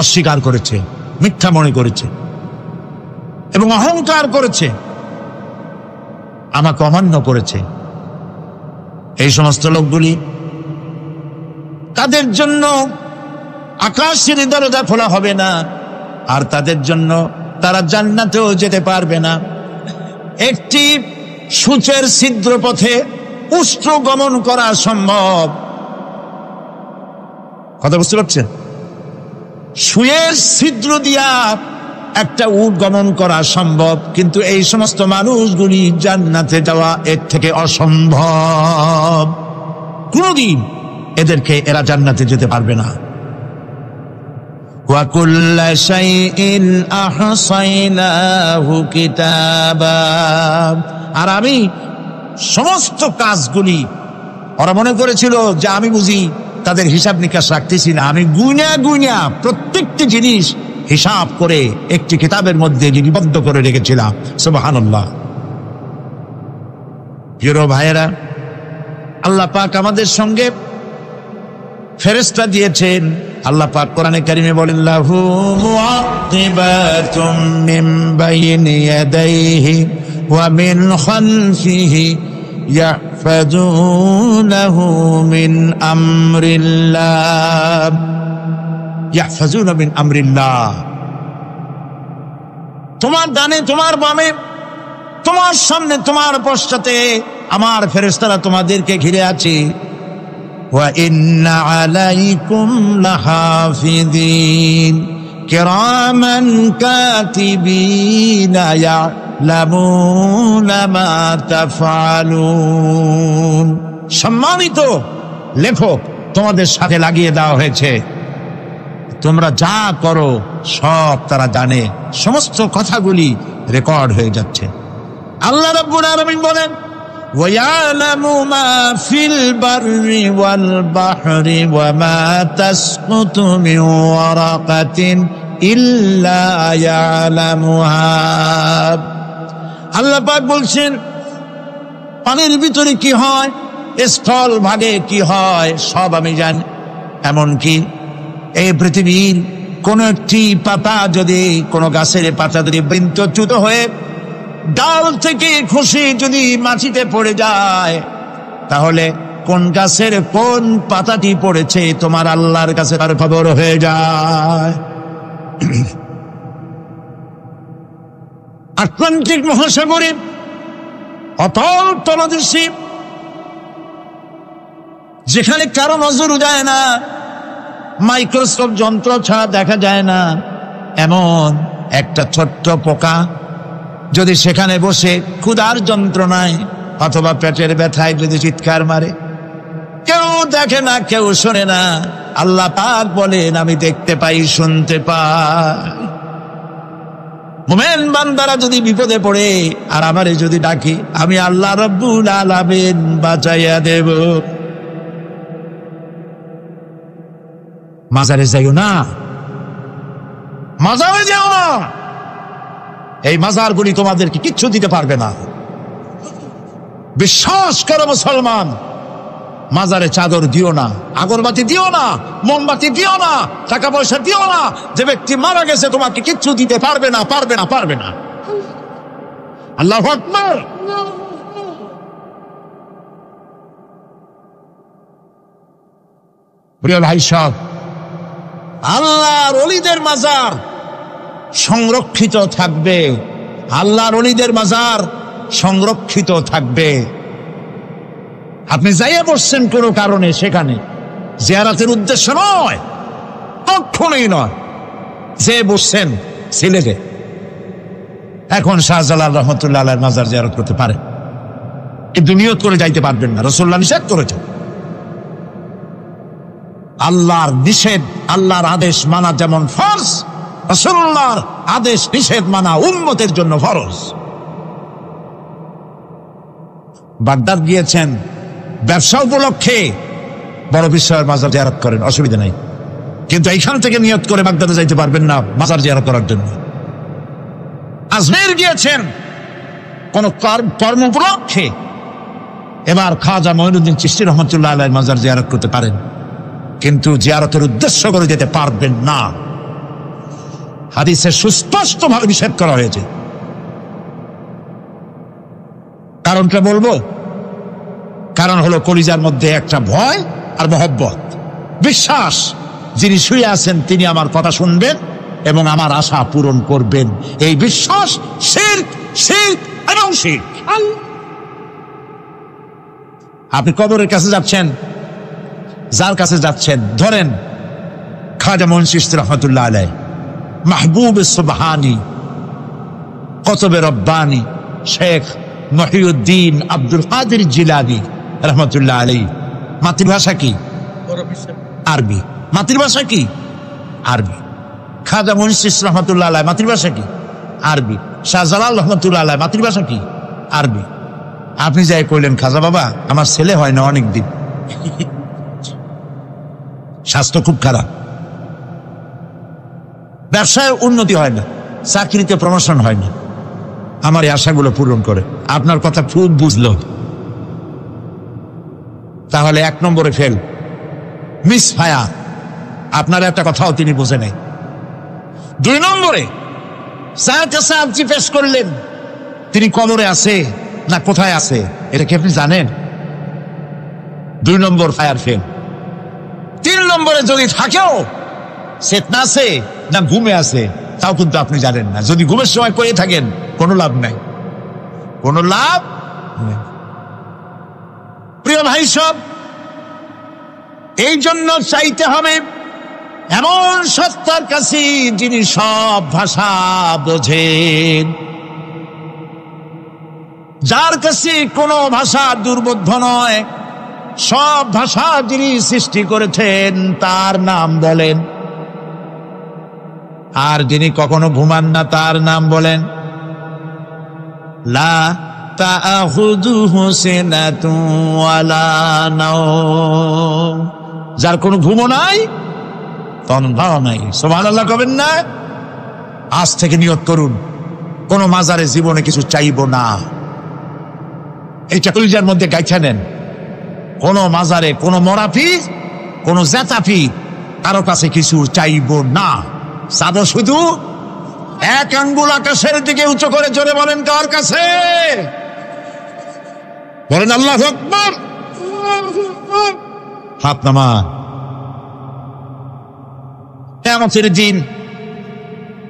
অস্বীকার করেছে, মিথ্যা মনে করেছে এবং অহংকার করেছে, আমাকে অমান্য করেছে, এই সমস্ত লোকগুলি, তাদের জন্য আকাশের দরজা খোলা হবে না, আর তাদের জন্য তারা জান্নাতেও যেতে পারবে না। একটি সূচের ছিদ্র পথে উষ্ট্র গমন করা সম্ভব। কথা বুঝতে পারছেন? সুয়ের ছিদ্র দিয়া একটা উট গমন করা সম্ভব, কিন্তু এই সমস্ত মানুষগুলি জান্নাতে যাওয়া এর থেকে অসম্ভব। কোনদিন এরা জান্নাতে যেতে পারবে না। ওয়া কুল্লা শাইইন আহসাইনাহু কিতাবা। আর আমি সমস্ত কাজগুলি, ওরা মনে করেছিল যে আমি বুঝি তাদের হিসাব নিকাশ রাখতেছি না, আমি গুইনা প্রত্যেকটি জিনিস হিসাব করে একটি কিতাবের মধ্যে লিপিবদ্ধ করে রেখেছিলাম। সুবহানাল্লাহ। প্রিয় ভাইয়েরা, আল্লাহ পাক আমাদের সঙ্গে ফেরেশতা দিয়েছেন। আল্লাহ পাক কোরআনে কারিমে বলেন, লাহু মুআক্কিবাতুম মিন বাইনি ইয়াদাইহি ওয়া মিন খালফিহি ইয়াহফাজুনাহু মিন আমরিল্লাহ। ইয়াহফাজুনা মিন আমরিল্লাহ। তোমার ডানে, তোমার বামে, তোমার সামনে, তোমার পশ্চাতে আমার ফেরেশতারা তোমাদেরকে ঘিরে আছে। ওয়া ইন্না আলাইকুম লাহাফিযিন কিরামান কাতিবিনা ইয়ালামুনা মা তাফআলুন। সম্মানিত লেখক তোমাদের সাথে লাগিয়ে দেওয়া হয়েছে, তোমরা যা করো সব তারা জানে, সমস্ত কথাগুলি রেকর্ড হয়ে যাচ্ছে। আল্লাহ রাব্বুল আলামিন বলেন, ওয়ায়ালামু মা ফিল বাররি ওয়াল বাহরি ওয়া মা তাসকুতু মিন ওয়ারাকাতিন ইল্লা ইয়ালামুহা। আল্লাহ পাক বলছেন, পানির ভিতরে কি হয়, স্থল ভাগে কি হয়, সব আমি জানি। এমনকি এই পৃথিবীর কোন একটি পাতা যদি, কোন গাছের পাতা যদি বৃন্তচ্যুত হয়ে ডাল থেকে খসে যদি মাটিতে পড়ে যায়, তাহলে কোন গাছের কোন পাতাটি পড়েছে তোমার আল্লাহর কাছে তার খবর হয়ে যায়। আটলান্টিক মহাসাগরে অতল তলদেশে, যেখানে কারো নজর যায় না, মাইক্রোস্কোপ যন্ত্র ছাড়া দেখা যায় না, এমন একটা ছোট্ট পোকা যদি সেখানে বসে ক্ষুধার যন্ত্রণায় অথবা পেটের ব্যথায় যদি চিৎকার মারে, কেউ দেখে না, কেউ শোনে না, আল্লাহ পাক বলেন আমি দেখতে পাই, শুনতে পাই। মুমিন বান্দারা যদি বিপদে পড়ে আর আমারে যদি ডাকে, আমি আল্লাহ রাব্বুল আলামিন বাঁচাইয়া দেব। মাজারে যাইও না, মাজারে যাও না। এই মাজারগুলি তোমাদেরকে কিচ্ছু দিতে পারবে না। বিশ্বাস করো মুসলমান, মাজারে চাদর দিও না, আগরবাতি দিও না, মোমবাতি দিও না, টাকা পয়সা দিও না। যে ব্যক্তি মারা গেছে তোমাকে কিচ্ছু দিতে পারবে না, পারবে না, পারবে না। আল্লাহু আকবার। প্রিয় ভাই সব, আল্লাহর ওলিদের মাজার সংরক্ষিত থাকবে, আল্লাহর ওলিদের মাজার সংরক্ষিত থাকবে। আপনি যাইয়া বসছেন কোনো কারণে, সেখানে জিয়ারতের উদ্দেশ্য নয়, কখনোই নয়। যে বসছেন সিলেটে, এখন শাহজালাল রহমতুল্লাহ আলাইহির মাজার জিয়ারত করতে পারেন, কিন্তু নিয়ত করে যাইতে পারবেন না, রাসূলুল্লাহ নিষেধ করেছেন। আল্লাহর নিষেধ, আল্লাহর আদেশ মানা যেমন ফরজ, রাসূলুল্লাহর আদেশ নিষেধ মানা উম্মতের জন্য ফরজ। বাগদাদ গিয়েছেন ব্যবসা উপলক্ষে, বড় বিশ্বের মাজার জিয়ারত করেন, অসুবিধা নাই, কিন্তু এইখান থেকে নিয়ত করে বাগদাদে যাইতে পারবেন না মাজার জিয়ারত করার জন্য। আজমের গিয়েছেন কোন কর্ম উপলক্ষে, এবার খাজা মঈনুদ্দিন চিশতি রহমতুল্লাহ আলাইহির মাজার জিয়ারত করতে পারেন, কিন্তু জিয়ারতের উদ্দেশ্য করে যেতে পারবেন না। হাদিসে সুস্পষ্টভাবে নিষেধ করা হয়েছে। কারণটা বলবো, কারণ হলো কলিজার মধ্যে একটা ভয় আর মহব্বত, বিশ্বাস যিনি শুয়ে আছেন তিনি আমার কথা শুনবেন এবং আমার আশা পূরণ করবেন। এই বিশ্বাস শিরক, শিরক এবং শিরক। আপনি কবরের কাছে যাচ্ছেন, যার কাছে যাচ্ছেন, ধরেন খাজা মঈন চিশতি রহমতুল্লাহ আলাইহি, মাহবুব সুবহানি, কতবে রব্বানি, শেখ মহিউদ্দিন আব্দুল কাদের জিলানী রহমতুল্লাহ আলাইহি। মাতৃভাষা কি? আরবি। মাতৃভাষা কি? আরবি। খাজা মঈন চিশতি রহমতুল্লাহ আলাইহি মাতৃভাষা কি? আরবি। শাহজালাল রহমতুল্লাহ আলাইহি মাতৃভাষা কি? আরবি। আপনি যাই কইলেন, খাজা বাবা আমার ছেলে হয় না অনেক দিন, স্বাস্থ্য খুব খারাপ, ব্যবসায় উন্নতি হয় না, চাকরিতে প্রমোশন হয় না, আমার এই আশাগুলো পূরণ করে। আপনার কথা খুব বুঝলো, তাহলে 1 নম্বরে ফেল, মিস ফায়ার। আপনার একটা কথাও তিনি বোঝে নাই। 2 নম্বরে যার কাছে আপনি জিজ্ঞেস করলেন তিনি কবরে আছে না কোথায় আছে, এটা কি আপনি জানেন? 2 নম্বর ফায়ার ফেল। 3 নম্বরে যদি থাকেও চেতনা আছে না ঘুমে আছে তাও কিন্তু আপনি জানেন না। যদি ঘুমের সময় করে থাকেন কোনো লাভ নাই, কোনো লাভ নেই। প্রিয় ভাই সব, এই জন্য চাইতে হবে এমন সত্তার কাছে যিনি সব ভাষা বোঝেন, যার কাছে কোনো ভাষা দুর্বোধ্য নয়, সব ভাষা যিনি সৃষ্টি করেছেন তার নাম বলেন, আর যিনি কখনো ঘুমান না তার নাম বলেন। লা তাআখুযুহু সিনাতুন ওয়ালা নাওম, যার কোনো ঘুমও নাই তন্দ্রাও নাই। সুবহানাল্লাহ কবেন না? আজ থেকে নিয়ত করুন কোন মাজারে জীবনে কিছু চাইব না, এইটা কলিজার মধ্যে গাইছা নেন। কোন মাজারে কোন মরাফি কোন জেতাফি কারো কাছে কিছু চাইব না। চাবো শুধু 1 আঙ্গুল আকাশের দিকে উঁচু করে জোরে বলেন, কার কাছে? বলেন আল্লাহু আকবার। হাত নামান। কিয়ামতের দিন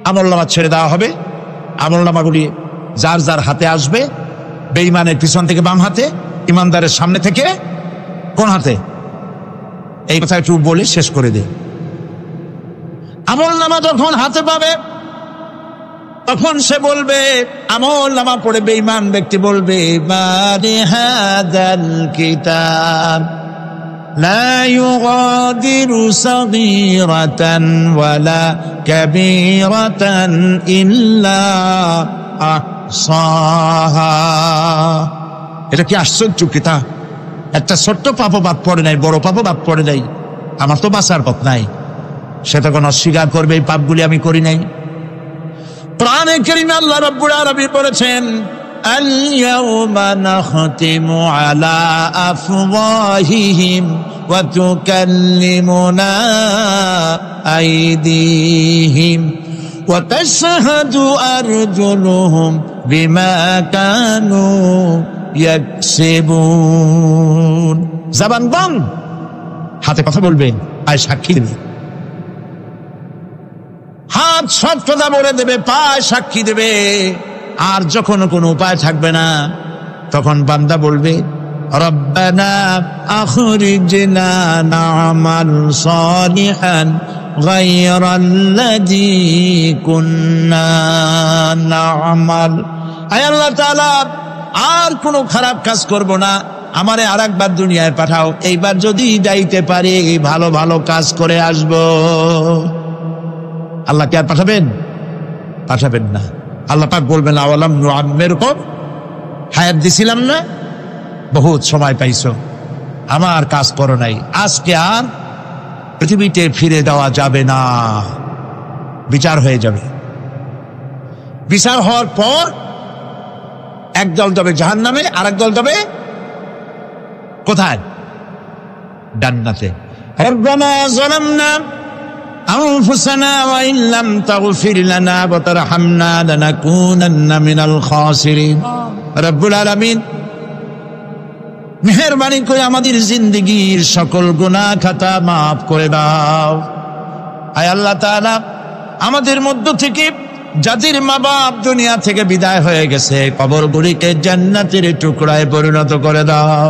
আমলনামা ছেড়ে দেওয়া হবে। আমলনামাগুলি যার যার হাতে আসবে, বেঈমানের পিছন থেকে বাম হাতে, ইমানদারের সামনে থেকে কোন হাতে? এই কথা একটু বলে শেষ করে দে। আমলনামা যখন হাতে পাবে তখন সে বলবে, আমলনামা পড়ে বেঈমান ব্যক্তি বলবে, মা লিহাযাল কিতাব لا يغادر صغيرة ولا كبيرة إلا أحصاها। এটা কি আশ্চর্য কিতাব! একটা ছোট্ট পাপও বাদ পড়ে নাই, বড় পাপও বাদ পড়ে নাই। আমার তো বাঁচার পথ নাই, সে তখন অস্বীকার করবে এই পাপগুলি আমি করি নাই। কোরআনে কারীমে আল্লাহ রাব্বুল আলামিন বলেছেন, اليوم نختم على أفواههم وتكلمنا أيديهم وتشهد أرجلهم بما كانوا يكسبون। জবান বন্ধ, হাতে কথা বলবে, পায়ে সাক্ষী দেবে। হাত সব কথা বলে দেবে, পায়ে সাক্ষী দেবে। আর যখন কোনো উপায় থাকবে না, তখন বান্দা বলবে, রব্বানা আখরিজনা না'মাল সালিহান গায়রাল্লাযী কুন্না না'মাল। আয় আল্লাহ তাআলা, আর কোনো খারাপ কাজ করব না, আমারে আরেকবার দুনিয়ায় পাঠাও। এইবার যদি যাইতে পারি ভালো ভালো কাজ করে আসব। আল্লাহ কি আর পাঠাবেন? পাঠাবেন না। আল্লাহ পাক বলবেন, আওয়ালাম নুআম্মিরকুম, হায়াত দিছিলাম না, বহুত সময় পাইছো, আমার কাজ করো নাই, আজকে আর পৃথিবীতে ফিরে দেওয়া যাবে না। বিচার হয়ে যাবে। বিচার হওয়ার পর একদল যাবে জাহান্নামে, আর একদল যাবে কোথায়? জান্নাতে। রব্বানা যালামনা أنفسنا وإن لم تغفر لنا وترحمنا لنكونن من الخاسرين। রব্বুল আলামিন মেহেরবানি করে আমাদের জিন্দেগীর সকল গুনাহ খাতা মাফ করে দাও। আয় আল্লাহ তাআলা, আমাদের মধ্য থেকে যাদের মা বাপ দুনিয়া থেকে বিদায় হয়ে গেছে, কবরগুলিকে জান্নাতের টুকরায় পরিণত করে দাও।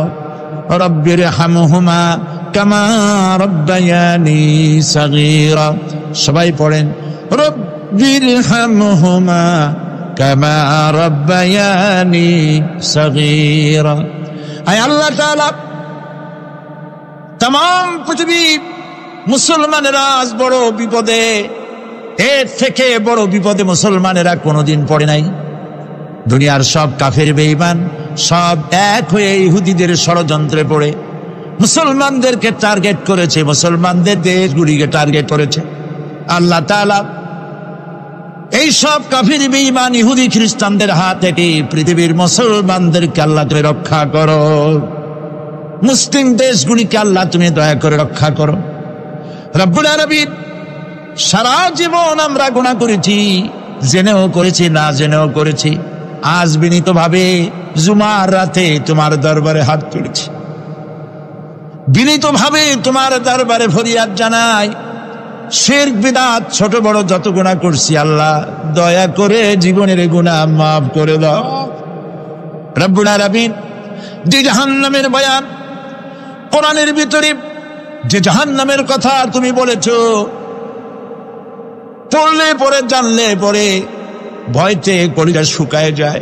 রব্বির হামহুমা কামা রব্বায়ানি সাগীরা। সবাই পড়েন, রব্বির হামহুমা কামা রব্বায়ানি সাগীরা। আয় আল্লাহ তাআলা, तमाम পৃথিবী মুসলমানেরা আজ বড় বিপদে, এর থেকে বড় বিপদে মুসলমানেরা কোনোদিন পড়ে নাই। দুনিয়ার সব কাফের বেঈমান সব এক হয়ে ইহুদিদের ষড়যন্ত্রে পড়ে মুসলমানদেরকে টার্গেট করেছে, মুসলমানদের দেশগুলিকে টার্গেট করেছে। আল্লাহ তাআলা এই সব কাফির বেঈমান ইহুদি খ্রিস্টানদের হাত থেকে পৃথিবীর মুসলমানদেরকে আল্লাহ তুমি রক্ষা করো। মুসলিম দেশগুলিকে আল্লাহ তুমি দয়া করে রক্ষা করো। রব্বুল আলামিন, সারা জীবন আমরা গুনাহ করেছি, জেনেও করেছি, না জেনেও করেছি। আজ বিনীতভাবে জুমার রাতে তোমার দরবারে হাত তুলেছি, বিনীতভাবে তোমার দরবারে ফরিয়াদ জানাই। শিরক বিদআত ছোট বড় যত গুনাহ করছি, আল্লাহ দয়া করে জীবনের গুনাহ মাফ করে দাও। রব্বুল আলামিন, যে জাহান্নামের বয়ান কোরআনের ভিতরে, যে জাহান্নামের কথা তুমি বলেছো, পড়লে পরে জানলে পরে ভয়তে কলিজা শুকায় যায়।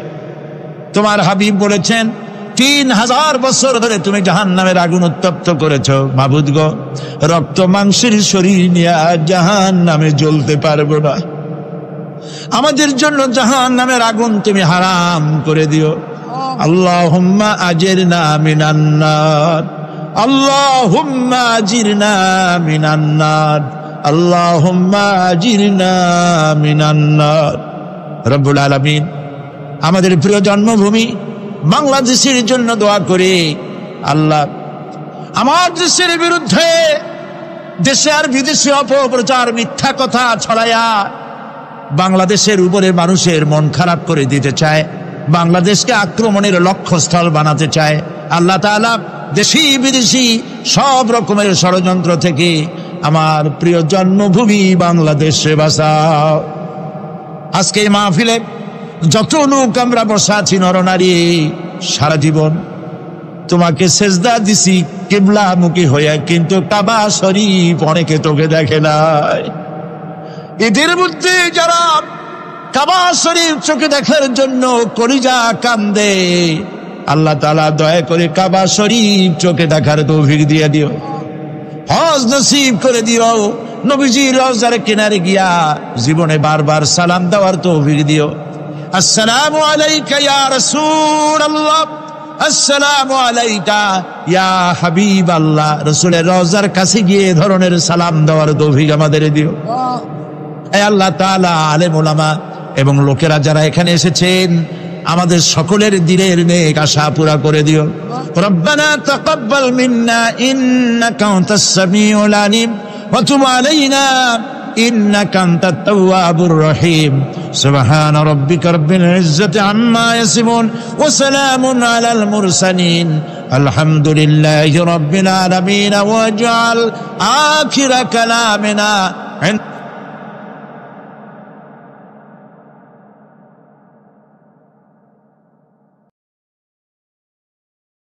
তোমার হাবিব বলেছেন, 3000 বছর ধরে তুমি জাহান্নামের আগুন উত্তপ্ত করেছো। মাবুদ গো, রক্ত মাংসের শরীর নিয়ে জাহান্নামে জ্বলতে পারবো না। আমাদের জন্য জাহান্নামের আগুন তুমি হারাম করে দিও। আল্লাহুম্মা আজিরনা মিনান নার, আল্লাহুম্মা আজিরনা মিনান নার, আল্লাহুম্মা আজিরনা মিনান নার। রব্বুল আলামিন, আমাদের প্রিয় জন্মভূমি বাংলাদেশের জন্য দোয়া করি। আল্লাহ, আমার দেশের বিরুদ্ধে দেশে আর বিদেশে অপপ্রচার মিথ্যা কথা ছড়ায়া বাংলাদেশের উপরে মানুষের মন খারাপ করে দিতে চায়, বাংলাদেশকে আক্রমণের লক্ষ্যস্থল বানাতে চায়। আল্লাহ তাআলা দেশি বিদেশি সব রকমের ষড়যন্ত্র থেকে আমার প্রিয় জন্মভূমি বাংলাদেশে বাঁচাও। আজকে এই মাহফিলে যত লোক আমরা বসা আছি, নরনারী, সারা জীবন তোমাকে সেজদা দিছি কিবলামুখী হয়ে, কিন্তু কাবা শরীফ অনেকে তোকে দেখে নাই। এদের মধ্যে যারা কাবা শরীফ চোখে দেখার জন্য কলিজা কান্দে, আল্লাহ তাআলা দয়া করে কাবা শরীফ চোখে দেখার তৌফিক দিয়ে দিও। হজ নসিব করে দিও। নবীজির রওজার কিনারে গিয়া জীবনে বারবার সালাম দেওয়ার তৌফিক দিও। আসসালামু আলাইকা ইয়া রাসূলুল্লাহ, আসসালামু আলাইকা ইয়া হাবিবাল্লাহ। রাসূলের রওজার কাছে গিয়ে এ ধরনের সালাম দেওয়ার তৌফিক আমাদের দিও। হে আল্লাহ তাআলা, আলেম ওলামা এবং লোকেরা যারা এখানে এসেছেন, আমাদের সকলের দিনের নেক আশা পুরা করে দিও। রব্বানা তাকাব্বাল মিন্না ইন্নাকা আনতাস সামিউল আলিম ওয়া তুব আলাইনা ইন্নাকা আনতাত তাওয়াবুর রহিম। সুবহান রাব্বিকা রাব্বিল ইজ্জাতি আম্মা ইয়াসিফুন ওয়া সালামুন আলাল মুরসালিন আলহামদুলিল্লাহি রাব্বিল আলামিন ওয়াজআল আখিরা কালামিনা